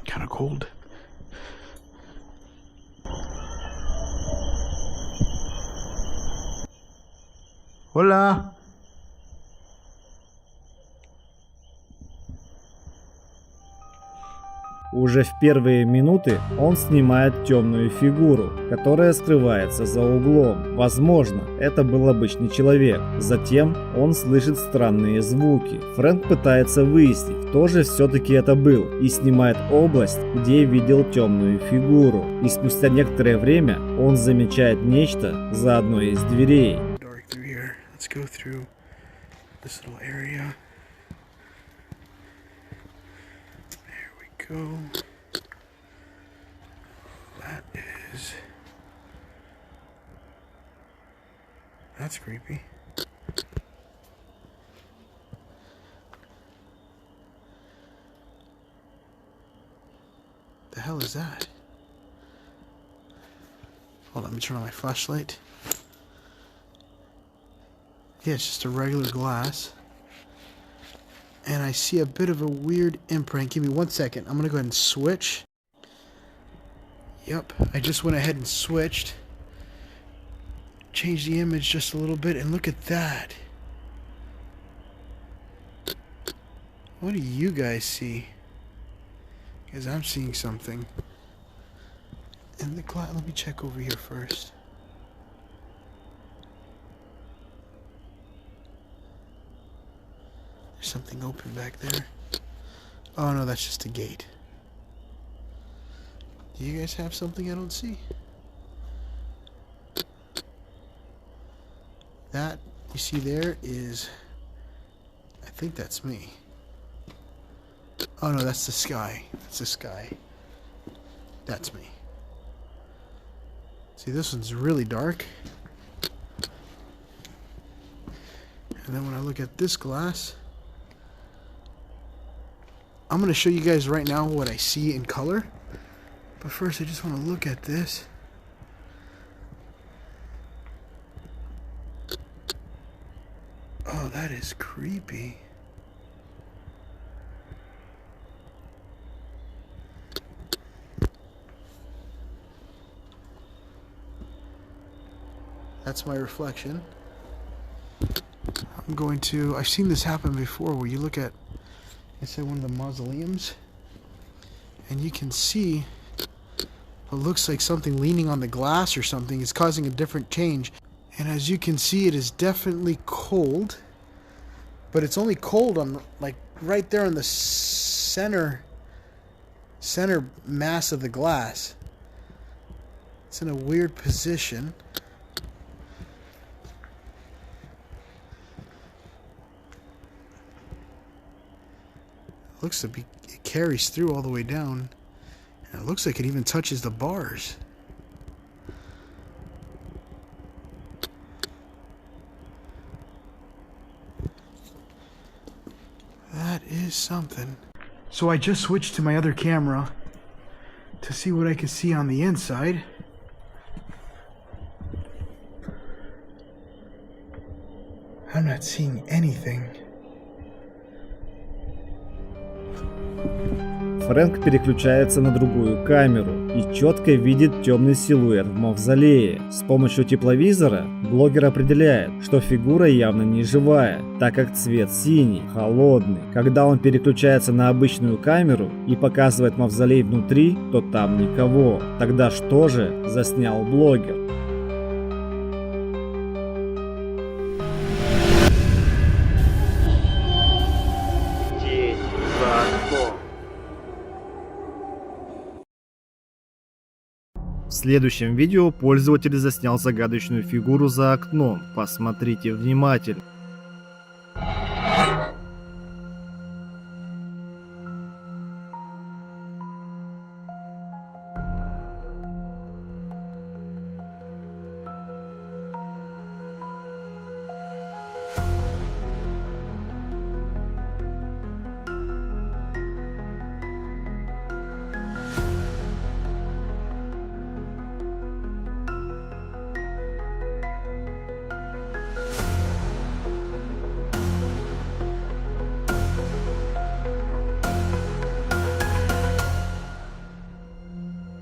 Kinda cold. Hola! Уже в первые минуты он снимает темную фигуру, которая скрывается за углом. Возможно, это был обычный человек. Затем он слышит странные звуки. Фрэнк пытается выяснить, кто же все-таки это был, и снимает область, где видел темную фигуру. И спустя некоторое время он замечает нечто за одной из дверей. Go. That's creepy. The hell is that? Hold on, let me turn on my flashlight. Yeah, it's just a regular glass. And I see a bit of a weird imprint. Give me 1 second. I'm gonna go ahead and switch. Yep, I just went ahead and switched. Change the image just a little bit and look at that. What do you guys see? Because I'm seeing something. And the glass, let me check over here first. There's something open back there. Oh no, that's just a gate. Do you guys have something I don't see? That you see there is, I think that's me. Oh no, that's the sky. That's the sky. That's me. See, this one's really dark. And then when I look at this glass, I'm going to show you guys right now what I see in color. But first, I just want to look at this. Oh, that is creepy. That's my reflection. I'm going to, I've seen this happen before where you look at, inside one of the mausoleums and you can see what looks like something leaning on the glass or something. It's causing a different change. And as you can see, it is definitely cold, but it's only cold on like right there in the center mass of the glass. It's in a weird position. Looks to be, it carries through all the way down, and it looks like it even touches the bars. That is something. So I just switched to my other camera to see what I can see on the inside. I'm not seeing anything. Фрэнк переключается на другую камеру и четко видит темный силуэт в мавзолее. С помощью тепловизора блогер определяет, что фигура явно не живая, так как цвет синий, холодный. Когда он переключается на обычную камеру и показывает мавзолей внутри, то там никого. Тогда что же заснял блогер? Тень за окном. В следующем видео пользователь заснял загадочную фигуру за окном. Посмотрите внимательно.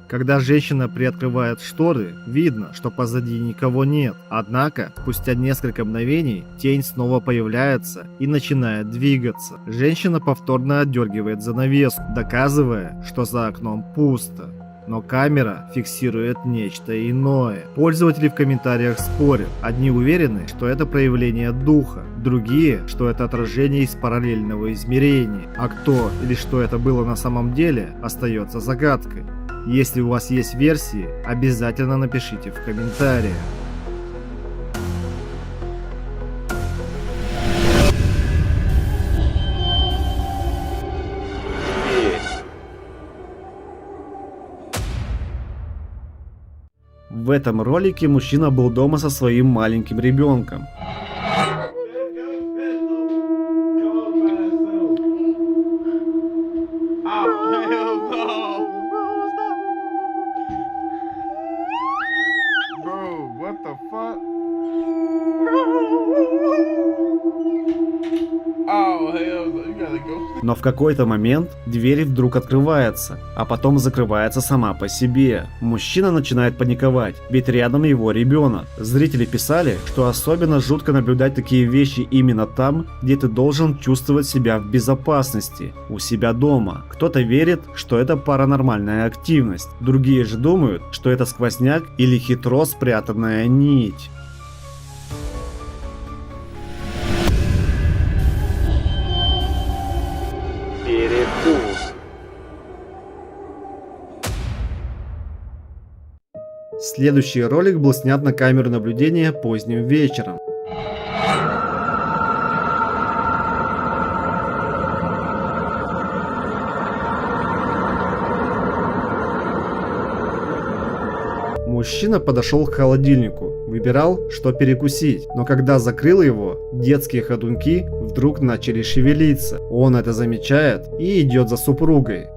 Когда женщина приоткрывает шторы, видно, что позади никого нет. Однако, спустя несколько мгновений, тень снова появляется и начинает двигаться. Женщина повторно отдергивает занавеску, доказывая, что за окном пусто. Но камера фиксирует нечто иное. Пользователи в комментариях спорят. Одни уверены, что это проявление духа, другие, что это отражение из параллельного измерения. А кто или что это было на самом деле, остается загадкой. Если у вас есть версии, обязательно напишите в комментариях. этом ролике мужчина был дома со своим маленьким ребенком. Bro, what the fuck? Oh, hell no. You gotta go. Но в какой-то момент дверь вдруг открывается, а потом закрывается сама по себе. Мужчина начинает паниковать, ведь рядом его ребенок. Зрители писали, что особенно жутко наблюдать такие вещи именно там, где ты должен чувствовать себя в безопасности, у себя дома. Кто-то верит, что это паранормальная активность, другие же думают, что это сквозняк или хитро спрятанная нить. Перекус. Следующий ролик был снят на камеру наблюдения поздним вечером. Мужчина подошел к холодильнику, выбирал, что перекусить, но когда закрыл его, детские ходунки вдруг начали шевелиться. Он это замечает и идет за супругой.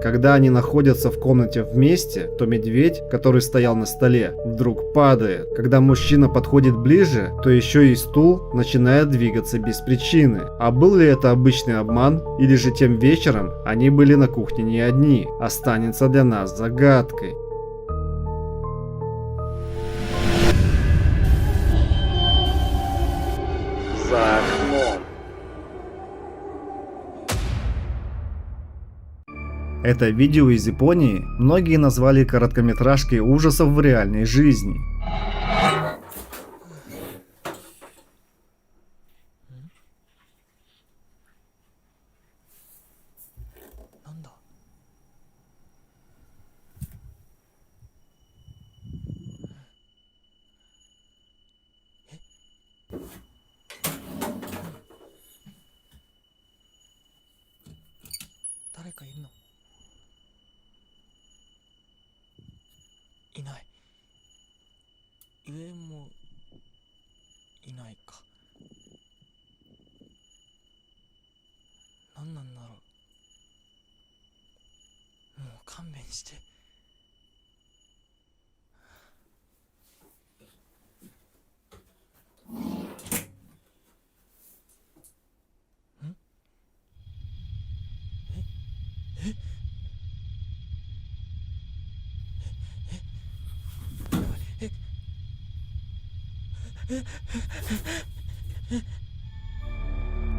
Когда они находятся в комнате вместе, то медведь, который стоял на столе, вдруг падает. Когда мужчина подходит ближе, то еще и стул начинает двигаться без причины. А был ли это обычный обман, или же тем вечером они были на кухне не одни, останется для нас загадкой. За окном. Это видео из Японии многие назвали короткометражкой ужасов в реальной жизни.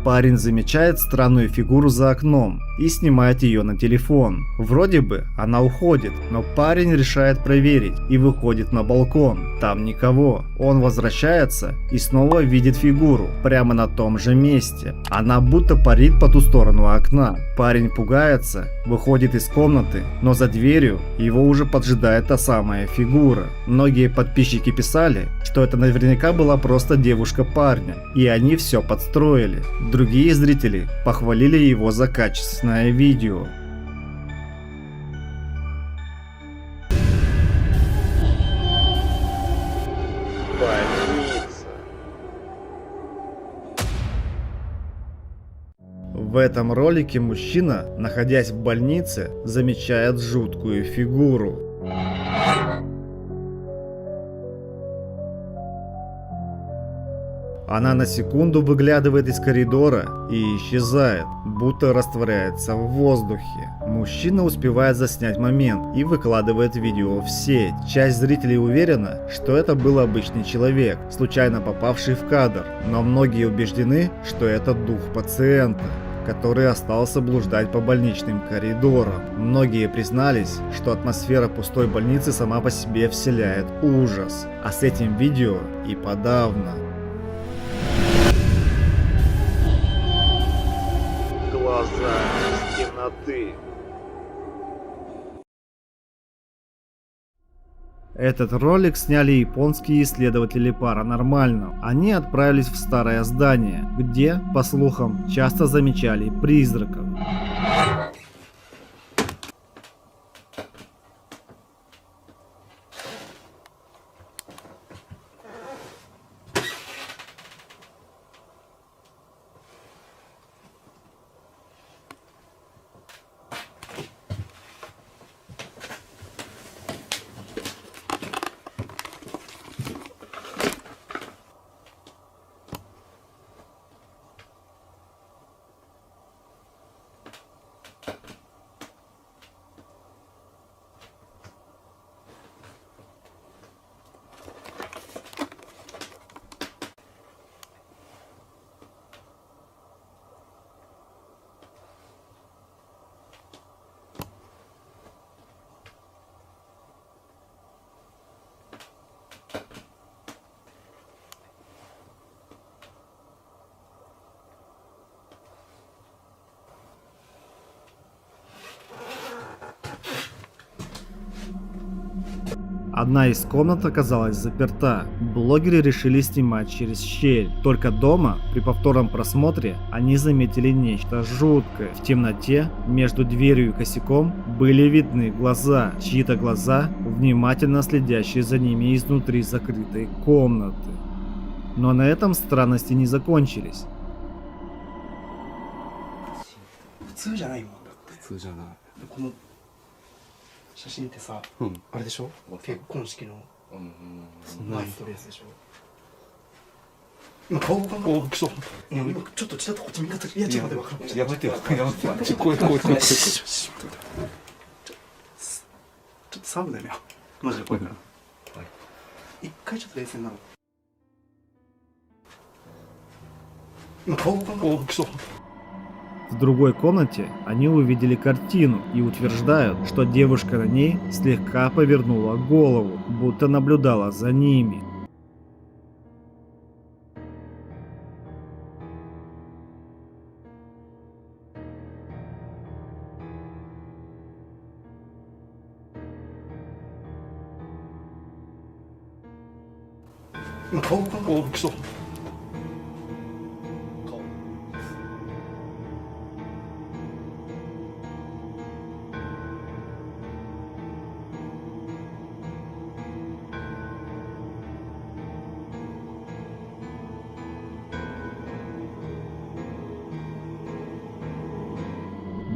Парень замечает странную фигуру за окном и снимает ее на телефон. Вроде бы она уходит, но парень решает проверить и выходит на балкон. Там никого. Он возвращается и снова видит фигуру прямо на том же месте. Она будто парит по ту сторону окна. Парень пугается, выходит из комнаты, но за дверью его уже поджидает та самая фигура. Многие подписчики писали, что это наверняка была просто девушка парня, и они все подстроили. Другие зрители похвалили его за качественное видео. Больница. В этом ролике мужчина, находясь в больнице, замечает жуткую фигуру. Она на секунду выглядывает из коридора и исчезает, будто растворяется в воздухе. Мужчина успевает заснять момент и выкладывает видео в сеть. Часть зрителей уверена, что это был обычный человек, случайно попавший в кадр, но многие убеждены, что это дух пациента, который остался блуждать по больничным коридорам. Многие признались, что атмосфера пустой больницы сама по себе вселяет ужас, а с этим видео и подавно. Глаза из темноты. Этот ролик сняли японские исследователи паранормального. Они отправились в старое здание, где, по слухам, часто замечали призраков. Одна из комнат оказалась заперта. Блогеры решили снимать через щель. Только дома, при повторном просмотре, они заметили нечто жуткое. В темноте, между дверью и косяком, были видны глаза. Чьи-то глаза, внимательно следящие за ними изнутри закрытой комнаты. Но на этом странности не закончились. 普通じゃないもんだって普通じゃないこの写真ってさ、あれでしょ結婚式の前に撮るやつでしょ今顔がお来そう今ちょっとちらっとこっち見方いやちょっと待って分かるやめてよやめてよこうやってちょっとサーブだよねマジで怖いから一回ちょっと冷静になろう今顔がお来そう В другой комнате они увидели картину и утверждают, что девушка на ней слегка повернула голову, будто наблюдала за ними.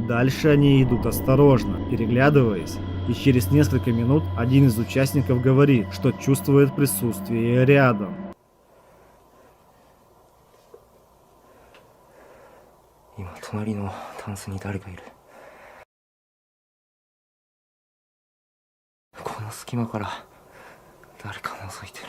Дальше они идут осторожно, переглядываясь, и через несколько минут один из участников говорит, что чувствует присутствие рядом. 今隣のタンスに誰かいる。この隙間から誰か覗いてる。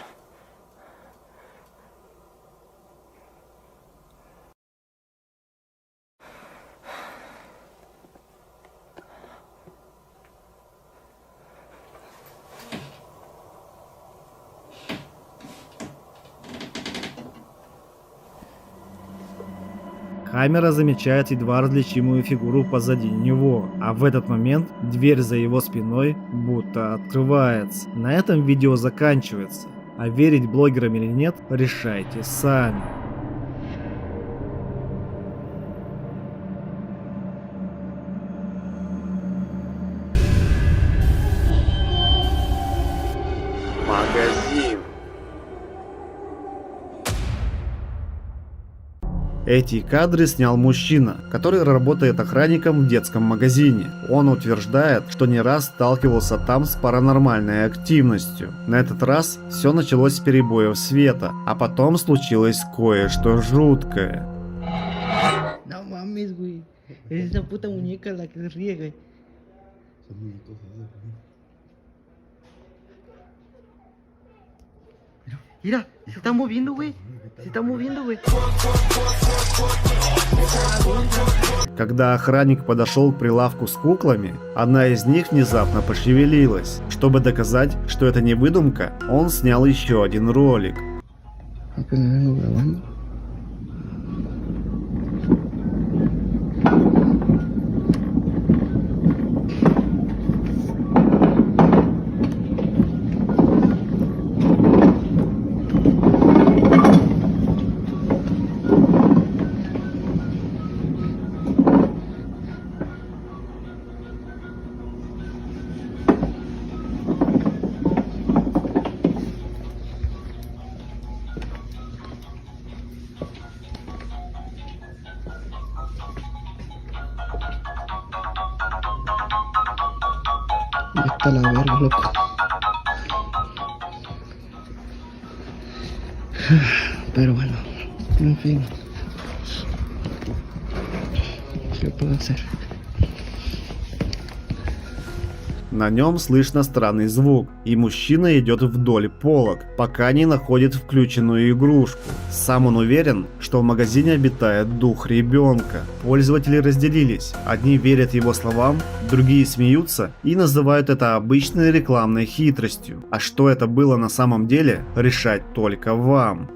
Камера замечает едва различимую фигуру позади него, а в этот момент дверь за его спиной будто открывается. На этом видео заканчивается, а верить блогерам или нет, решайте сами. Магазин. Эти кадры снял мужчина, который работает охранником в детском магазине. Он утверждает, что не раз сталкивался там с паранормальной активностью. На этот раз все началось с перебоев света, а потом случилось кое-что жуткое. No mames, güey. Es esa puta muñeca la que se riega. Mira, se está moviendo, güey. Se está moviendo, güey. Когда охранник подошел к прилавку с куклами, одна из них внезапно пошевелилась. Чтобы доказать, что это не выдумка, он снял еще один ролик. hasta la verga, loco. Pero bueno, en fin. ¿Qué puedo hacer? На нем слышно странный звук, и мужчина идет вдоль полок, пока не находит включенную игрушку. Сам он уверен, что в магазине обитает дух ребенка. Пользователи разделились. Одни верят его словам, другие смеются и называют это обычной рекламной хитростью. А что это было на самом деле, решать только вам.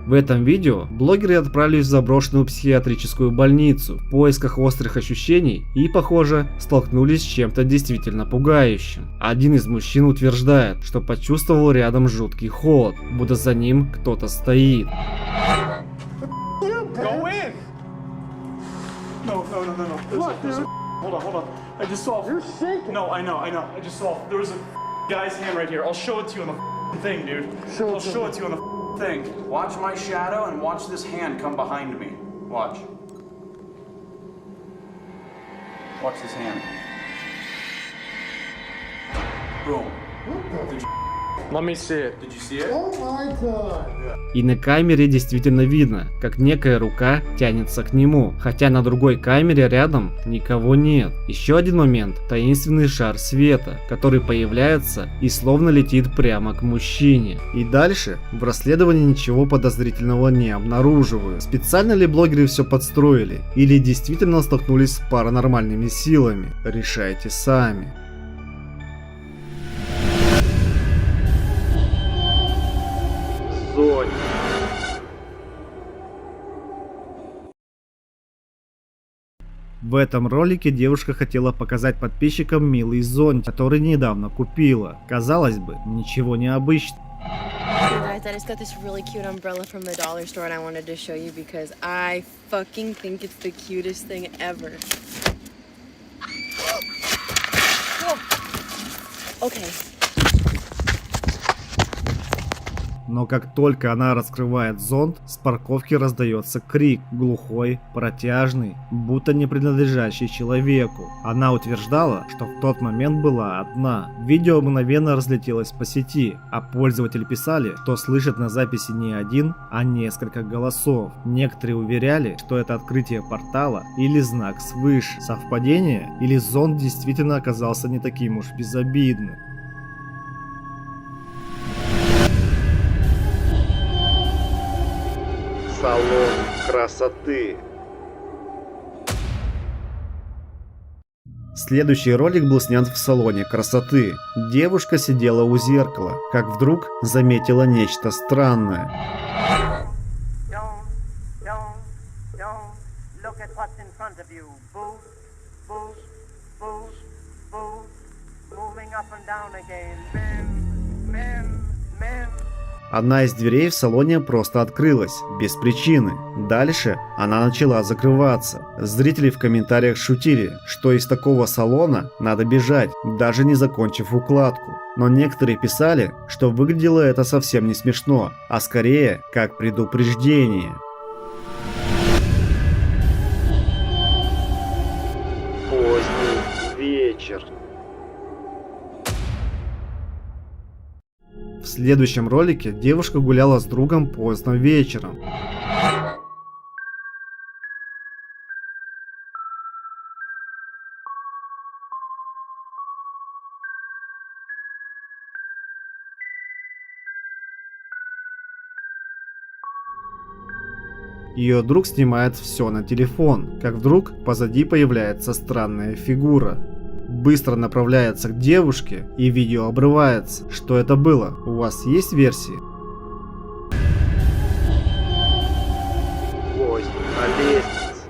В этом видео блогеры отправились в заброшенную психиатрическую больницу в поисках острых ощущений и, похоже, столкнулись с чем-то действительно пугающим. Один из мужчин утверждает, что почувствовал рядом жуткий холод, будто за ним кто-то стоит. Go in! No. Hold on. I just saw. You're shaking. No, I know. I just saw. There was a guy's hand right here. I'll show it to you on the thing, dude. I'll show it to you on the thing. Watch my shadow and watch this hand come behind me. Watch. Watch this hand. Boom. Let me see it. Did you see it? Oh my god. И на камере действительно видно, как некая рука тянется к нему, хотя на другой камере рядом никого нет. Еще один момент – таинственный шар света, который появляется и словно летит прямо к мужчине. И дальше в расследовании ничего подозрительного не обнаруживаю. Специально ли блогеры все подстроили или действительно столкнулись с паранормальными силами? Решайте сами. Зонь. В этом ролике девушка хотела показать подписчикам милый зонтик, который недавно купила. Казалось бы, ничего необычного. Guys, I just got this really cute umbrella from the dollar store and I wanted to show you because I fucking think it's the cutest thing ever. Okay. Но как только она раскрывает зонт, с парковки раздается крик, глухой, протяжный, будто не принадлежащий человеку. Она утверждала, что в тот момент была одна. Видео мгновенно разлетелось по сети, а пользователи писали, что слышат на записи не один, а несколько голосов. Некоторые уверяли, что это открытие портала или знак свыше. Совпадение? Или зонт действительно оказался не таким уж безобидным? Салон красоты. Следующий ролик был снят в салоне красоты. Девушка сидела у зеркала, как вдруг заметила нечто странное. Одна из дверей в салоне просто открылась, без причины. Дальше она начала закрываться. Зрители в комментариях шутили, что из такого салона надо бежать, даже не закончив укладку. Но некоторые писали, что выглядело это совсем не смешно, а скорее как предупреждение. Поздний вечер. В следующем ролике девушка гуляла с другом поздно вечером. Ее друг снимает все на телефон, как вдруг позади появляется странная фигура. Быстро направляется к девушке, и видео обрывается. Что это было? У вас есть версии? Гость на лестнице.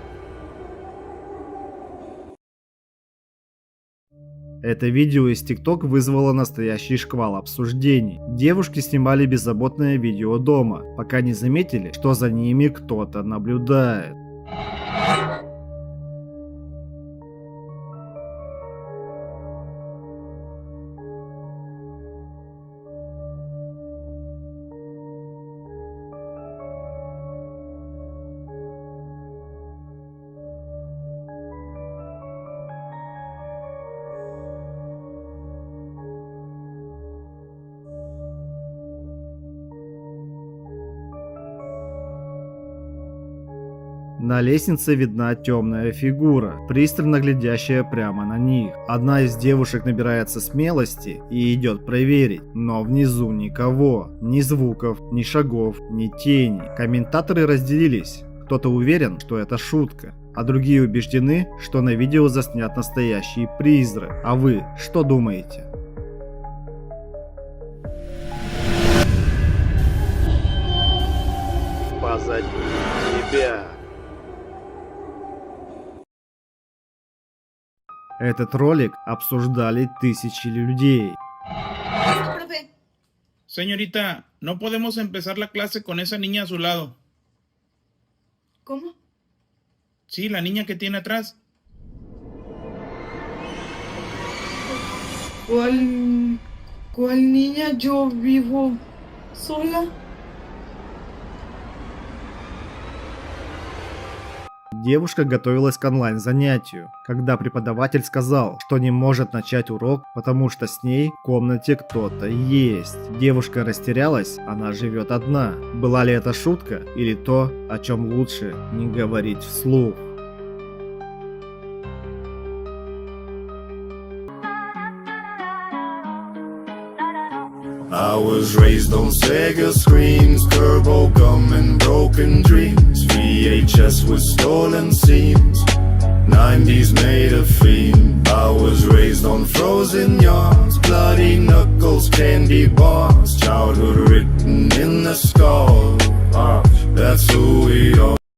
Это видео из TikTok вызвало настоящий шквал обсуждений. Девушки снимали беззаботное видео дома, пока не заметили, что за ними кто-то наблюдает. На лестнице видна темная фигура, пристально глядящая прямо на них. Одна из девушек набирается смелости и идет проверить, но внизу никого. Ни звуков, ни шагов, ни тени. Комментаторы разделились. Кто-то уверен, что это шутка, а другие убеждены, что на видео заснят настоящий призрак. А вы что думаете? Позади тебя. Этот ролик обсуждали тысячи людей. Señorita, no podemos empezar la clase con esa niña a su lado. ¿Cómo? Sí, la niña que tiene atrás. ¿Cuál niña? Yo vivo sola. Девушка готовилась к онлайн-занятию, когда преподаватель сказал, что не может начать урок, потому что с ней в комнате кто-то есть. Девушка растерялась, она живет одна. Была ли это шутка или то, о чем лучше не говорить вслух? I was raised on Sega screens, turbo gum and broken dreams. VHS with stolen scenes, 90s made a fiend. I was raised on frozen yarns, bloody knuckles, candy bars. Childhood written in the skull, that's who we